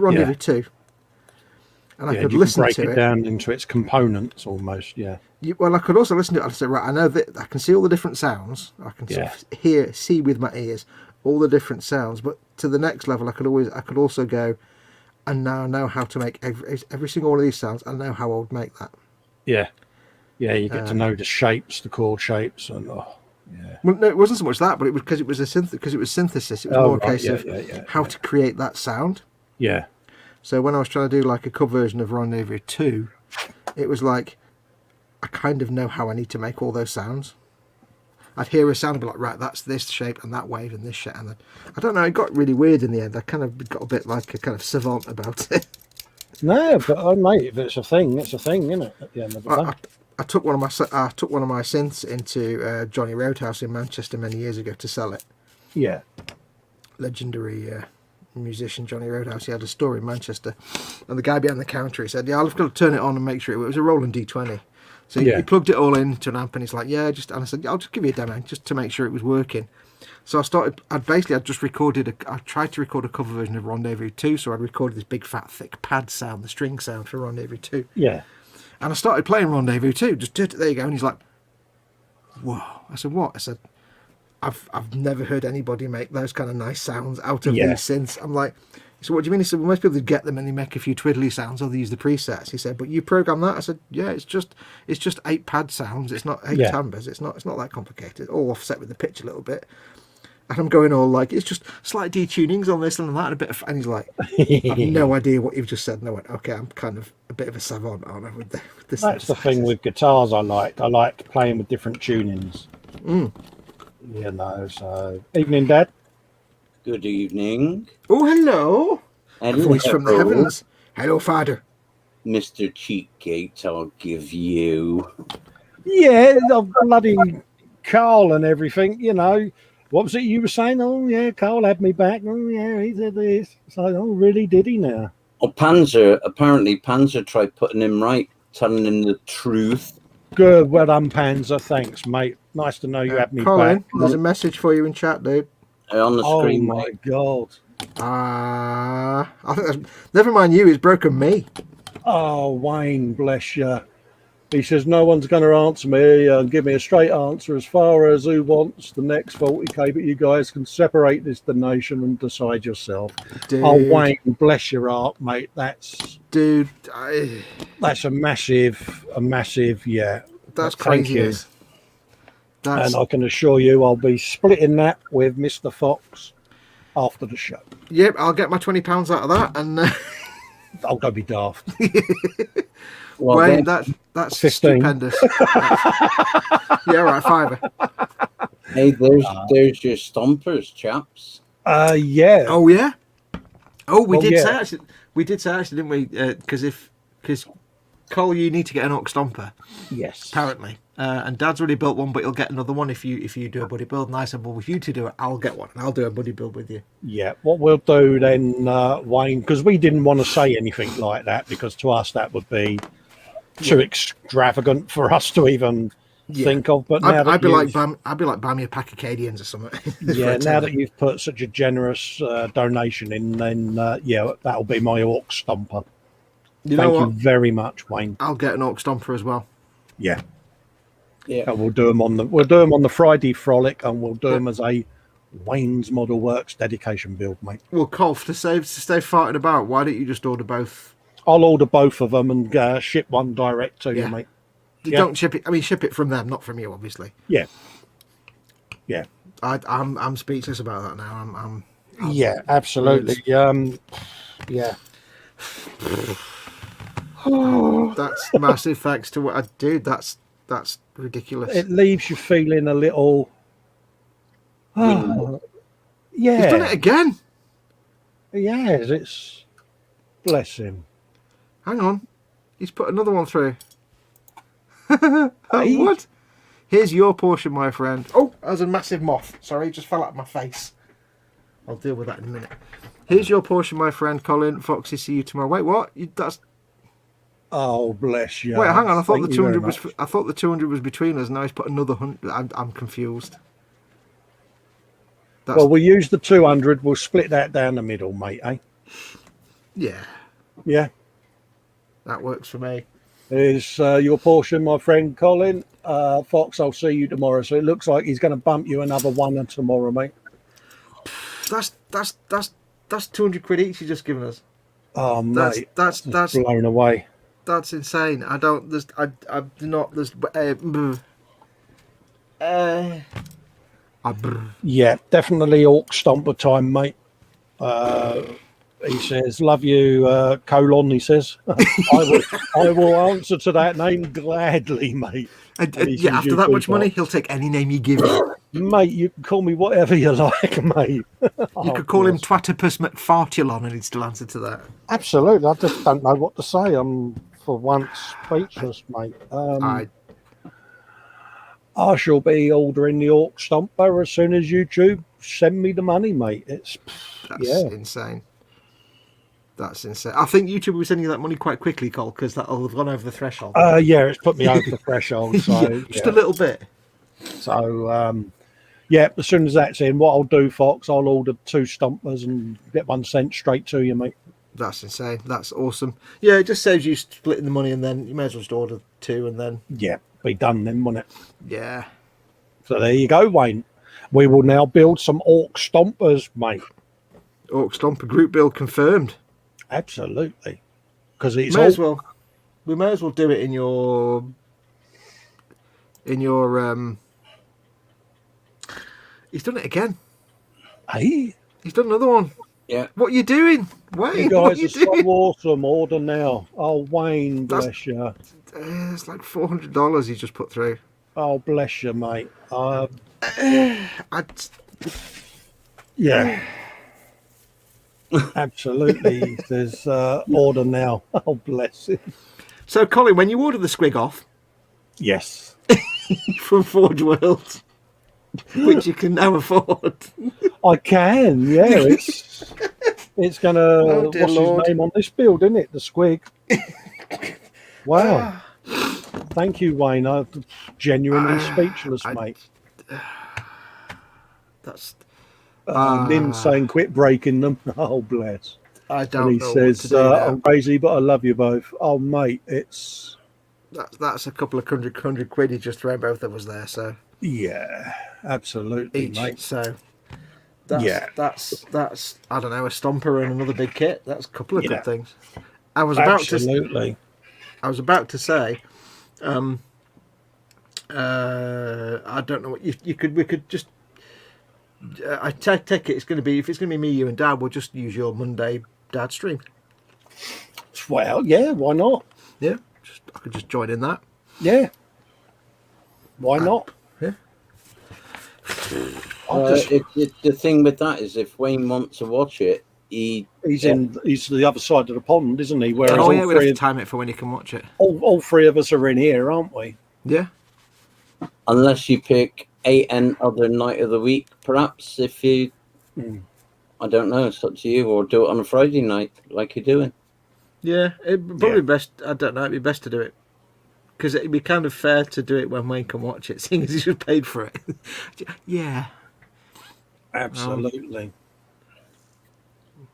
I could listen to it. Break it down into its components almost, Well, I could also listen to it and say, right, I know that I can see all the different sounds. I can see with my ears all the different sounds. But to the next level, I could also go, and now I know how to make every single one of these sounds. I know how I would make that. Yeah, you get to know the shapes, the chord shapes, and Well, no, it wasn't so much that, but it was because it was synthesis. It was more a case of how to create that sound. Yeah. So when I was trying to do like a cover version of Rendezvous 2, it was like, I kind of know how I need to make all those sounds. I'd hear a sound and be like, right, that's this shape and that wave and this shape. And then, I don't know, it got really weird in the end. I kind of got a bit like a kind of savant about it. No, but mate, if it's a thing, isn't it? At the end of the day. I took one of my synths into Johnny Roadhouse in Manchester many years ago to sell it. Yeah. Legendary musician Johnny Roadhouse. He had a store in Manchester, and the guy behind the counter, he said, I've got to turn it on and make sure it was a Roland D20. So he plugged it all into an amp, and he's like, and I said, I'll just give you a demo just to make sure it was working. So I tried to record a cover version of Rendezvous 2, so I'd recorded this big fat thick pad sound, the string sound for Rendezvous 2. Yeah. And I started playing Rendezvous 2, there you go, and he's like, whoa. I said, what? I said, I've never heard anybody make those kind of nice sounds out of these synths. I'm like, so what do you mean? He said, well, most people get them and they make a few twiddly sounds or they use the presets. He said, but you program that? I said, yeah, it's just 8 pad sounds. It's not 8 timbres. It's not that complicated. All offset with the pitch a little bit. And I'm going all like, it's just slight detunings on this and that, and a bit of, and he's like, I've no idea what you've just said. And I went, okay, I'm kind of a bit of a savant, aren't I, with this. That's the thing with guitars I liked playing with different tunings. You know, so evening, Dad. Good evening. Oh, hello. A voice from the heavens. Hello, Father. Mr. Cheekgate, I'll give you. Yeah, bloody Carl and everything, you know. What was it you were saying? Oh, yeah, Carl had me back. Oh, yeah, he said this. It's like, oh, really, did he now? Oh, apparently Panzer tried putting him right, telling him the truth. Good, well done, Panzer. Thanks, mate. Nice to know you had me Colin, back. There's a message for you in chat, dude. On the screen, oh, my mate. God. I think that's, never mind you, it's broken me. Oh, Wayne, bless you. He says, no one's going to answer me and give me a straight answer as far as who wants the next 40k, but you guys can separate this donation and decide yourself. Dude. Oh, Wayne, bless your heart, mate. That's a massive, yeah. That's crazy. And I can assure you I'll be splitting that with Mr. Fox after the show. Yep, I'll get my £20 out of that, and I'll go be daft. Well, Wait, that's 15. Stupendous. Yeah, right, £5. Hey, there's your stompers, chaps. Yeah. Oh yeah. Oh, we did say actually, didn't we? Because Cole, you need to get an Orc Stomper. Yes. Apparently. And Dad's already built one, but he'll get another one if you do a buddy build. And I said, well, with you to do it, I'll get one, and I'll do a buddy build with you. Yeah, what we'll do then, Wayne, because we didn't want to say anything like that, because to us that would be too extravagant for us to even think of. But now I'd be like buy me a pack of Cadians or something. Yeah, now that you've put such a generous donation in, then that'll be my Orc Stomper. Thank you very much, Wayne. I'll get an Orc Stomper as well. Yeah. Yeah, and we'll do them on the Friday Frolic, and we'll do them as a Wayne's Model Works dedication build, mate. Well, Colf, to stay farting about, why don't you just order both? I'll order both of them and ship one direct to you, mate. Don't ship it. I mean, ship it from them, not from you, obviously. Yeah. I'm speechless about that now. I'm yeah, absolutely. Yeah. That's massive thanks to what I do. That's ridiculous. It leaves you feeling a little Yeah. He's done it again. Yes, it's... Bless him. Hang on. He's put another one through. Oh, Hey. what? Here's your portion, my friend. Oh, that was a massive moth. Sorry, it just fell out of my face. I'll deal with that in a minute. Here's your portion, my friend Colin. Foxy, see you tomorrow. Wait, what? That's... Oh, bless you. Wait, hang on. I thought Thank the you very 200 was. much. I thought the 200 was between us. Now he's put another 100. I'm confused. That's... Well, we'll use the 200. We'll split that down the middle, mate, eh? Yeah, Yeah. that works for me. Is your portion, my friend Colin. Fox, I'll see you tomorrow. So it looks like he's going to bump you another one tomorrow, mate. That's 200 quid each you've just given us. Oh, mate. That's blown away. That's insane. I don't. There's. I do not. There's. Yeah, definitely Orc Stomper time, mate. He says, love you, Colin, he says. I will answer to that name gladly, mate. Yeah, after that much money, he'll take any name you give him. Mate, you can call me whatever you like, mate. You could call him Twatopus McFartulon and he'd still answer to that. Absolutely. I just don't know what to say. I'm, for once, speechless, mate. I shall be ordering the Orc Stomper as soon as YouTube send me the money, mate. That's insane. That's insane. I think YouTube will be sending you that money quite quickly, Cole, because that'll have gone over the threshold. Yeah, it's put me over the threshold. So just a little bit. So, yeah, as soon as that's in, what I'll do, Fox, I'll order 2 Stompers and get one sent straight to you, mate. That's insane. That's awesome. Yeah, it just saves you splitting the money, and then you may as well just order 2 and then... Yeah, be done then, won't it? Yeah. So there you go, Wayne. We will now build some Orc Stompers, mate. Orc Stomper group build confirmed. Absolutely. Because it's we may as well do it in your he's done it again. Hey, he's done another one. Yeah. What are you doing? Wayne, you guys what are you are so doing? awesome. Order now. Oh, Wayne, bless you. It's like $400 he's just put through. Oh, bless you, mate. Yeah. Absolutely. He says, order now. Oh, bless him. So, Colin, when you order the squig off Yes. from Forge World, which you can now afford, I can, yeah. It's going to... dear what's Lord. his name on this build, isn't it? The squig. Wow. Thank you, Wayne. I'm genuinely speechless, mate. That's... Lynn saying quit breaking them. Oh, bless. I don't And he know says, what to do now. I'm crazy, but I love you both. Oh, mate, it's... That's a couple of hundred quid he just thrown both of us there, so... Yeah, absolutely, Each, mate. so... That's I don't know, a Stomper and another big kit. That's a couple of good things. I was about to say, I don't know what we could just. I take it it's going to be, if it's going to be me, you, and Dad, we'll just use your Monday Dad stream. Well, yeah, why not? Yeah, I could just join in that. Yeah, why not? Yeah. The thing with that is, if Wayne wants to watch it, he's the other side of the pond, isn't he? Whereas we have to time it for when you can watch it. All 3 of us are in here, aren't we? Yeah. Unless you pick an other night of the week, perhaps, if you... I don't know, it's up to you, or do it on a Friday night, like you're doing. Yeah, it'd probably best, I don't know, it'd be best to do it. Because it'd be kind of fair to do it when Wayne can watch it, seeing as he's just paid for it. Yeah. Absolutely.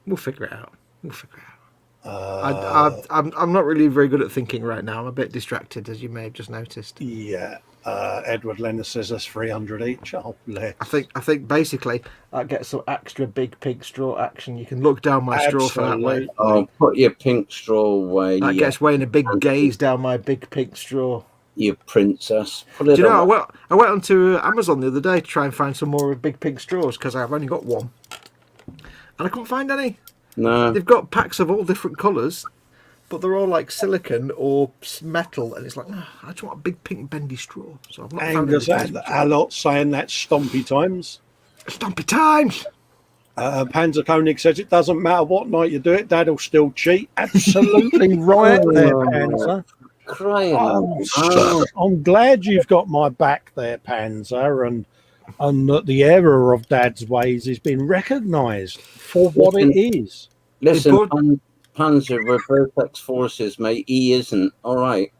We'll figure it out. I'm not really very good at thinking right now. I'm a bit distracted, as you may have just noticed. Yeah. Edward Lenner says that's 300 each. Oh, bless. I think basically that gets some extra big pink straw action. You can look down my straw for that way. Oh, put your pink straw away. That gets Wayne a big gaze down my big pink straw. You princess. Do you know, I went onto Amazon the other day to try and find some more big pink straws because I've only got one. And I couldn't find any. No. They've got packs of all different colours, but they're all like silicon or metal, and it's like, no, I just want a big pink bendy straw. So I've not found Angus, a lot saying that's Stompy times. Stompy times! Panzer Koenig says it doesn't matter what night you do it, Dad will still cheat. Absolutely right there, Panzer. Crying out. I'm glad you've got my back there, Panzer, and that the error of Dad's ways is being recognised for what it is. Listen, Panzer, we're both ex-forces, mate. He isn't. All right.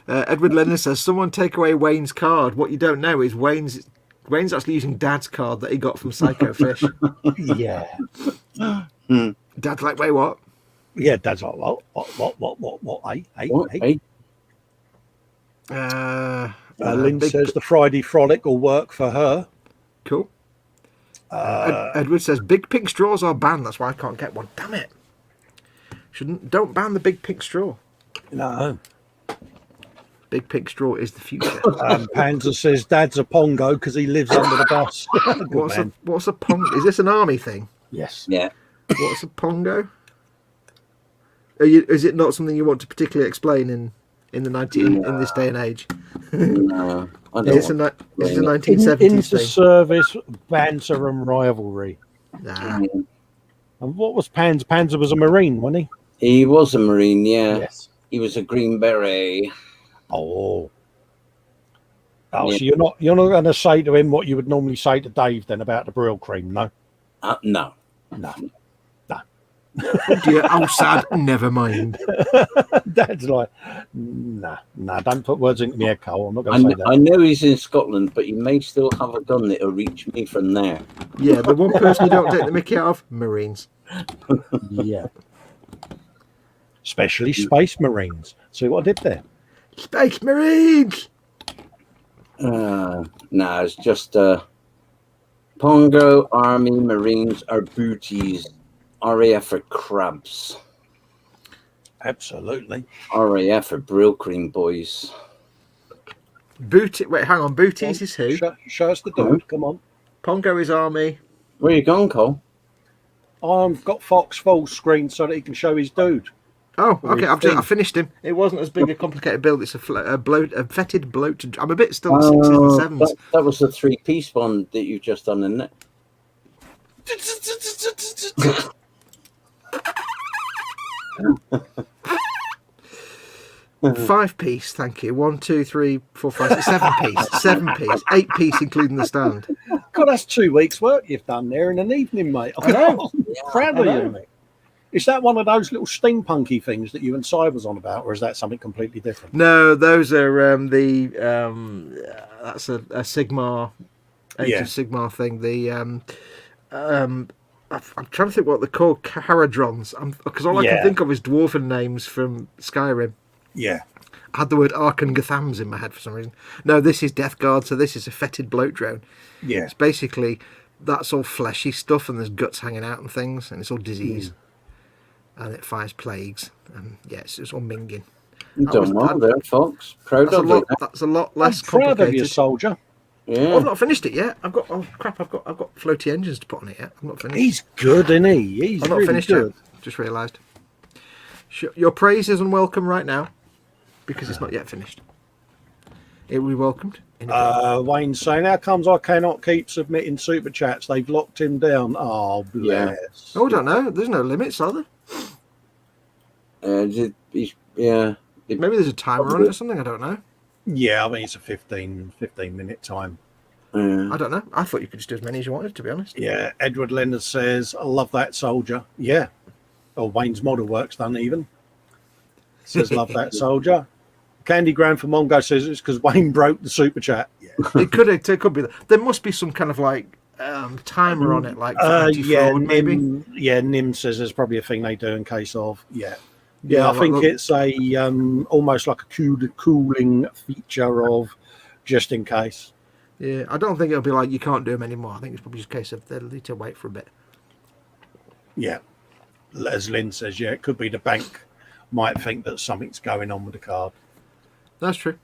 Edward Lennon says, someone take away Wayne's card. What you don't know is Wayne's actually using Dad's card that he got from Psycho Fish. Yeah. Dad's like, wait, what? Yeah, Dad's like, what? Hey. Lynn says the Friday frolic will work for her. Cool. Edward says, big pink straws are banned. That's why I can't get one. Damn it. Don't ban the big pink straw. No. Big pink straw is the future. Panzer says Dad's a pongo because he lives under the bus. What's a pongo? Is this an army thing? Yes. Yeah. What's a pongo? Is it not something you want to particularly explain in this day and age? No, I don't. Is it a 1970s thing? Inter-service banter and rivalry. Nah. And what was Panzer? Panzer was a Marine, wasn't he? He was a Marine, yeah. Yes. He was a Green Beret. Oh, Yeah. So you're not going to say to him what you would normally say to Dave then about the Brill cream, no? No. Dear, oh, sad. Never mind. Dad's like, nah, don't put words into me head, Cole. I'm not going to say that. I know he's in Scotland, but he may still have a gun that'll reach me from there. Yeah, the one person you don't take the mickey out of, Marines. Yeah. Especially Space Marines. See what I did there? Space Marines! No, it's just Pongo, Army, Marines are booties. RAF are crabs. Absolutely. RAF are Brill Cream boys. Wait, hang on. Booties is who? Show us the dude. Come on. Pongo is Army. Where you gone, Cole? I've got Fox full screen so that he can show his dude. Oh, okay. I finished him. It wasn't as big a complicated build. It's a fetid bloat. I'm a bit still at 6s and 7s. That was the 3-piece one that you've just done, isn't it? 5-piece, thank you. 1, 2, 3, 4, 5, 6, 7-piece. 7-piece. 8-piece, including the stand. God, that's 2 weeks' work you've done there in an evening, mate. I know. I'm proud of you, mate. Is that one of those little steampunky things that you and Si was on about, or is that something completely different? No, those are that's a Sigmar, Age of Sigmar thing. The I'm trying to think what they're called. Haradrons. Because all I can think of is dwarven names from Skyrim. Yeah. I had the word Arkan Gathams in my head for some reason. No, this is Death Guard, so this is a fetid bloat drone. Yeah. It's basically, that's all fleshy stuff, and there's guts hanging out and things, and it's all disease. And it fires plagues, and it's all minging. Don't know there, Fox. Proud of you. That's a lot less complicated. complicated. Proud of you, soldier. Yeah. I've not finished it yet. I've got floaty engines to put on it yet. I'm not finished. He's good, isn't he? He's I'm not really finished good. yet. Just realised. Your praise is unwelcome right now because it's not yet finished. It will be welcomed. Wayne's saying, how comes I cannot keep submitting super chats? They've locked him down. Oh, bless. Oh, I don't know. There's no limits, are there? Maybe there's a timer on it or something. I don't know. Yeah, I mean, it's a 15-minute time. I don't know. I thought you could just do as many as you wanted, to be honest. Yeah, Edward Leonard says, I love that soldier. Yeah. Oh, Wayne's model work's done even. Says, love that soldier. Candy Graham from Mongo says it's because Wayne broke the super chat. Yeah. It could be. There must be some kind of like timer on it, like anti-fraud, maybe. Nim says there's probably a thing they do in case of. I think it's a almost like a cooling feature of just in case. Yeah, I don't think it'll be like you can't do them anymore. I think it's probably just a case of they'll need to wait for a bit. Yeah, as Lynn says, it could be the bank might think that something's going on with the card. That's true.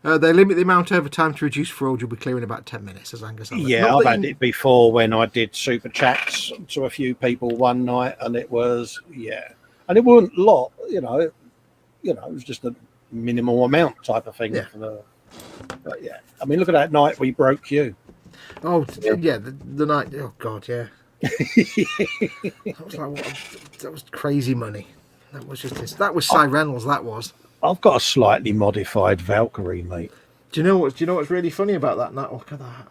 They limit the amount over time to reduce fraud. You'll be clear in about 10 minutes, as Angus said. Yeah, I've had it before when I did super chats to a few people one night, and it was and it wasn't a lot, it was just a minimal amount type of thing. Yeah. But I mean, look at that night we broke you. Oh, yeah, the night. Oh God, yeah. That was like that was crazy money. That was just that was Cy Reynolds. That was. I've got a slightly modified Valkyrie, mate. Do you know what's really funny about that night? Look at that.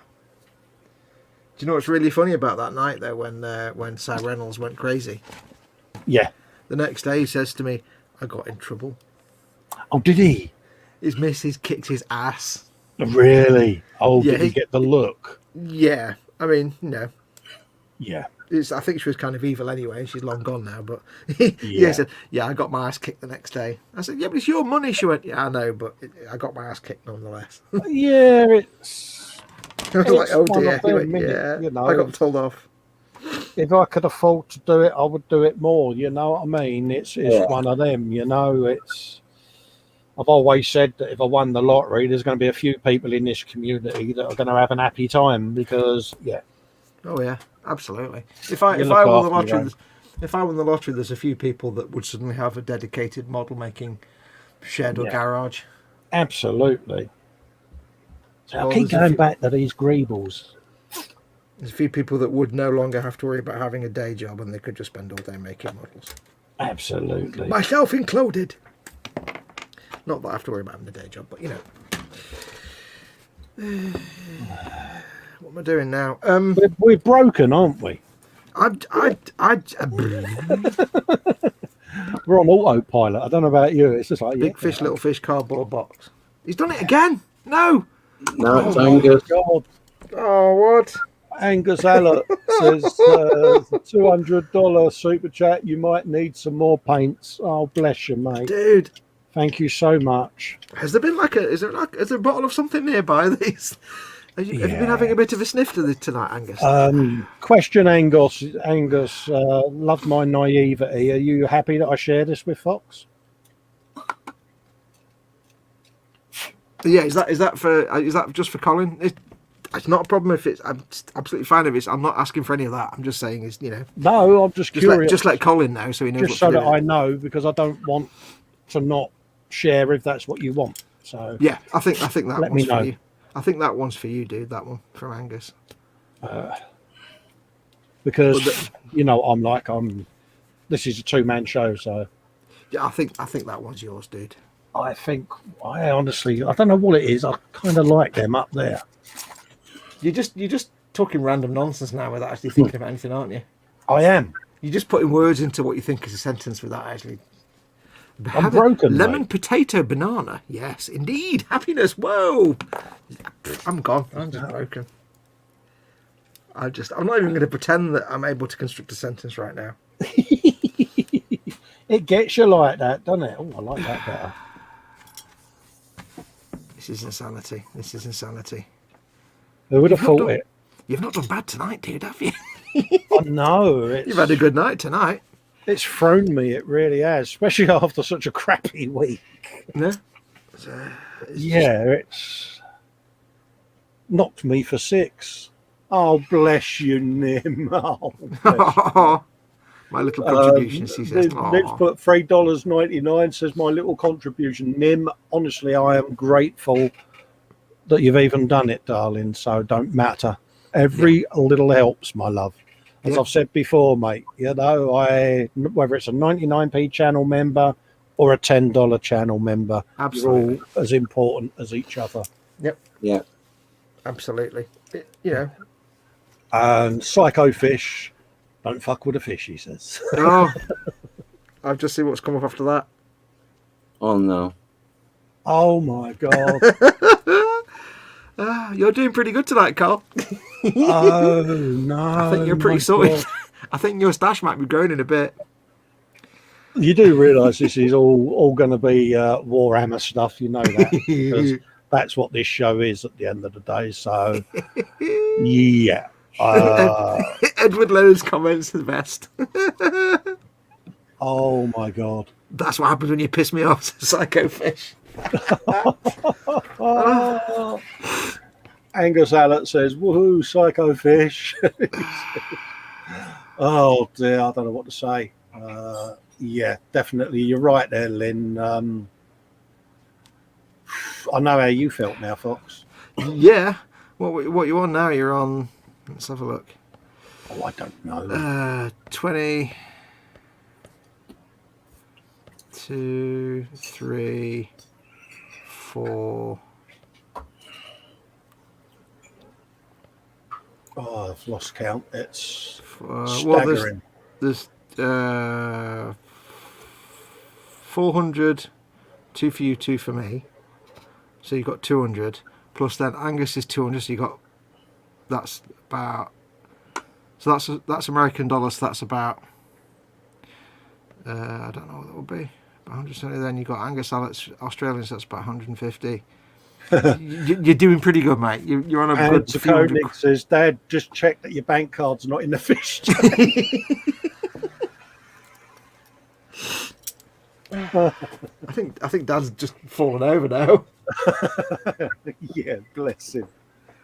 Do you know what's really funny about that night though? When Cy Reynolds went crazy. Yeah. The next day he says to me, "I got in trouble." Oh, did he? His missus kicked his ass. Really? Oh, Yeah, did he get the look? Yeah, I mean, Yeah. I think she was kind of evil anyway. She's long gone now, but Yeah. he said, "Yeah, I got my ass kicked the next day." I said, "Yeah, but it's your money." She went, "Yeah, I know, but I got my ass kicked nonetheless." Yeah, it's. I was like, It's "Oh one dear." of He them, went, innit? "Yeah, You know, I got told off." if I could afford to do it, I would do it more. You know what I mean? It's one of them. You know, it's. I've always said that if I won the lottery, there's going to be a few people in this community that are going to have an happy time because, yeah. Oh yeah, absolutely. If I look won the after your lottery, if I won the lottery, there's a few people that would suddenly have a dedicated model making shed or Yeah. garage. Absolutely. So Well, I keep there's a going few- back to these greebles. There's a few people that would no longer have to worry about having a day job and they could just spend all day making models. Absolutely. Myself included. Not that I have to worry about having a day job, but you know. What am I doing now? We're broken, aren't we? I We're on autopilot. I don't know about you. It's just like Big fish, little fish cardboard box. He's done it again. No. No, it's Oh Angus. my God. Oh, what? Angus Allett says $200 super chat. You might need some more paints. Oh, bless you, mate. Dude, Thank you so much. has there been is there a bottle of something nearby? These. Have you been having a bit of a sniff to this tonight, Angus? Question, Angus. Angus, love my naivety. Are you happy that I share this with Fox? Yeah, is that just for Colin? It's not a problem if it's. I'm absolutely fine if it's. I'm not asking for any of that. I'm just saying No, I'm just curious. Just let Colin know so he knows. Just what so to that do. I know, because I don't want to not share if that's what you want. So Yeah, I think that Let me one's for know. you. I think that one's for you, dude. That one from Angus. because I'm. This is a two-man show, so Yeah, I think that one's yours, dude. I honestly I don't know what it is. I kind of like them up there. You're just talking random nonsense now without actually thinking about anything, aren't you? I am. You're just putting words into what you think is a sentence without actually. I'm broken. Lemon, mate. potato, banana. Yes, indeed. Happiness. Whoa. I'm gone. I'm just broken. I'm not even going to pretend that I'm able to construct a sentence right now. It gets you like that, doesn't it? Oh, I like that better. This is insanity. This is insanity. Who would have You've not thought done- it? You've not done bad tonight, dude, have you? I know. You've had a good night tonight. It's thrown me. It really has, especially after such a crappy week. No? It's knocked me for 6. Oh, bless you, Nim. Oh, bless My little contribution, she says. Nim's put $3.99, says my little contribution. Nim, honestly, I am grateful that you've even done it, darling. So don't matter. Every little helps, my love. As Yeah. I've said before, mate, whether it's a 99p channel member or a $10 channel member, Absolutely. you're all as important as each other. Yep, Yeah. absolutely. And Psycho Fish, don't fuck with a fish, he says. Oh, I've just seen what's come up after that. Oh no. Oh my God. You're doing pretty good tonight, Carl. Oh no. I think you're pretty my sorted. God. I think your stash might be growing in a bit. You do realise this is all going to be Warhammer stuff, you know that. Because that's what this show is at the end of the day. So, yeah. Edward Leonard's comments are the best. Oh my God. That's what happens when you piss me off, Psycho Fish. Angus Allett says, woohoo, Psycho Fish. Oh dear, I don't know what to say. Yeah, definitely. You're right there, Lynn. I know how you felt now, Fox. Yeah, What you on now? You're on. Let's have a look. Oh, I don't know. 20. 2, 3, 4. Oh, I've lost count. It's Well, staggering. there's 400, 2 for you, 2 for me. So you've got 200. Plus then Angus is 200. So you got that's about. So that's American dollars. So that's about. I don't know what that would be. 170. Then you got Angus Allen's Australian. So that's about 150. You're doing pretty good, mate. You're on a And good few hundred. Nick says, Dad, just check that your bank card's not in the fish tank. I think Dad's just fallen over now. Yeah, bless him.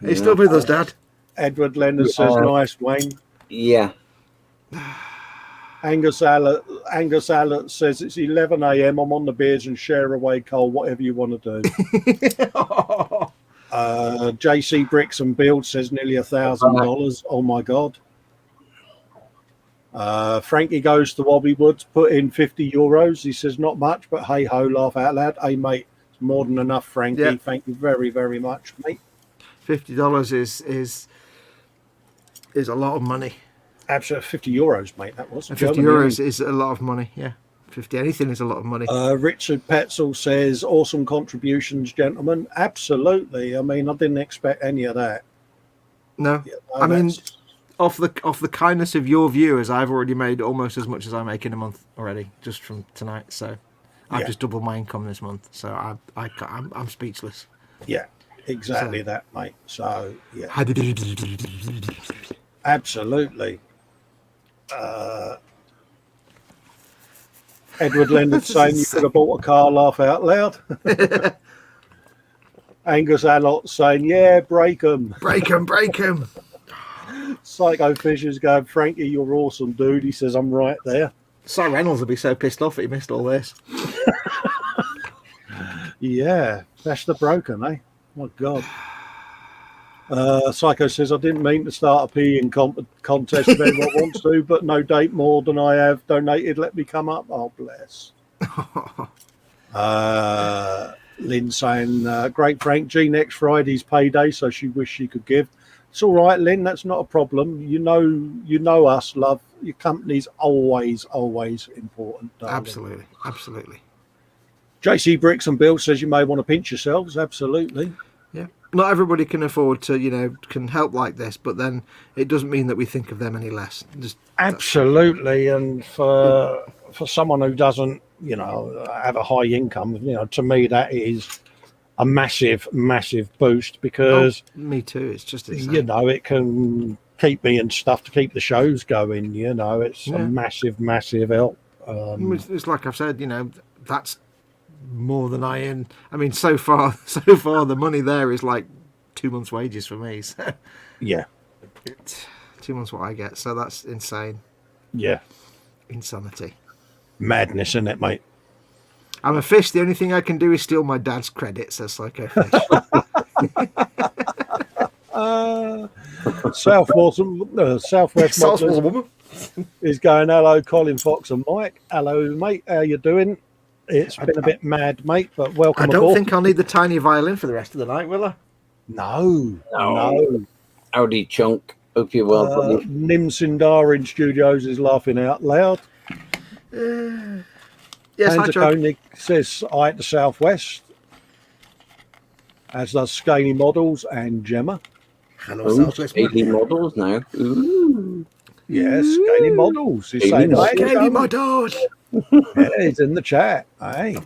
Are you still with us, Dad? Edward Leonard says, nice, Wayne. Yeah. Angus Allett says, it's 11 a.m. I'm on the beers and share away, Cole, whatever you want to do. JC Bricks and Build says nearly $1,000. Oh, my God. Frankie goes to Wobby Woods, put in €50. He says, not much, but hey ho, laugh out loud. Hey, mate, it's more than enough, Frankie. Yep. Thank you very, very much, mate. $50 is a lot of money. Absolutely, €50, mate. That was. And €50 is a lot of money. Yeah, 50 anything is a lot of money. Richard Petzel says, awesome contributions, gentlemen. Absolutely. I mean, I didn't expect any of that. No, Yeah, I mean, off the kindness of your viewers, I've already made almost as much as I make in a month already, just from tonight. So I've just doubled my income this month. So I'm speechless. Yeah, exactly that, mate. So yeah, How did you absolutely. Edward Leonard saying you could have bought a car, laugh out loud. Angus Allott saying, yeah, break them. break him? Psycho Fisher's going, Frankie, you're awesome, dude. He says, I'm right there. Cy Reynolds will be so pissed off that he missed all this. Yeah, that's the broken, eh? My God. Psycho says, I didn't mean to start a peeing contest if anyone wants to, but no date more than I have donated. Let me come up. Oh, bless. Lynn saying, great Frank, G, next Friday's payday, so she wished she could give. It's all right, Lynn, that's not a problem. You know us, love. Your company's always important, darling. Absolutely. JC Bricks and Bill says you may want to pinch yourselves. Absolutely. Yeah. Not everybody can afford to, can help like this, but then it doesn't mean that we think of them any less. Absolutely. And for someone who doesn't, have a high income, to me that is a massive boost because me too. It's just insane. It can keep me and stuff to keep the shows going. It's a massive help. It's like I've said, that's more than I earn. I mean, so far the money there is like 2 months' wages for me. So yeah, it's 2 months what I get. So that's insane. Yeah, insanity, madness, isn't it, mate? I'm a fish. The only thing I can do is steal my dad's credit, says Psycho Fish. Southwest Models is going, hello, Colin, Fox and Mike. Hello, mate. How you doing? It's been a bit mad, mate, but welcome aboard. I don't think I'll need the tiny violin for the rest of the night, will I? No. Howdy, chunk. Hope you're well, buddy. Nim Sindar in studios is laughing out loud. Yes, hi, Koenig says hi at the Southwest, as does Scaly Models and Gemma. Hello, Southwest. Scaly Models now. Ooh. Yes, Scaly Models. He's saying hi. Scaly Models. Yeah, he's in the chat. Hey.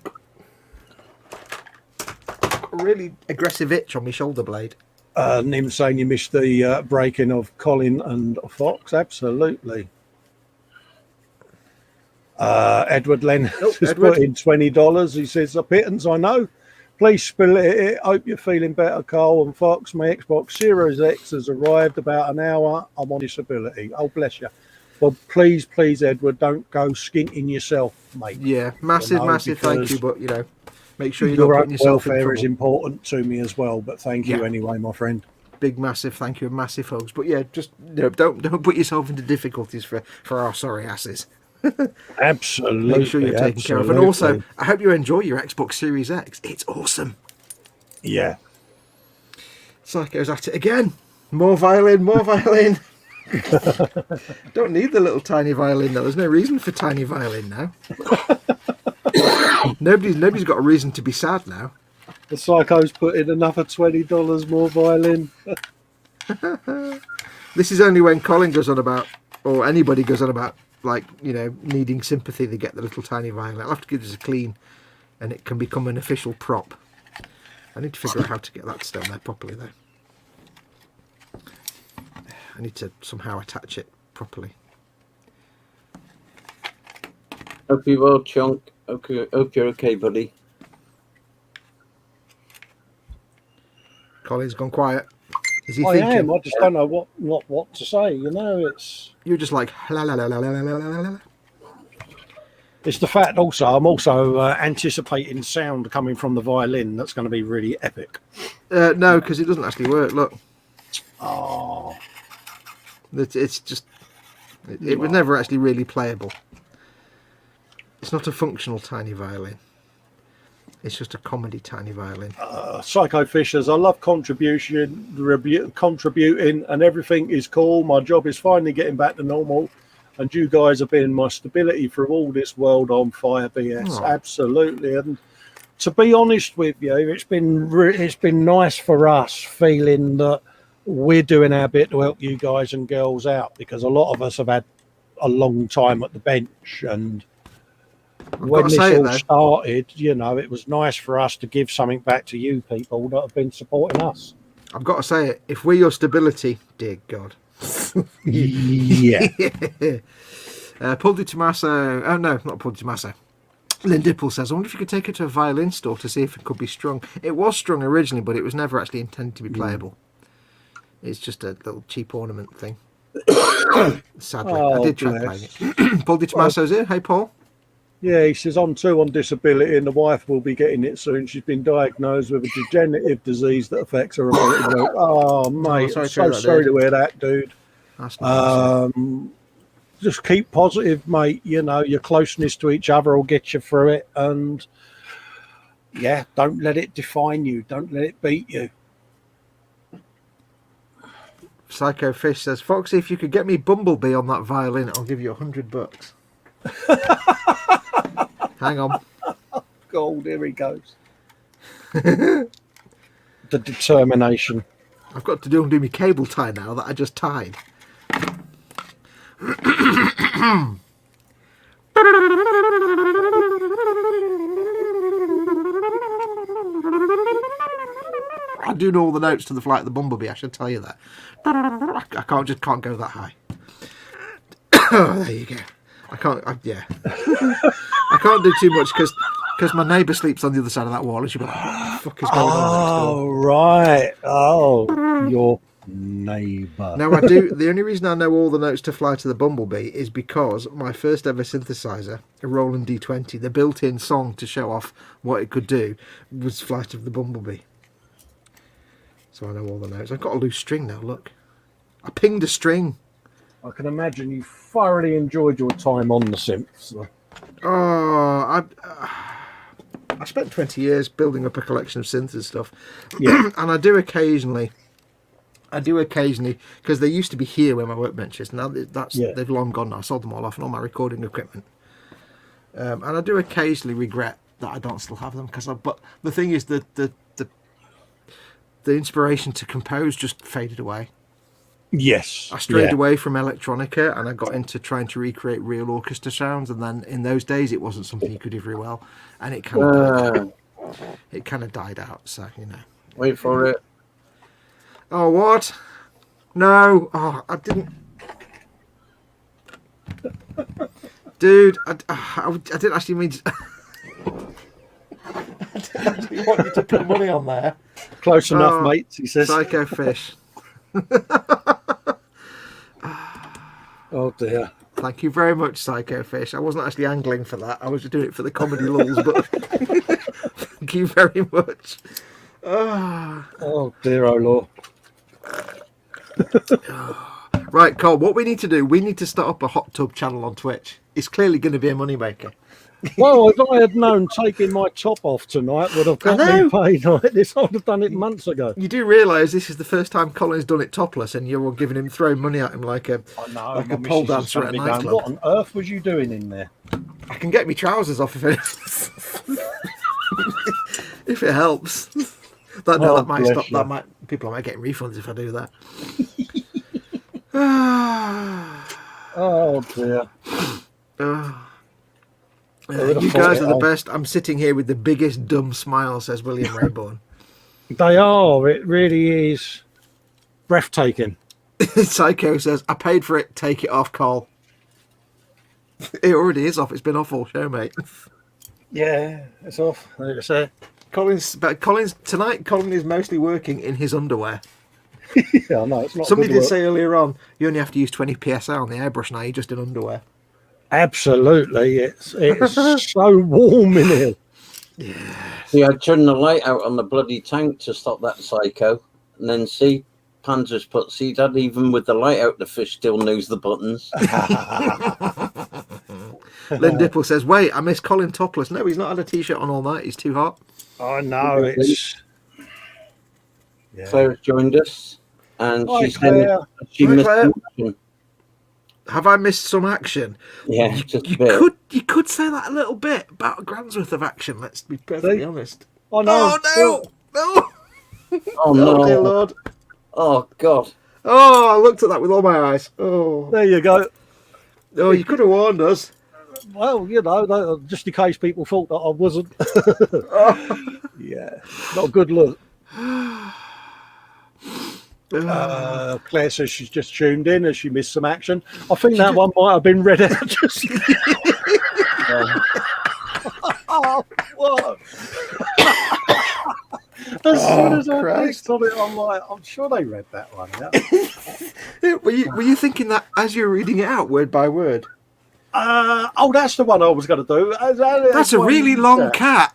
A really aggressive itch on my shoulder blade. Nim saying you missed the breaking of Colin and Fox. Absolutely. Edward Leonard has put in $20. He says, a pittance, I know. Please spill it. Hope you're feeling better, Carl and Fox. My Xbox Series X has arrived about an hour. I'm on disability. Oh, bless you. Well, please, Edward, don't go skinting yourself, mate. Yeah, massive thank you, but, make sure you're not putting yourself in trouble. Welfare is important to me as well, but thank you anyway, my friend. big, massive thank you and massive hugs. But yeah, just don't put yourself into difficulties for our sorry asses. Absolutely. Make sure you're taken care of. And also, I hope you enjoy your Xbox Series X. It's awesome. Yeah. Psycho's at it again. More violin, more violin. Don't need the little tiny violin though. There's no reason for tiny violin now. Nobody's got a reason to be sad now. The Psycho's put in another $20 more violin. This is only when Colin goes on about, or anybody goes on about, like, needing sympathy, they get the little tiny violin. I'll have to give this a clean and it can become an official prop. I need to figure out how to get that down there properly though. I need to somehow attach it properly. Hope you're well, Chunk. Hope you're okay, buddy. Colin's gone quiet. Is he I thinking? am. I just don't know what to say. It's You're just like la la la la la la la la. it's the fact. Also, I'm also anticipating sound coming from the violin. That's going to be really epic. No, because it doesn't actually work. Look. Oh, It's just it was never actually really playable. It's not a functional tiny violin. It's just a comedy tiny violin. Psycho Fishers, I love contributing, and everything is cool. My job is finally getting back to normal, and you guys have been my stability through all this world on fire BS. Oh. Absolutely, and to be honest with you, it's been nice for us feeling that we're doing our bit to help you guys and girls out, because a lot of us have had a long time at the bench, and when this all started, it was nice for us to give something back to you people that have been supporting us. I've got to say it. If we're your stability, dear God. Yeah. Paul Di Tommaso. Oh no, not Paul Di Tommaso. Lynn Dipple says, I wonder if you could take it to a violin store to see if it could be strung. It was strung originally, but it was never actually intended to be playable. It's just a little cheap ornament thing. Sadly, I did try playing it. Paul Di Tommaso's here. Hey, Paul. Yeah, he says, I'm too on disability and the wife will be getting it soon. She's been diagnosed with a degenerative disease that affects her ability to work. Oh, mate, I'm so sorry to hear that, dude. That's nice. Just keep positive, mate. Your closeness to each other will get you through it. And, yeah, don't let it define you. Don't let it beat you. Psycho Fish says, Foxy, if you could get me Bumblebee on that violin, I'll give you $100. Hang on. God, here he goes. The determination. I've got to undo my cable tie now that I just tied. I do know all the notes to the Flight of the Bumblebee, I should tell you that. I can't go that high. There you go. I can't do too much because my neighbour sleeps on the other side of that wall and she'll be like, what the fuck is going on? Oh, right. Oh, your neighbour. Now, I do. The only reason I know all the notes to Fly to the Bumblebee is because my first ever synthesizer, a Roland D20, the built-in song to show off what it could do was Flight of the Bumblebee. So I know all the notes. I've got a loose string now, look. I pinged a string. I can imagine you thoroughly enjoyed your time on the synths. Oh, I spent 20 years building up a collection of synths and stuff. Yeah. And I do occasionally, because they used to be here where my workbench is. Now they've long gone now. I sold them all off and all my recording equipment. And I do occasionally regret that I don't still have them. But the thing is that the inspiration to compose just faded away. Yes. I strayed away from electronica and I got into trying to recreate real orchestra sounds, and then in those days it wasn't something you could do very well, and it kind of died out. So Wait for it. Oh, what? No. Oh, I didn't. Dude, I didn't actually mean to. I didn't actually want you to put money on there. Close enough, mate, he says. Psycho Fish. Oh dear. Thank you very much, Psycho Fish. I wasn't actually angling for that. I was just doing it for the comedy lulls, but thank you very much. Oh dear, oh Lord. Right, Cole, what we need to do, we need to start up a hot tub channel on Twitch. It's clearly going to be a moneymaker. Well, if I had known taking my top off tonight would have got me paid like this, I'd have done it months ago. You do realise this is the first time Colin's done it topless, and you're all giving him, throwing money at him like a pole dancer at a nightclub. What on earth was you doing in there? I can get me trousers off if it if it helps. That might stop. People might get refunds if I do that. Oh dear. You guys are the best. I'm sitting here with the biggest dumb smile, says William Rayborn. They are. It really is breathtaking. Psycho says, I paid for it. Take it off, Cole. It already is off. It's been off all show, mate. Yeah, it's off. Like I say. Colin's tonight. Colin is mostly working in his underwear. Yeah, no, it's not. Somebody did say earlier on, you only have to use 20 psi on the airbrush now. You're just in underwear. Absolutely, it's so warm in here. Yeah. See, I turned the light out on the bloody tank to stop that psycho, and then see, Panzer's put, see, Dad, even with the light out, the fish still knows the buttons. Lynn Dipple says, wait, I miss Colin topless. No, he's not had a t-shirt on all night. He's too hot. I know, it's... Yeah. Claire's joined us, and Hi, she said she missed action. Have I missed some action? Yeah, just a bit. You could say that a little bit about a grand's worth of action. Let's be perfectly honest. Oh no! Oh no! Oh no! Dear Lord! Oh God! Oh, I looked at that with all my eyes. Oh, there you go. Oh, you could have warned us. Well, you know, just in case people thought that I wasn't. Yeah, not a good look. Claire says she's just tuned in as she missed some action. I think that one might have been read out just. Oh, what? As soon as I clicked on it, I'm like, I'm sure they read that one out. Were you thinking that as you were reading it out, word by word? That's the one I was going to do. That's a really long cat.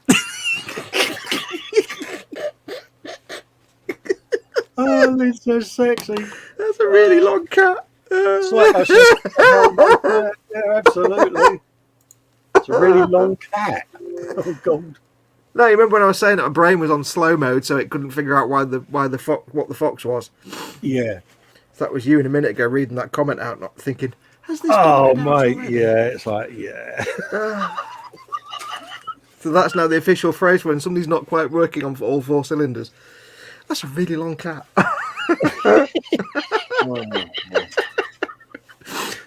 Oh, it's so sexy. That's a really long cat. Yeah, absolutely. It's a really long cat. Oh God. No, you remember when I was saying that my brain was on slow mode, so it couldn't figure out what the fox was. Yeah. So that was you in a minute ago reading that comment out, not thinking, has this? Oh mate, yeah, it's like yeah. So that's now the official phrase when somebody's not quite working on all four cylinders. That's a really long cat.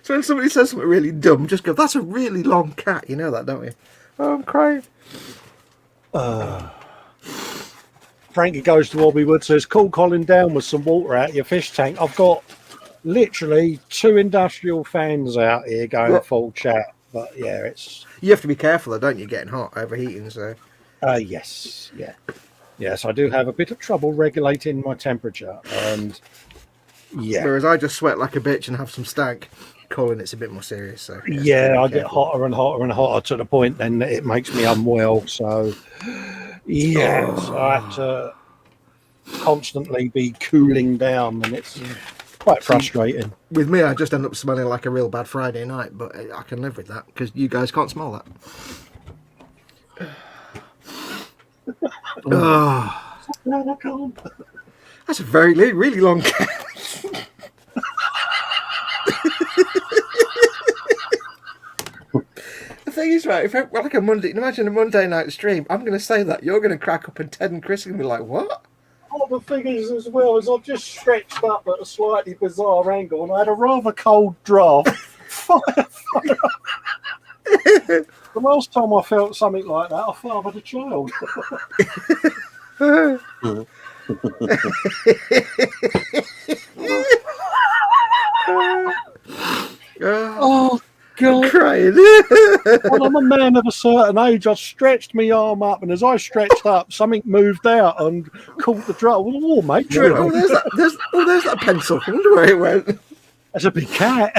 So when somebody says something really dumb, just go, that's a really long cat. You know that, don't you? Oh, I'm crying. Frankie goes to Wobbywood, says, cool Colin down with some water out your fish tank. I've got literally 2 industrial fans out here going full chat. But yeah, it's... You have to be careful though, don't you, getting hot, overheating, so... Yes, yeah. Yes, I do have a bit of trouble regulating my temperature, and yeah. Whereas I just sweat like a bitch and have some stank. Colin, it's a bit more serious. So yeah, I get hotter and hotter and hotter to the point then that it makes me unwell. So yes, I have to constantly be cooling down, and it's quite frustrating. With me, I just end up smelling like a real bad Friday night, but I can live with that because you guys can't smell that. That's a really long cat. The thing is, right, if imagine a Monday night stream, I'm going to say that, you're going to crack up and Ted and Chris are going to be like, what? Oh, the thing is, as well, is I've just stretched up at a slightly bizarre angle and I had a rather cold draft. The last time I felt something like that, I fathered a child. Oh, God. I'm crying. When I'm a man of a certain age, I stretched my arm up, and as I stretched up, something moved out and caught the draft. Oh, mate. Oh, there's that pencil. I wonder where it went. That's a big cat.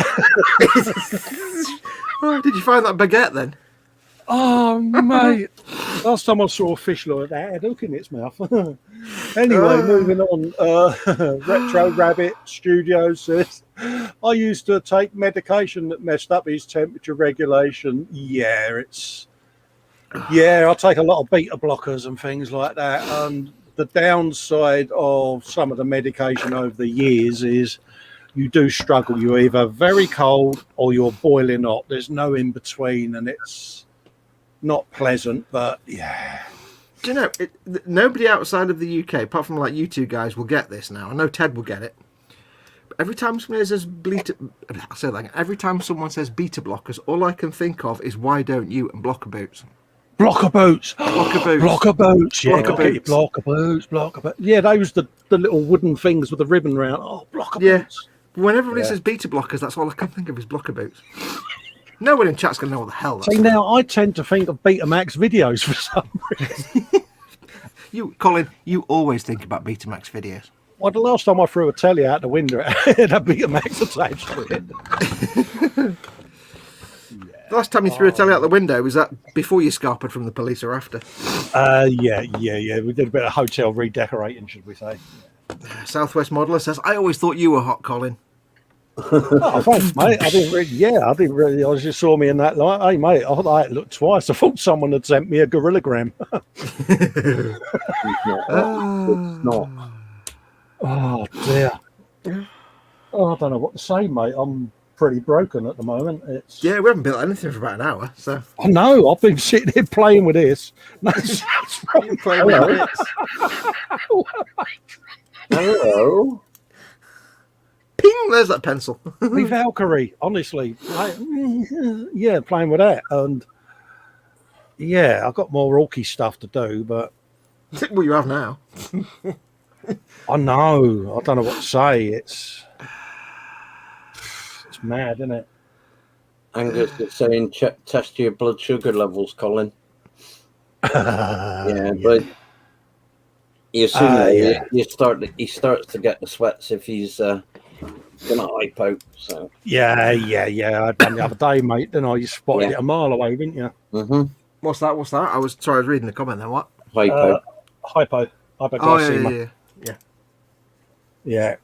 Oh, did you find that baguette then? Oh, mate. Last time I saw a fish like that had a hook in its mouth. Anyway, moving on. Retro Rabbit Studios says, I used to take medication that messed up his temperature regulation. Yeah, I take a lot of beta blockers and things like that. And the downside of some of the medication over the years is you do struggle. You're either very cold or you're boiling hot. There's no in between, and it's not pleasant, but yeah. Do you know, nobody outside of the UK, apart from like you two guys, will get this now. I know Ted will get it. But every time someone says every time someone says beta blockers, all I can think of is why don't you and blocker boots. Blocker boots. Blocker boots. Blocker boots. Yeah, Blocker get your boots. blocker boots. Blocker boots. Yeah, those the little wooden things with the ribbon round. Oh, blocker boots. Whenever everybody says beta blockers, that's all I can think of is blocker boots. No one in chat's going to know what the hell that's. See, now I tend to think of Betamax videos for some reason. Colin, you always think about Betamax videos. Well, the last time I threw a telly out the window, it had a Betamax attached to it. The last time you threw a telly out the window, was that before you scarpered from the police or after? Yeah. We did a bit of hotel redecorating, should we say. Southwest Modeler says, I always thought you were hot, Colin. Oh, thanks, mate. I didn't really. I just saw me in that light. Hey, mate, I thought I looked twice. I thought someone had sent me a gorillagram. It's not. Oh, dear. Oh, I don't know what to say, mate. I'm pretty broken at the moment. Yeah, we haven't built anything for about an hour, so. I know. I've been sitting here playing with this. No, Playing with bits. Hello. Ping! There's that pencil. Me Valkyrie, honestly. Playing with that. And yeah, I've got more orky stuff to do, but. Well, you have now. I know. I don't know what to say. It's mad, isn't it? Angus is saying, test your blood sugar levels, Colin. But you assume he starts to get the sweats if he's gonna hypo. So yeah. I done the other day, mate. Then you spotted it a mile away, didn't you? Mm-hmm. What's that? I was reading the comment then. What? Hypoglycemia. Yeah.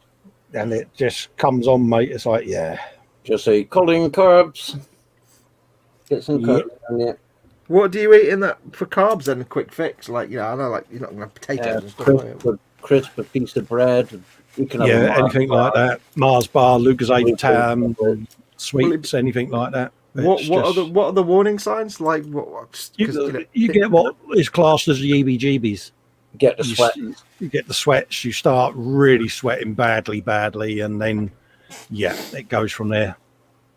And it just comes on, mate. It's like, just say Colin carbs. Get some carbs on you. What do you eat in that for carbs then? A quick fix, like I know, like you're not gonna have potatoes and stuff. Crisp, a piece of bread. You can have anything like that. Mars bar, Lucozade tam, sweets, anything like that. What are the warning signs? Like you get what is classed as the EBGBs. Get the sweat. You get the sweats. You start really sweating badly, and then it goes from there.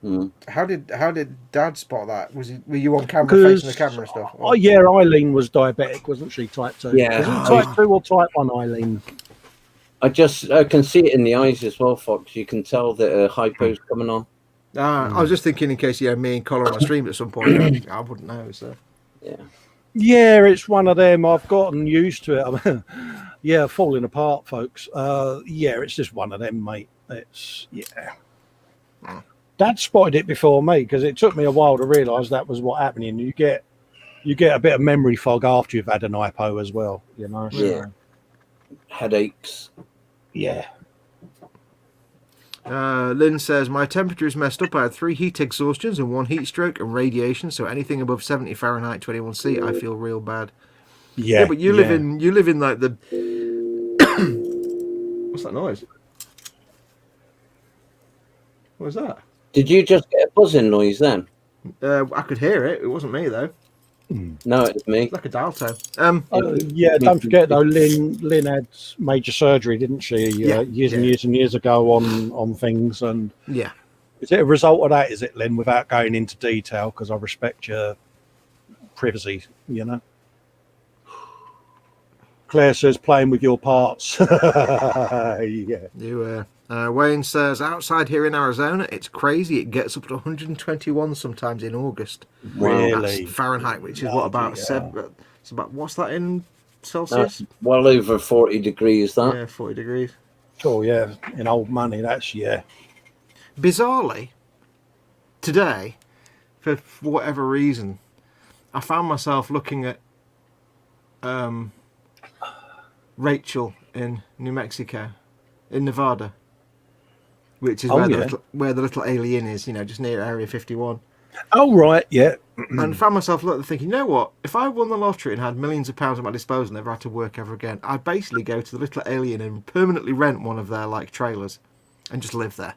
Mm. How did Dad spot that? Were you on camera facing the camera and stuff? Oh yeah, Eileen was diabetic, wasn't she? Type 2. Yeah. Type 2 or type 1, Eileen. I can see it in the eyes as well, Fox. You can tell that hypo's coming on. I was just thinking in case me and Colin on a stream at some point. I wouldn't know. So yeah, it's one of them. I've gotten used to it. I mean, falling apart, folks. It's just one of them, mate. It's Dad spotted it before me because it took me a while to realise that was what happened. And you get a bit of memory fog after you've had an hypo as well. You know. Yeah. Headaches. Yeah. Lynn says, my temperature is messed up. I had 3 heat exhaustions and 1 heat stroke and radiation. So anything above 70 Fahrenheit, 21C, I feel real bad. Yeah, but you live in like the. What's that noise? What was that? Did you just get a buzzing noise then? I could hear it. It wasn't me though. No, it's me. It's like a dial tone. Don't forget though, Lynn had major surgery, didn't she? Years and years ago on things, and is it a result of that? Is it, Lynn? Without going into detail, because I respect your privacy, you know. Claire says playing with your parts. Wayne says outside here in Arizona, it's crazy. It gets up to 121 sometimes in August. Really? That's Fahrenheit, which is what about 7? It's about what's that in Celsius? That's well over 40 degrees. That 40 degrees. Oh yeah, in old money, that's Bizarrely, today, for whatever reason, I found myself looking at Rachel in New Mexico, in Nevada, which is Oh, where the little alien is, just near Area 51. Oh, right, yeah. And found myself thinking, you know what? If I won the lottery and had millions of pounds at my disposal and never had to work ever again, I'd basically go to the little alien and permanently rent one of their trailers and just live there.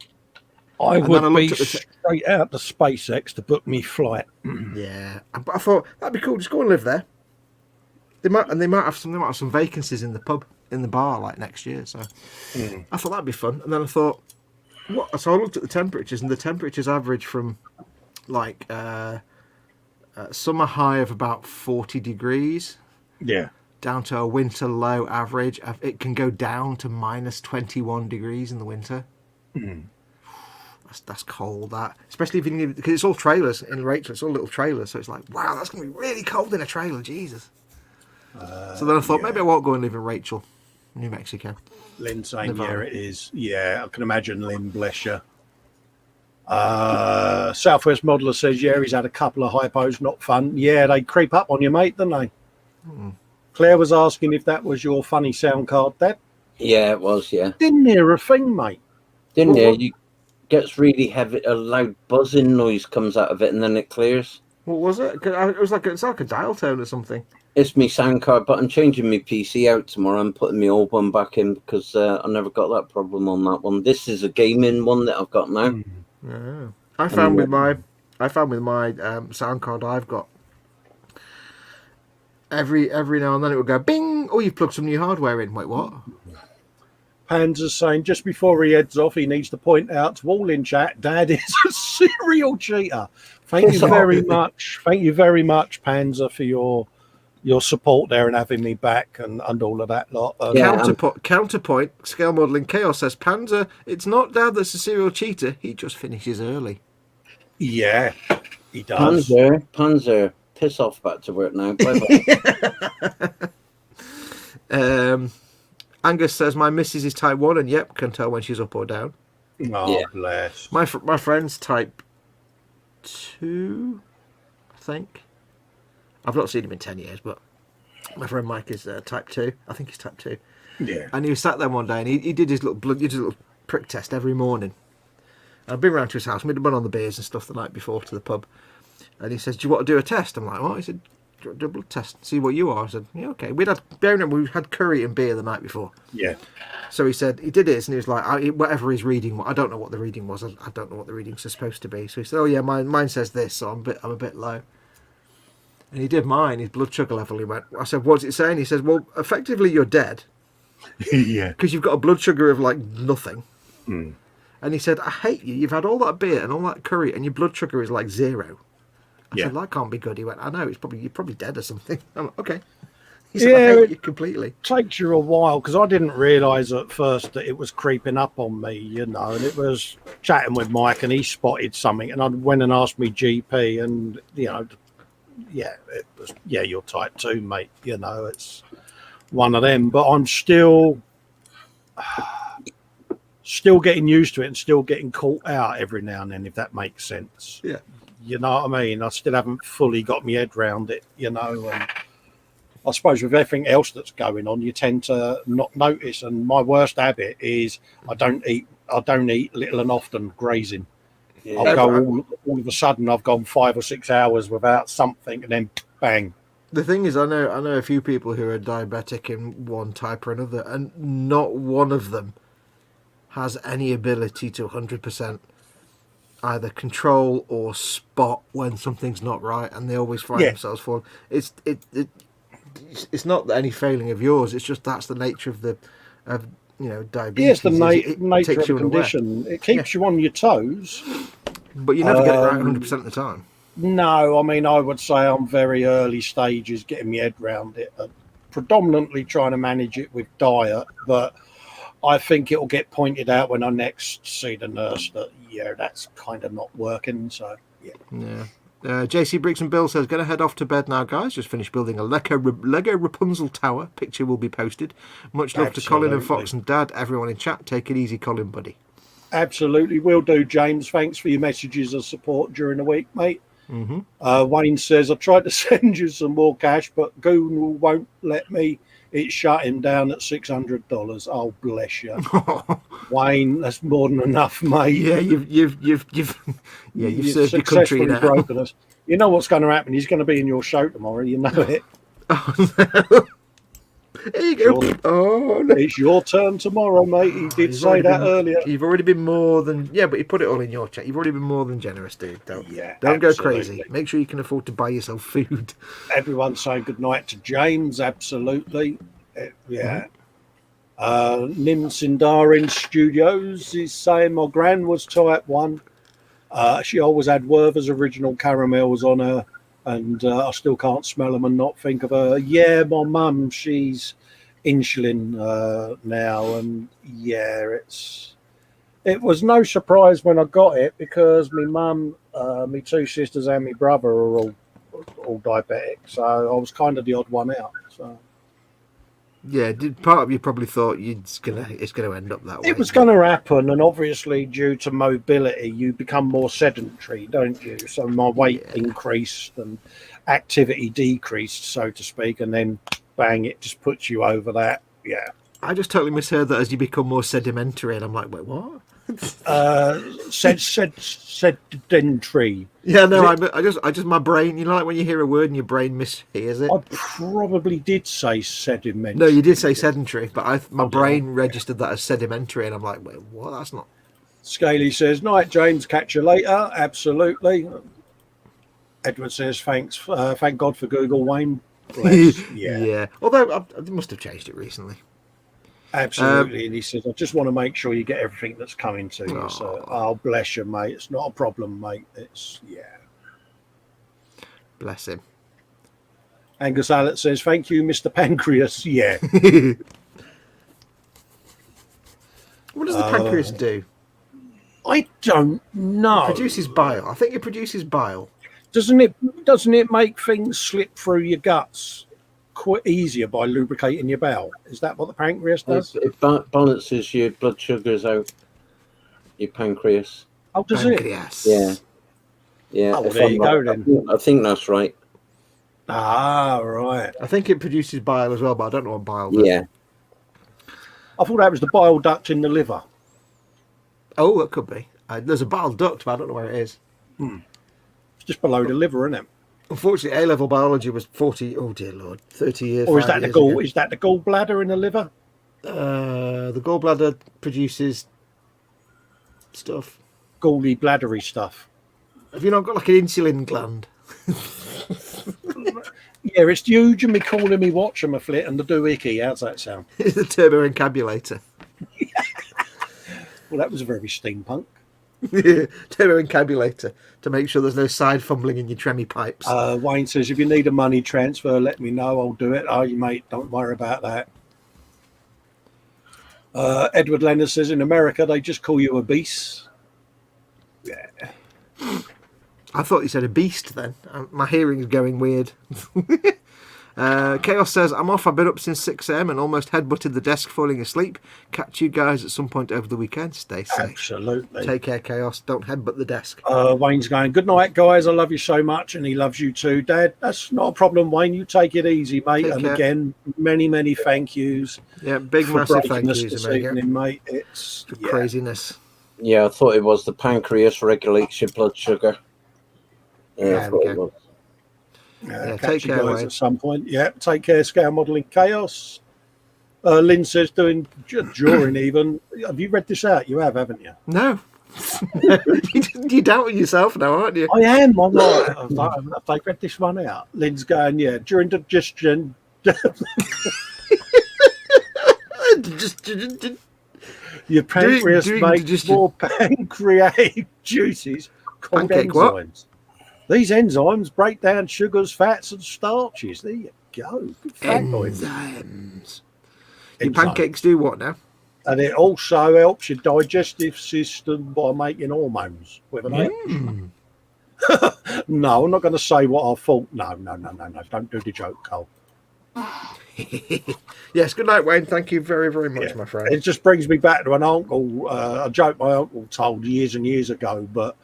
I would be straight out to SpaceX to book me flight. Yeah, but I thought that'd be cool. Just go and live there. They might have some vacancies in the bar next year. So I thought that'd be fun. And then I thought, what? So I looked at the temperatures, and the temperatures average from summer high of about 40 degrees. Yeah. Down to a winter low average. It can go down to minus 21 degrees in the winter. That's cold, that. Especially because it's all trailers in Rachel. It's all little trailers. So it's like, wow, that's going to be really cold in a trailer. Jesus. So then I thought, maybe I won't go and live in Rachel, New Mexico. Lynn saying, Nevada. Yeah, it is. Yeah, I can imagine Lynn, bless you. Southwest Modeler says, yeah, he's had a couple of hypos, not fun. Yeah, they creep up on you, mate, don't they? Claire was asking if that was your funny sound card, Dad. Yeah, it was, yeah. Didn't hear a thing, mate. Didn't hear. You gets really heavy, a loud buzzing noise comes out of it and then it clears. What was it? It's like a dial tone or something. It's my sound card, but I'm changing my PC out tomorrow. I'm putting my old one back in because I never got that problem on that one. This is a gaming one that I've got now. Yeah. I found with my sound card I've got, every now and then it would go bing. Oh, you've plugged some new hardware in. Wait, what? Panzer's saying just before he heads off, he needs to point out to all in chat, Dad is a serial cheater. Thank you very much. Thank you very much, Panzer, for your support there and having me back and all of that lot. Counterpoint, Scale Modelling Chaos says, Panzer, it's not Dad that's a serial cheater. He just finishes early. Yeah, he does. Panzer, piss off back to work now. Bye-bye. Angus says, my missus is type 1 and yep, can tell when she's up or down. Oh, yeah. Bless. My friend's type 2, I think. I've not seen him in 10 years, but my friend Mike is type 2. I think he's type 2. Yeah. And he was sat there one day and he did his little prick test every morning. And I've been round to his house, we'd have been on the beers and stuff the night before to the pub. And he says, do you want to do a test? I'm like, what? He said, do a blood test, see what you are. I said, yeah, okay. We had curry and beer the night before. Yeah. So he said he did his, and he was like, whatever his reading, I don't know what the reading was. I don't know what the readings are supposed to be. So he said, oh yeah, mine says this, so I'm a bit low. And he did mine. His blood sugar level. He went. I said, what's it saying? He says, well, effectively you're dead. Yeah. Because you've got a blood sugar of nothing. And he said, I hate you. You've had all that beer and all that curry, and your blood sugar is 0. I said, that can't be good. He went, I know, you're probably dead or something. I'm like, okay. He said, I hate you completely. It takes you a while, because I didn't realise at first that it was creeping up on me, and it was chatting with Mike, and he spotted something, and I went and asked me GP, and, it was, you're type 2, mate. It's one of them. But I'm still getting used to it and still getting caught out every now and then, if that makes sense. Yeah. You know what I mean? I still haven't fully got my head around it, and I suppose with everything else that's going on, you tend to not notice. And my worst habit is I don't eat little and often grazing. Yeah. I'll go all of a sudden I've gone 5 or 6 hours without something, and then bang. The thing is, I know a few people who are diabetic in one type or another, and not one of them has any ability to 100% either control or spot when something's not right, and they always find themselves falling. It's not any failing of yours. It's just that's the nature of diabetes. Yes, the nature of the condition. It keeps you on your toes, but you never get it right 100% of the time. No, I mean, I would say I'm very early stages getting my head around it. Predominantly trying to manage it with diet, but I think it'll get pointed out when I next see the nurse that that's kind of not working. So yeah. JC Briggs and Bill says, gonna head off to bed now, guys. Just finished building a Lego Rapunzel tower. Picture will be posted. Much love to Colin and Fox and Dad. Everyone in chat, take it easy, Colin, buddy. Absolutely, will do, James. Thanks for your messages of support during the week, mate. Wayne says, I tried to send you some more cash, but Google won't let me. It shut him down at $600. Oh, bless you. Wayne, that's more than enough, mate. Yeah, you've served your country successfully now. broken us. You know what's going to happen. He's going to be in your show tomorrow. You know it. Oh, no. There you go. Oh, no. It's your turn tomorrow, mate. He did say that earlier. You've already been more than... Yeah, but you put it all in your check. You've already been more than generous, dude. Don't go crazy. Make sure you can afford to buy yourself food. Everyone's saying good night to James. Absolutely. Yeah. Nim Sindarin Studios is saying my gran was type 1. She always had Werther's original caramels on her, and I still can't smell them and not think of her. Yeah, my mum, she's insulin now, and yeah, it was no surprise when I got it because my mum, my 2 sisters, and my brother are all diabetic, so I was kind of the odd one out. So. Yeah, part of you probably thought it's gonna end up that way. It was going to happen, and obviously due to mobility, you become more sedentary, don't you? So my weight increased and activity decreased, so to speak, and then bang, it just puts you over that. Yeah. I just totally misheard that as you become more sedimentary, and I'm like, wait, what? Sedentary. Yeah, no, I just my brain. You know, like when you hear a word and your brain mishears it. I probably did say sedimentary. No, you did say sedentary, but my brain registered that as sedimentary, and I'm like, wait, what? That's not. Scaly says, "Night, James. Catch you later." Absolutely. Edward says, "Thanks. Thank God for Google, Wayne." Yeah. Although I must have changed it recently. Absolutely, and he says, I just want to make sure you get everything that's coming to you. So, bless you, mate. It's not a problem, mate. Bless him. Angus Allett says, thank you, Mr. Pancreas. Yeah. What does the pancreas do? I don't know. It produces bile. I think it produces bile. Doesn't it make things slip through your guts quite easier by lubricating your bowel? Is that what the pancreas does? It balances your blood sugars out. Your pancreas. Oh, does pancreas. it? Yeah. Oh, well, there you go then. I think that's right. Ah, right. I think it produces bile as well, but I don't know what bile does. Yeah. I thought that was the bile duct in the liver. Oh, it could be. There's a bile duct, but I don't know where it is. It's just below the liver, isn't it? Unfortunately, A-level biology was 30 years. Or is that the gallbladder in the liver? The gallbladder produces stuff. Gally bladdery stuff. Have you not got like an insulin gland? Yeah, it's huge and me calling me watch and my flit and the doohickey. How's that sound? It's the turboencabulator. Well, that was very steampunk. Turboencabulator to make sure there's no side fumbling in your tremmy pipes. Wayne says, if you need a money transfer, let me know. I'll do it. Oh, you mate, don't worry about that. Edward Leonard says, in America, they just call you a beast. Yeah. I thought you said a beast then. My hearing's going weird. Chaos says, I'm off. I've been up since 6 a.m. and almost headbutted the desk falling asleep. Catch you guys at some point over the weekend. Stay safe. Absolutely. Take care, Chaos. Don't headbutt the desk. Wayne's going, good night, guys. I love you so much. And he loves you too, Dad. That's not a problem, Wayne. You take it easy, mate. Take care. Again, many thank yous. Yeah, big massive thank yous, this evening, mate. It's craziness. Yeah, I thought it was the pancreas regulates your blood sugar. Yeah, I thought it was. Catch you guys at some point. Yeah, take care, Scale Modelling Chaos. Lynn says, doing drawing even. Have you read this out? You have, haven't you? No. You're doubting yourself now, aren't you? I am. I'm like, have they read this one out? Lynn's going, yeah, during digestion. Your pancreas makes more pancreatic juices called Pancake enzymes. What? These enzymes break down sugars, fats, and starches. There you go. Good enzymes. Your pancakes do what now? And it also helps your digestive system by making hormones with an H. No, I'm not going to say what I thought. No. Don't do the joke, Cole. Yes, good night, Wayne. Thank you very, very much, my friend. It just brings me back to an uncle, a joke my uncle told years and years ago, but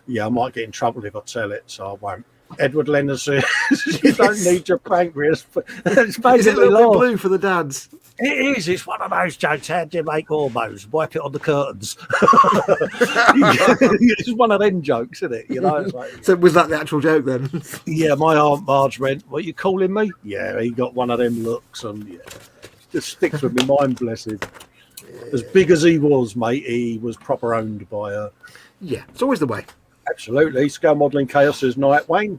yeah, I might get in trouble if I tell it, so I won't. Edward Leonard says, you don't need your pancreas. It's Is it a little bit blue for the dads? It is. It's one of those jokes. How do you make hormones? Wipe it on the curtains. It's one of them jokes, isn't it? You know. It's like, So was that the actual joke then? yeah, my Aunt Marge went, "What you calling me?" Yeah, he got one of them looks, and yeah, just sticks with me mind, bless him. As big as he was, mate, he was proper owned by her. Yeah, it's always the way. Absolutely. Scale Modelling Chaos is Night Wayne.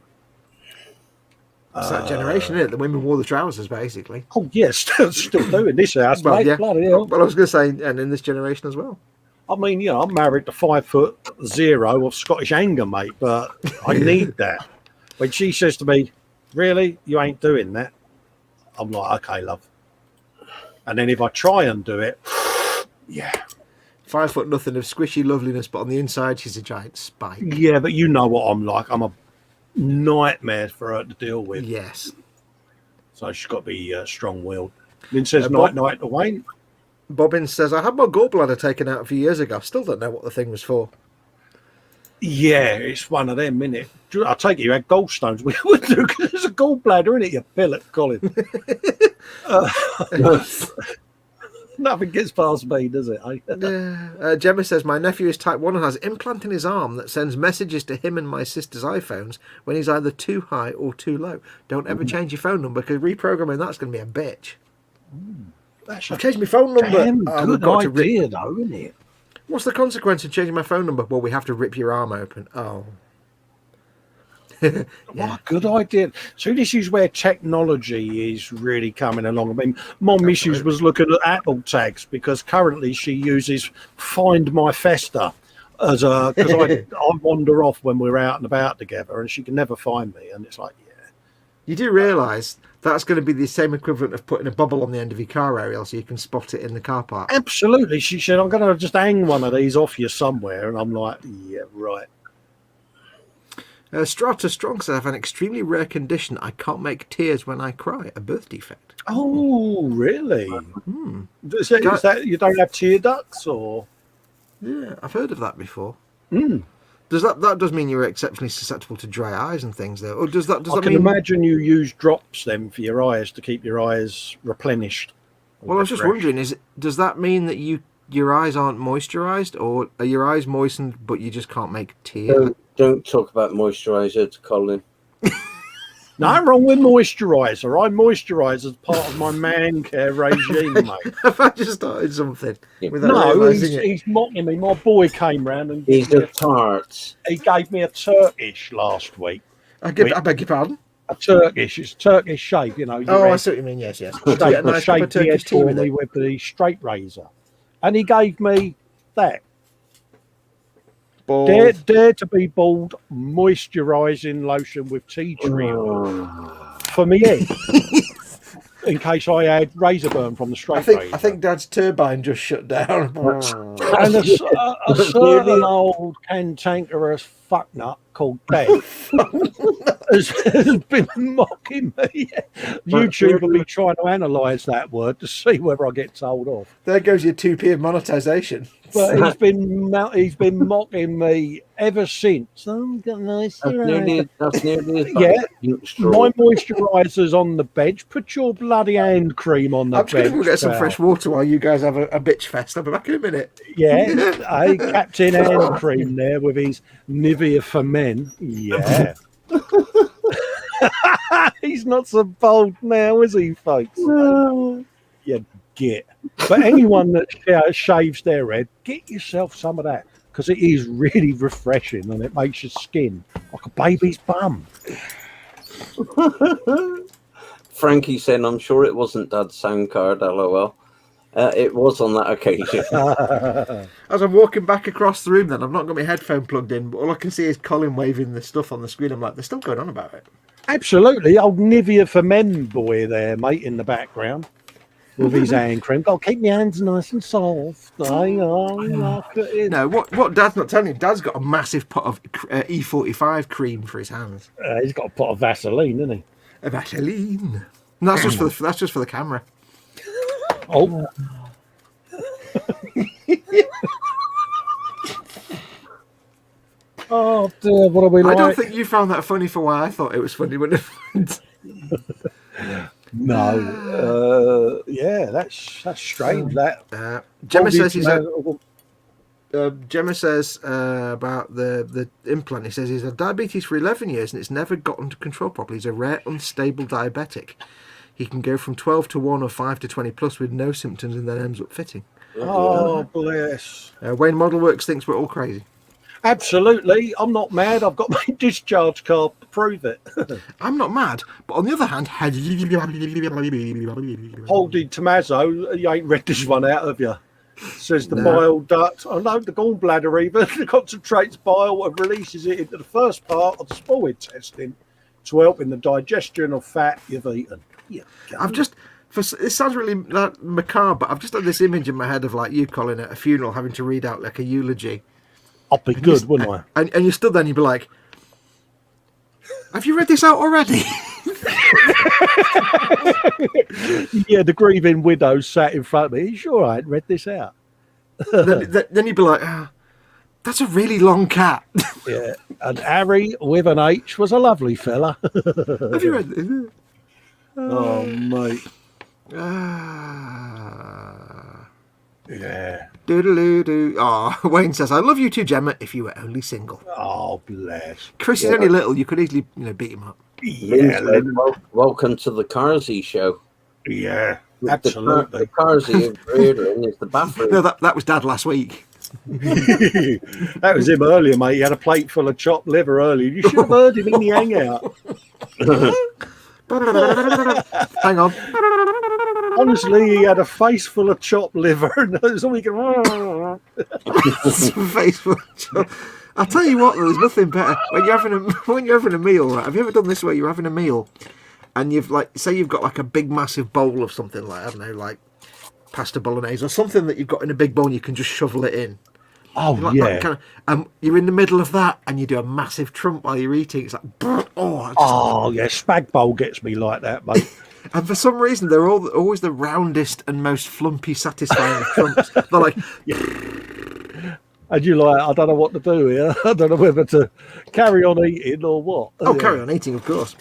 It's that generation, isn't it? The women wore the trousers, basically. Oh, yes, still doing this house, Well, mate. yeah. Bloody hell. Well, I was going to say, and in this generation as well. I mean, you know, I'm married to 5'0" of Scottish anger, mate, but I need that. When she says to me, really, you ain't doing that? I'm like, okay, love. And then if I try and do it, yeah. 5 foot nothing of squishy loveliness, but on the inside, she's a giant spike. Yeah, but you know what I'm like. I'm a nightmare for her to deal with. Yes. So she's got to be strong-willed. Lynn says, night to Wayne. Bobbins says, I had my gallbladder taken out a few years ago. Still don't know what the thing was for. Yeah, it's one of them, innit? I take it you had gallstones. We would do because there's a gallbladder, innit? You pillock, Colin. Nothing gets past me, does it? Gemma says, my nephew is type 1 and has implant in his arm that sends messages to him and my sister's iPhones when he's either too high or too low. Don't ever change your phone number because reprogramming that's going to be a bitch. I've changed my phone number. Damn good idea, though, isn't it? What's the consequence of changing my phone number? Well, we have to rip your arm open. Oh. What a good idea. So this is where technology is really coming along. I mean, my missus was looking at Apple tags because currently she uses Find My Festa as a, because I wander off when we're out and about together and she can never find me. And it's like, yeah. You do realise that's going to be the same equivalent of putting a bubble on the end of your car aerial so you can spot it in the car park. Absolutely. She said, I'm going to just hang one of these off you somewhere. And I'm like, yeah, right. Strata Strong says, I have an extremely rare condition. I can't make tears when I cry. A birth defect. Oh, really? Is that you don't have tear ducts, or? Yeah, I've heard of that before. Mm. Does that does mean you're exceptionally susceptible to dry eyes and things, though? Or does that I can imagine you use drops then for your eyes to keep your eyes replenished. Well, I was just wondering, does that mean that your eyes aren't moisturised, or are your eyes moistened but you just can't make tears? Don't talk about moisturiser to Colin. Nothing wrong with moisturiser. I moisturise as part of my man care regime, mate. Have I just started something? No, he's mocking me. My boy came round and he's a tart. He gave me a Turkish last week. I beg your pardon? A Turkish. It's Turkish shape, you know. I see what you mean. Yes. Shaped me with the straight razor, and he gave me that. Dare to be bald moisturising lotion with tea tree oil for me head, in case I had razor burn from the straight razor. I think Dad's turbine just shut down. And a certain old cantankerous fucknut called Ben has been mocking me. YouTube will be trying to analyse that word to see whether I get told off. There goes your 2p of monetisation. But he's been mocking me ever since. Oh, got nice. That's nearly yeah. My moisturiser's on the bench. Put your bloody hand cream on the bench. I'm just going to get some fresh water while you guys have a bitch fest. I'll be back in a minute. Yeah, Captain Hand Cream there with his Nivea for Men. Yeah. He's not so bold now, is he, folks? No. Yeah, get. But anyone that shaves their head, get yourself some of that because it is really refreshing and it makes your skin like a baby's bum. Frankie said, I'm sure it wasn't Dad's sound card, lol. It was on that occasion. As I'm walking back across the room then, I've not got my headphone plugged in, but all I can see is Colin waving the stuff on the screen. I'm like, they're still going on about it. Absolutely. Old Nivea for Men boy there, mate, in the background. With his hand cream. Got to keep my hands nice and soft. No, what Dad's not telling you, Dad's got a massive pot of E45 cream for his hands. He's got a pot of Vaseline, hasn't he? A Vaseline. And that's just for the camera. Oh. Oh dear, what are we like? I don't think you found that funny for why I thought it was funny when No. Yeah, that's strange. That Gemma says Gemma says about the implant. He says he's had diabetes for 11 years and it's never got under control properly. He's a rare, unstable diabetic. He can go from 12 to 1 or 5 to 20 plus with no symptoms and then ends up fitting. Oh, bless. Wayne Modelworks thinks we're all crazy. Absolutely. I'm not mad. I've got my discharge card to prove it. I'm not mad. But on the other hand, Holding Tommaso, you ain't read this one out, have you? Says the bile duct, I know the gallbladder even, concentrates bile and releases it into the first part of the small intestine to help in the digestion of fat you've eaten. Yeah. It sounds really macabre, but I've just had this image in my head of like you, Colin, at a funeral having to read out like a eulogy. I'd be good, wouldn't I? And you stood there and you'd be like, have you read this out already? Yeah, the grieving widow sat in front of me. You sure I hadn't read this out? then you'd be like, that's a really long cat. Yeah, and Harry with an H was a lovely fella. Have you read this? Oh, mate. Yeah. Doodaloo. Oh, Wayne says, I love you too, Gemma, if you were only single. Oh, bless. Chris is only little. You could easily beat him up. Yeah. Welcome to the Carsey show. Yeah, absolutely. The Carsey of Reardon is the bathroom. No, that was Dad last week. That was him earlier, mate. He had a plate full of chopped liver earlier. You should have heard him in the hangout. Hang on. Honestly, he had a face full of chopped liver, and that's all he could. Face full of chopped. I'll tell you what, there's nothing better when you're having a meal. Right? Have you ever done this where you're having a meal, and you've you've got like a big massive bowl of something like, I don't know, like pasta bolognese or something that you've got in a big bowl and you can just shovel it in. Oh, like yeah. You're in the middle of that and you do a massive trump while you're eating. It's like, yeah, spag bowl gets me like that, mate. And for some reason, they're always the roundest and most flumpy, satisfying trumps. They're like, and you're like, I don't know what to do here. I don't know whether to carry on eating or what. Oh, carry on eating, of course.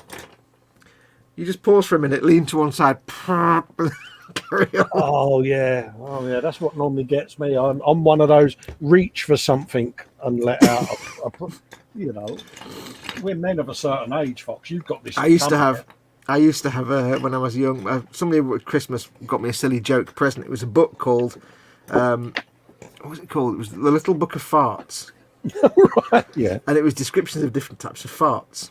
You just pause for a minute, lean to one side, carry on. Oh yeah, that's what normally gets me. I'm one of those reach for something and let out. We're men of a certain age, Fox. You've got this. I used to have when I was young. Somebody at Christmas got me a silly joke present. It was a book called. What was it called? It was The Little Book of Farts. Right. Yeah. And it was descriptions of different types of farts.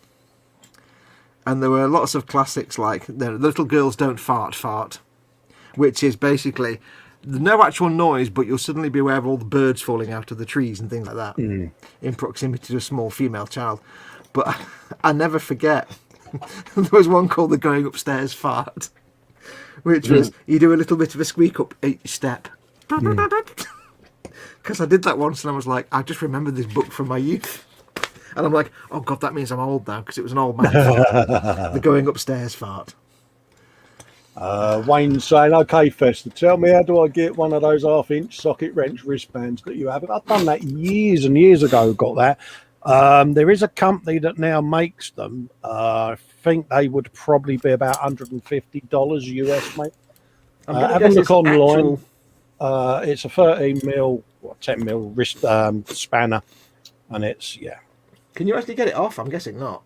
And there were lots of classics like the Little Girls Don't Fart, which is basically no actual noise, but you'll suddenly be aware of all the birds falling out of the trees and things like that in proximity to a small female child. But I never forget, there was one called the Going Upstairs Fart, which was you do a little bit of a squeak up each step. Because I did that once and I was like, I just remembered this book from my youth. And I'm like, oh God, that means I'm old now because it was an old man fart. The Going Upstairs Fart. Wayne's saying, okay, Festa, tell me, how do I get one of those half-inch socket wrench wristbands that you have? I've done that years and years ago, got that. There is a company that now makes them. I think they would probably be about $150 US, mate. Have a look online. It's a 10 mil wrist spanner, and it's Can you actually get it off? I'm guessing not.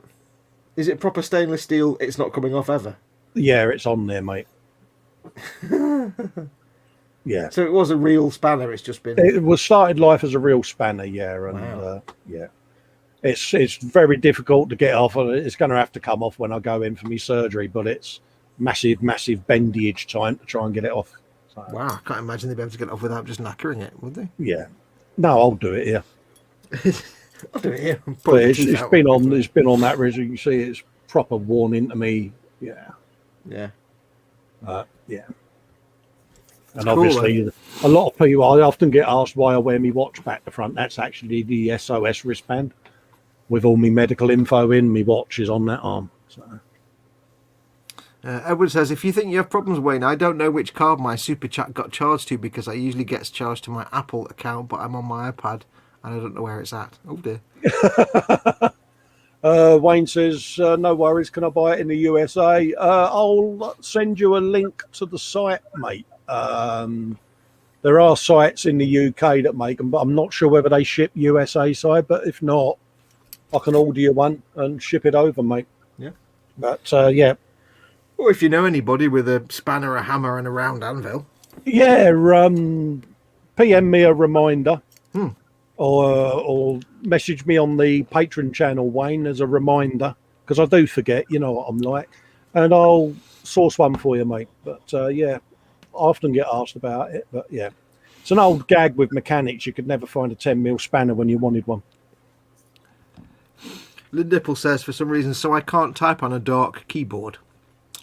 Is it proper stainless steel? It's not coming off ever. Yeah, it's on there, mate. Yeah. So it was a real spanner. It's just been. It was started life as a real spanner, yeah, and wow. It's very difficult to get off. It's going to have to come off when I go in for my surgery, but it's massive bendage time to try and get it off. So, wow, I can't imagine they'd be able to get it off without just knackering it, would they? Yeah. No, I'll do it here. I'll do it here. But it's been on that reason. You can see it's proper worn into me. Yeah. Yeah. Yeah. And obviously, a lot of people, I often get asked why I wear my watch back to front. That's actually the SOS wristband with all my medical info in. My watch is on that arm. So. Edward says, if you think you have problems, Wayne, I don't know which card my super chat got charged to because I usually gets charged to my Apple account, but I'm on my iPad and I don't know where it's at. Oh dear. Wayne says, no worries, can I buy it in the USA? I'll send you a link to the site, mate. There are sites in the UK that make them, but I'm not sure whether they ship USA side, but if not, I can order you one and ship it over, mate. Yeah. But, yeah. Or if you know anybody with a spanner, a hammer, and a round anvil. Yeah, PM me a reminder. Or message me on the Patreon channel, Wayne, as a reminder, because I do forget, you know what I'm like, and I'll source one for you, mate. But yeah, I often get asked about it, but yeah, it's an old gag with mechanics. You could never find a 10mm spanner when you wanted one. Lynn Nipple says, for some reason, so I can't type on a dark keyboard.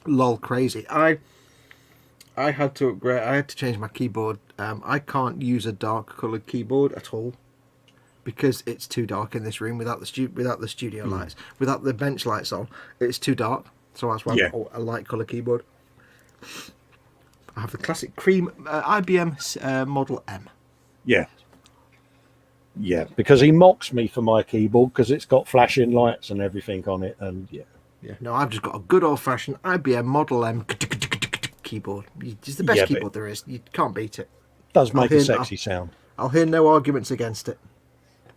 Lol, crazy. I had to upgrade. I had to change my keyboard. I can't use a dark coloured keyboard at all because it's too dark in this room without the studio lights, without the bench lights on. It's too dark, so that's why I've got a light colour keyboard. I have the classic cream IBM Model M. Yeah. Yeah, because he mocks me for my keyboard because it's got flashing lights and everything on it, and yeah. No, I've just got a good old-fashioned IBM Model M keyboard. It's the best keyboard there is. You can't beat it. Does make a sexy sound. I'll hear no arguments against it.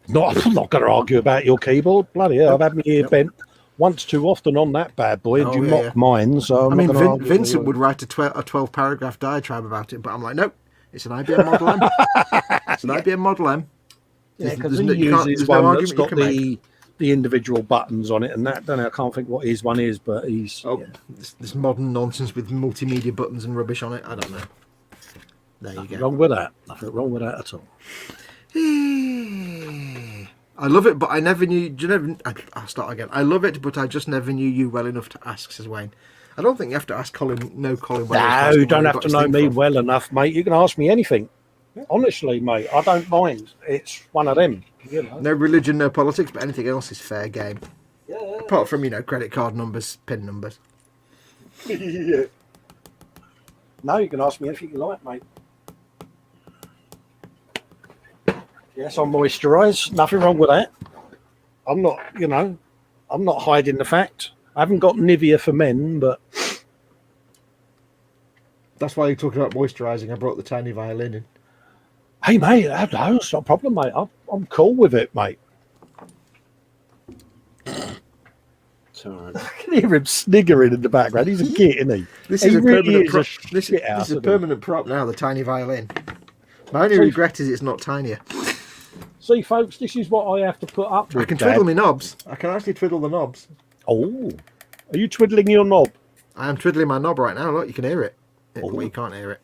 I'm not going to argue about your keyboard. Bloody hell, I've had my ear bent once too often on that bad boy, and you mock mine. So Vincent would write a 12-paragraph diatribe about it, but I'm like, nope, it's an IBM Model M. It's an IBM Model M. Yeah, because he uses one that's got the individual buttons on it, and that, I can't think what his one is, but he's this modern nonsense with multimedia buttons and rubbish on it. I don't know. There you go. Wrong with that. Nothing wrong with that at all. I love it, but I never knew. I'll start again. I love it, but I just never knew you well enough to ask, says Wayne. I don't think you have to ask Colin. No, Colin. No, you don't have to know me well enough, mate. You can ask me anything. Honestly, mate, I don't mind. It's one of them. You know. No religion, no politics, but anything else is fair game. Yeah. Apart from, credit card numbers, PIN numbers. Yeah. No, you can ask me anything you like, mate. Yes, I moisturise. Nothing wrong with that. I'm not, I'm not hiding the fact. I haven't got Nivea for men, but... That's why you're talking about moisturising. I brought the tiny violin in. Hey, mate, it's not a problem, mate. I'm cool with it, mate. It's all right. I can hear him sniggering in the background. He's a git, isn't he? This is a permanent prop. This is a permanent prop now, the tiny violin. My only regret is it's not tinier. See, folks, this is what I have to put up with. I can twiddle my knobs. I can actually twiddle the knobs. Oh. Are you twiddling your knob? I am twiddling my knob right now. Look, you can hear it. Well, you can't hear it.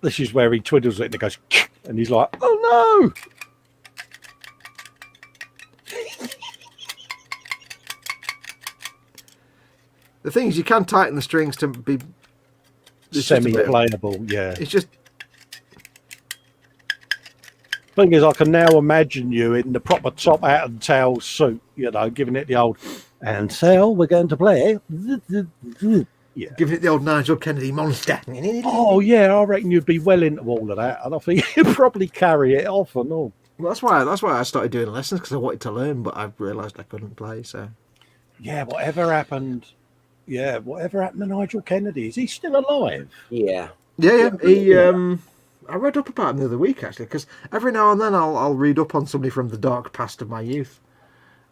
This is where he twiddles it and it goes, and he's like, oh no! The thing is, you can tighten the strings to be semi-playable, yeah. It's just... Thing is, I can now imagine you in the proper top hat and tail suit, giving it the old, and so we're going to play. Yeah. Giving it the old Nigel Kennedy monster. Oh, yeah, I reckon you'd be well into all of that, and I think you'd probably carry it off and all. Well, that's why I started doing lessons, because I wanted to learn, but I realised I couldn't play, so... Yeah, whatever happened to Nigel Kennedy? Is he still alive? Yeah. He, I read up about him the other week, actually, because every now and then I'll read up on somebody from the dark past of my youth.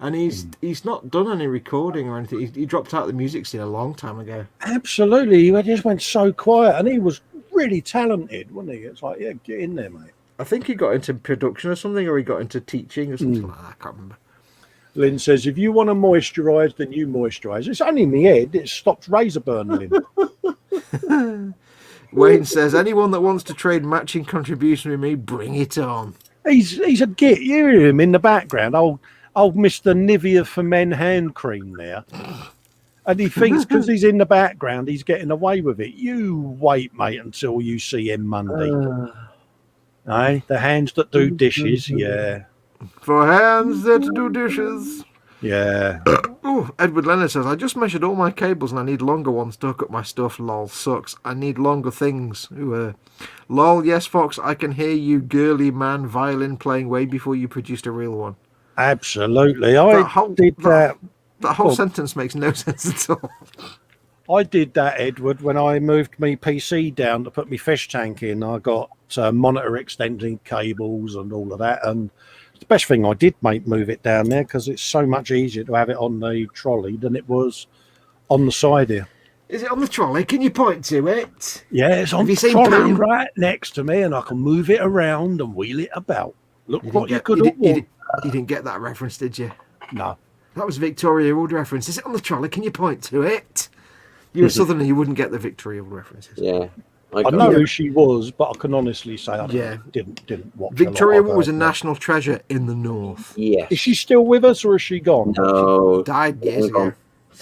And he's not done any recording or anything. He dropped out of the music scene a long time ago. Absolutely. He just went so quiet, and he was really talented, wasn't he? It's like, yeah, get in there, mate. I think he got into production or something, or he got into teaching or something like that. I can't remember. Lynn says, if you want to moisturise, then you moisturise. It's only in the head. It stops razor burn, Lynn. Wayne says, anyone that wants to trade matching contribution with me, bring it on. He's a git. You hear him in the background. Old Mr. Nivea for Men hand cream there. And he thinks because he's in the background, he's getting away with it. You wait, mate, until you see him Monday. The hands that do dishes, yeah. For hands that do dishes. Yeah. Oh, Edward Leonard says, I just measured all my cables and I need longer ones to hook up my stuff. Lol, sucks. I need longer things. Ooh, lol, yes, Fox, I can hear you, girly man, violin playing way before you produced a real one. Absolutely. I did that. That whole sentence makes no sense at all. I did that, Edward, when I moved my PC down to put my fish tank in. I got monitor extending cables and all of that. And the best thing I did, mate, move it down there because it's so much easier to have it on the trolley than it was on the side here. Is it on the trolley? Can you point to it? Yeah, it's on the trolley right next to me, and I can move it around and wheel it about. Look what you could have won. You didn't get that reference, did you? No. That was a Victoria Wood reference. Is it on the trolley? Can you point to it? You're a southerner, you wouldn't get the Victoria Wood references. Yeah. I know who she was, but I can honestly say I didn't watch Victoria Wood was a national treasure in the north. Yeah. Is she still with us or is she gone? No. She died years ago.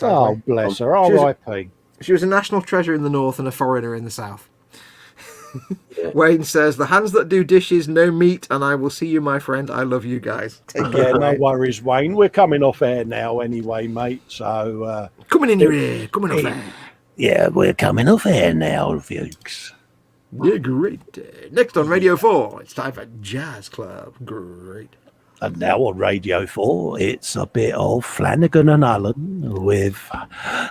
Oh, bless her. R.I.P. She was a national treasure in the north and a foreigner in the south. Yeah. Wayne says, the hands that do dishes, no meat, and I will see you, my friend. I love you guys. No worries, Wayne. We're coming off air now anyway, mate. So coming in your ear, coming off air. Yeah, we're coming off air now, folks. Yeah, great. Next on Radio 4, it's time for Jazz Club. Great. And now on Radio 4, it's a bit of Flanagan and Allen with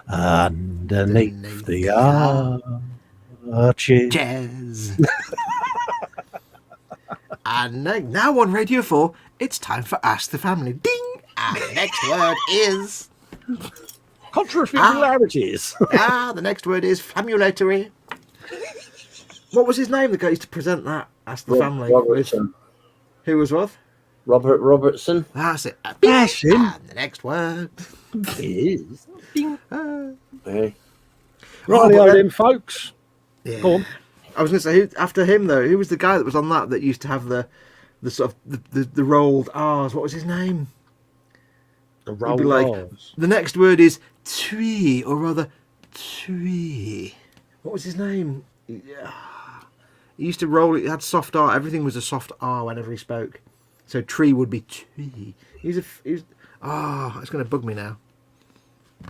Underneath the Arches. Jazz. And now on Radio 4, it's time for Ask the Family. Ding! And the next word is... Controversialities. The next word is famulatory. What was his name? The guy used to present that. Ask the Family. Robertson. Who was what? Robert Robertson. That's it. That's him. And the next word is... Hey. Rightio then, folks. Yeah. Go on. I was going to say, after him, though, who was the guy that was on that used to have the sort of the rolled R's? What was his name? The rolled R's. The next word is tree, or rather, tree. What was his name? Yeah. He used to roll it. He had soft R. Everything was a soft R whenever he spoke. So tree would be tree. It's going to bug me now.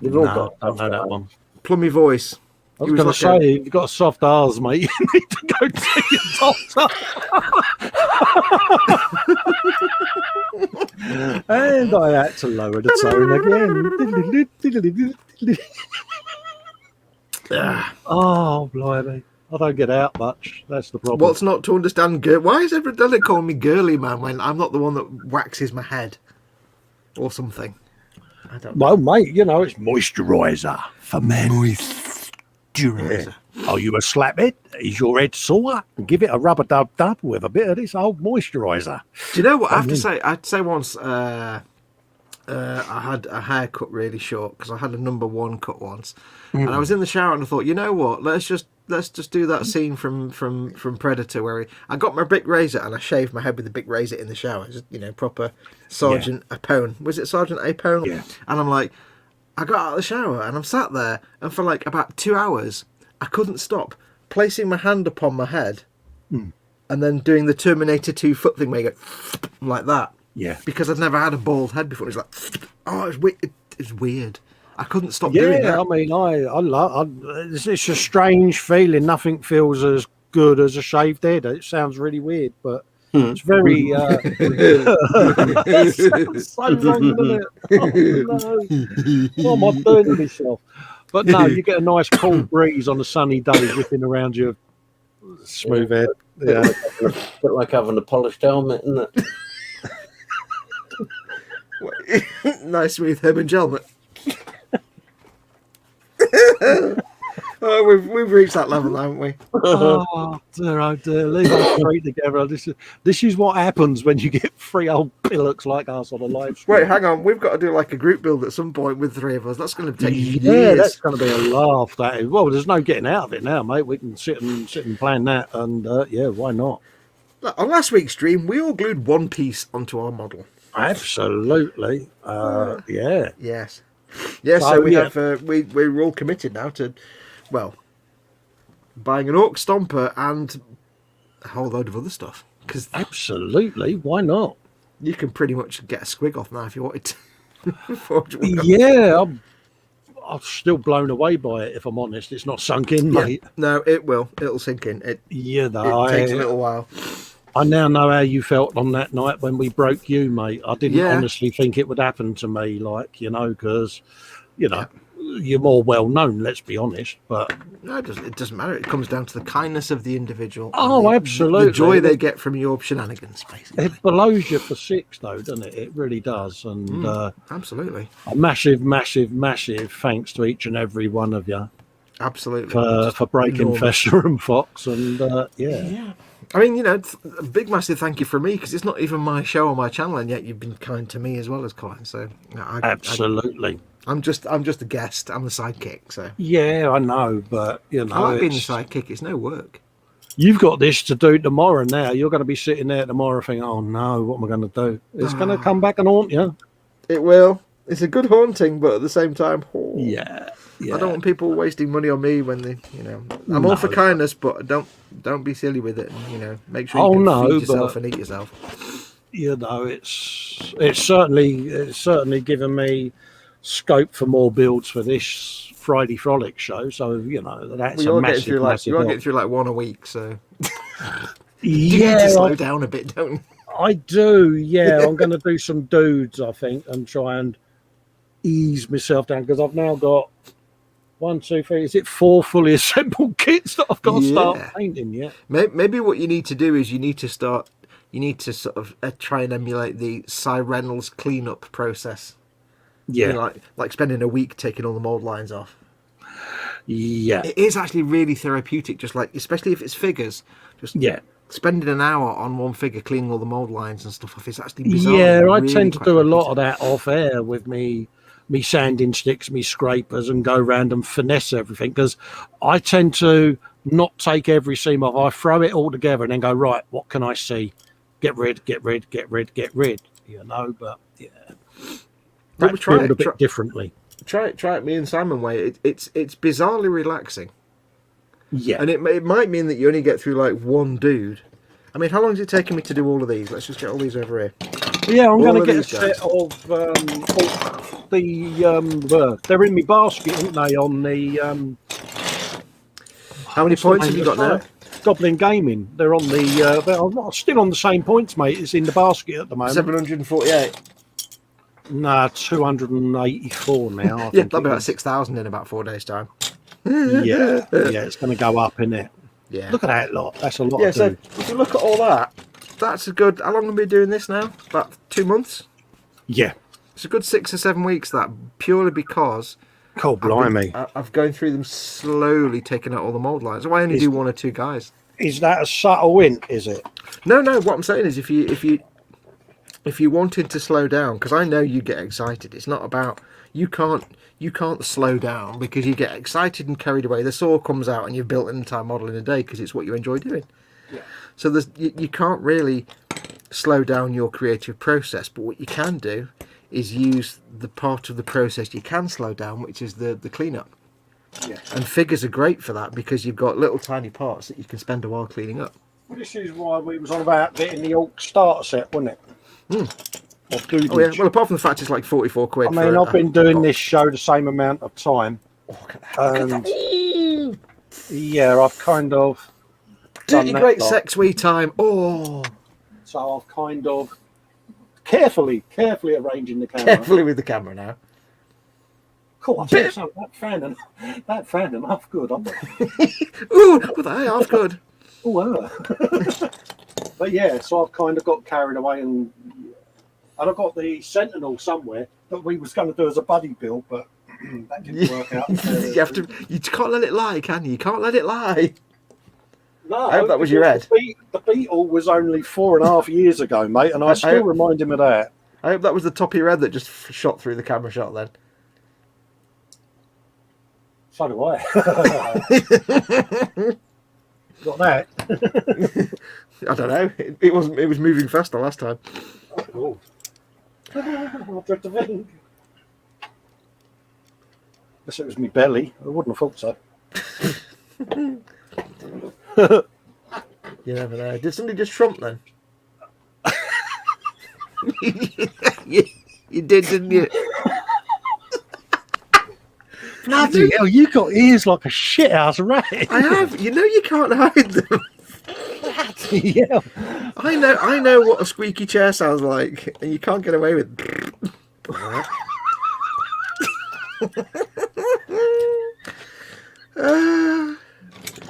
You've all got. I don't know that one. Plummy voice. I was going to say, if you've got soft R's, mate, you need to go to your doctor. And I had to lower the tone again. Oh, blimey. I don't get out much. That's the problem. What's not to understand? Why is everyone calling me girly man when I'm not the one that waxes my head or something? I don't know. Well, mate, it's moisturiser for men. Moisturiser. Yeah. Are you a slaphead? Is your head sore? Give it a rubber dub with a bit of this old moisturiser. Do you know what I have to say? I had to say once I had a haircut really short because I had a number 1 cut once, and I was in the shower and I thought, you know what? Let's just do that scene from Predator where I got my big razor and I shaved my head with the big razor in the shower. Just, proper Sergeant Apone. Was it Sergeant Apone? Yeah. And I'm like, I got out of the shower and I'm sat there and for like about 2 hours I couldn't stop placing my hand upon my head and then doing the Terminator 2 foot thing where you go like that. Yeah. Because I'd never had a bald head before. It was like, it's weird. I couldn't stop doing that. I mean, it's a strange feeling. Nothing feels as good as a shaved head. It sounds really weird, but it's very... it sounds so wrong, doesn't it? Oh, no. What am I doing to myself? But no, you get a nice cool breeze on a sunny day whipping around your smooth head. Yeah. A bit like having a polished helmet, isn't it? Nice smooth Herman helmet. We've reached that level, haven't we? Oh dear, leave us three together. This is what happens when you get 3 old pillocks like us on a live stream. Wait, hang on. We've got to do like a group build at some point with 3 of us. That's going to take years. Yeah, that's going to be a laugh. That is. Well, there's no getting out of it now, mate. We can sit and plan that, and why not? On last week's stream, we all glued one piece onto our model. Absolutely. Yeah. Yes. Yeah, so we're all committed now to, buying an orc stomper and a whole load of other stuff. Cause absolutely, why not? You can pretty much get a squig off now if you wanted to. Yeah, I'm still blown away by it. If I'm honest, it's not sunk in, mate. No, it will. It'll sink in. It takes a little while. I now know how you felt on that night when we broke you, mate. I didn't honestly think it would happen to me, like, because, you're more well known, let's be honest. But no, it doesn't matter. It comes down to the kindness of the individual. Oh, absolutely. The joy they get from your shenanigans, basically. It blows you for six, though, doesn't it? It really does. And absolutely. A massive, massive, massive thanks to each and every one of you. Absolutely. For breaking Festa and Foxx. And yeah. I mean, a big massive thank you from me, because it's not even my show or my channel, and yet you've been kind to me as well as Colin. So absolutely. I'm just a guest. I'm the sidekick. So yeah, I know, but I like being the sidekick. It's no work. You've got this to do tomorrow. Now you're going to be sitting there tomorrow, thinking, "Oh no, what am I going to do?" It's going to come back and haunt you. It will. It's a good haunting, but at the same time, yeah. I don't want people wasting money on me when they, I'm all for kindness, but don't be silly with it. And, make sure you can feed yourself and eat yourself. It's certainly given me scope for more builds for this Friday Frolic show. So that's a massive. You are getting through like one a week, so you need to slow down a bit, don't you? I do. Yeah, I'm going to do some dudes, I think, and try and ease myself down, because I've now got 1, 2, 3. Is it 4 fully assembled kits that I've got to start painting? Yeah. Maybe what you need to do is you need to sort of try and emulate the Cy Reynolds cleanup process. Yeah. Like spending a week taking all the mold lines off. Yeah. It is actually really therapeutic, just like, especially if it's figures. Just spending an hour on one figure cleaning all the mold lines and stuff off is actually bizarre. Yeah, really I tend to do a lot of that off air with me sanding sticks, me scrapers, and go around and finesse everything, because I tend to not take every seam off. I throw it all together and then go, right, what can I see? Get rid. But yeah. But we try it a bit differently. Try it me and Simon way. It's bizarrely relaxing. Yeah. And it might mean that you only get through like one dude. I mean, how long is it taking me to do all of these? Let's just get all these over here. Yeah, I'm going to get a set of they're in my basket, aren't they? On the how many points have you got now? Goblin Gaming. They're on the. They're still on the same points, mate. It's in the basket at the moment. 748. Nah, 284 now. Yeah, that'll be about 6,000 in about 4 days' time. Yeah, it's going to go up, isn't it? Yeah. Look at that lot. That's a lot. Yeah, so if you look at all that, that's a good. How long have we been doing this now? About 2 months. Yeah. It's a good 6 or 7 weeks. That purely because. Oh, blimey! I've going through them slowly, taking out all the mold lines. So I only do 1 or 2 guys. Is that a subtle hint? Is it? No. What I'm saying is, if you wanted to slow down, because I know you get excited. It's not about you can't slow down because you get excited and carried away. The saw comes out and you've built an entire model in a day because it's what you enjoy doing. Yeah. So you can't really slow down your creative process, but what you can do is use the part of the process you can slow down, which is the cleanup. Yeah. And figures are great for that because you've got little tiny parts that you can spend a while cleaning up. Well, this is why we was on about getting the Orc starter set, wasn't it? Oh yeah. Well, apart from the fact it's like 44 quid. I mean, I've been doing this show the same amount of time. Look at that. Yeah, I've kind of dirty great sex wee time. Oh. So I've kind of carefully arranging the camera. Carefully with the camera now. Cool. I think so. That fan enough good. Ooh, what the hell? Half good. Oh, but yeah, so I've kind of got carried away and I've got the Sentinel somewhere that we was going to do as a buddy build, but that didn't work out. You can't let it lie, can you? You can't let it lie. No, I hope that was your head. The Beetle was only 4.5 years ago, mate, and I still remind him of that. I hope that was the top of your head that just shot through the camera shot then. So do I. Got that? I don't know. It wasn't. It was moving faster last time. Oh. I'll dread to think. Guess it was me belly. I wouldn't have thought so. You never know. Did somebody just trump then? you did, didn't you? Bloody hell, you got ears like a shithouse rat. I have. You know you can't hide them. Bloody hell. I know what a squeaky chair sounds like, and you can't get away with.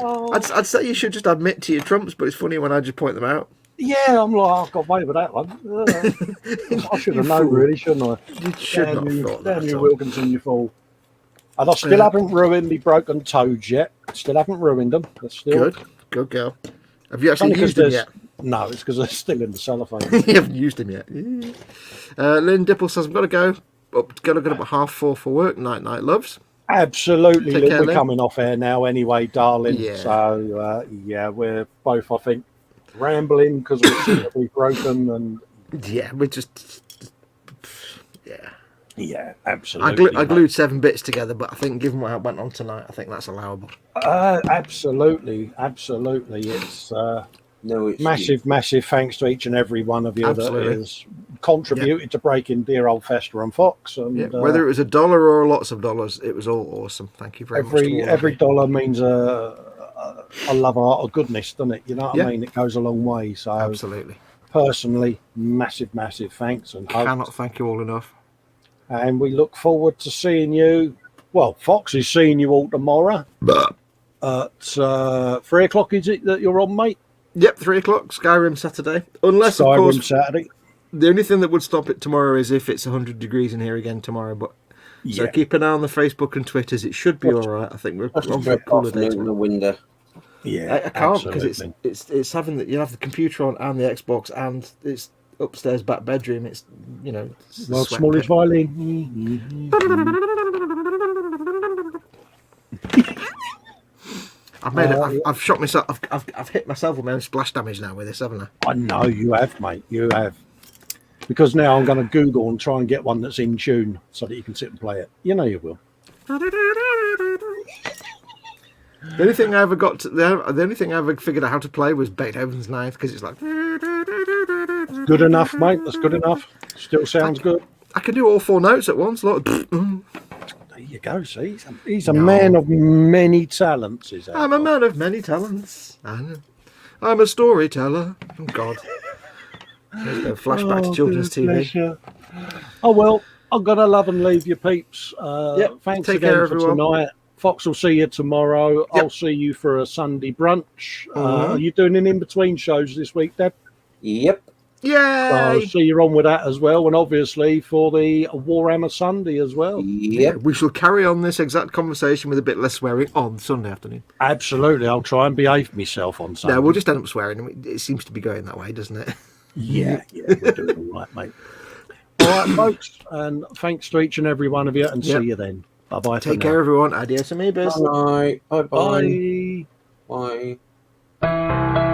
I'd say you should just admit to your trumps, but it's funny when I just point them out. Yeah, I'm like, I've got away with that one. I should have known, really, shouldn't I? You should not have thought that. Damn you, Wilkinson, you fool. And I still haven't ruined me broken toads yet. Still haven't ruined them. They're still... Good girl. Have you actually used them yet? No, it's because they're still in the cellophane. You haven't used them yet. Lynn Dipple says, I've got to go. Got to get up at 4:30 for work. Night, loves. Absolutely, Take Lynn. care, We're Lynn. coming off air now anyway, darling. Yeah. So, we're both, I think, rambling because we're simply broken. And Yeah, we're just... Yeah. Yeah, absolutely. I glued 7 bits together, but I think given what went on tonight, I think that's allowable. Absolutely. It's massive thanks to each and every one of you Absolutely. that has contributed to breaking dear old Festa and Foxx. And, whether it was $1 or lots of dollars, it was all awesome. Thank you very much. Every dollar means a love heart of goodness, doesn't it? You know what I mean? It goes a long way. So absolutely. Personally, massive thanks and hugs. Cannot thank you all enough. And we look forward to seeing you. Well, Fox is seeing you all tomorrow. At 3 o'clock, is it that you're on, mate? Yep, 3 o'clock, Skyrim Saturday. Unless, Skyrim, of course, Saturday. The only thing that would stop it tomorrow is if it's 100 degrees in here again tomorrow. But so keep an eye on the Facebook and Twitters. It should be all right. I think we're on for a cooler day in the window. Yeah, I can't because it's having that you have the computer on and the Xbox and it's upstairs back bedroom. It's World's smallest violin. I've shot myself. I've hit myself with my own splash damage now with this, haven't I? I know you have, mate. You have. Because now I'm going to Google and try and get one that's in tune so that you can sit and play it. You know you will. The only thing I ever figured out how to play was Beethoven's Ninth because it's like good enough, mate. That's good enough. Still sounds good. I can do all 4 notes at once. Like, there you go. See, he's a man of many talents. I'm a man of many talents. I'm a storyteller. Oh God. There's no flashback to children's TV. Pleasure. Oh well, I'm gonna love and leave you, peeps. Thanks Take again care, for everyone. tonight. Fox will see you tomorrow. Yep. I'll see you for a Sunday brunch. Are you doing an in-between shows this week, Deb? Yep. Yay! I'll see you on with that as well, and obviously for the Warhammer Sunday as well. Yeah, we shall carry on this exact conversation with a bit less swearing on Sunday afternoon. Absolutely, I'll try and behave myself on Sunday. No, we'll just end up swearing. It seems to be going that way, doesn't it? Yeah, we're doing all right, mate. All right, folks, and thanks to each and every one of you, and see you then. Bye-bye. Take care, everyone. Adios, amigos. Bye. Bye-bye. Bye. Bye.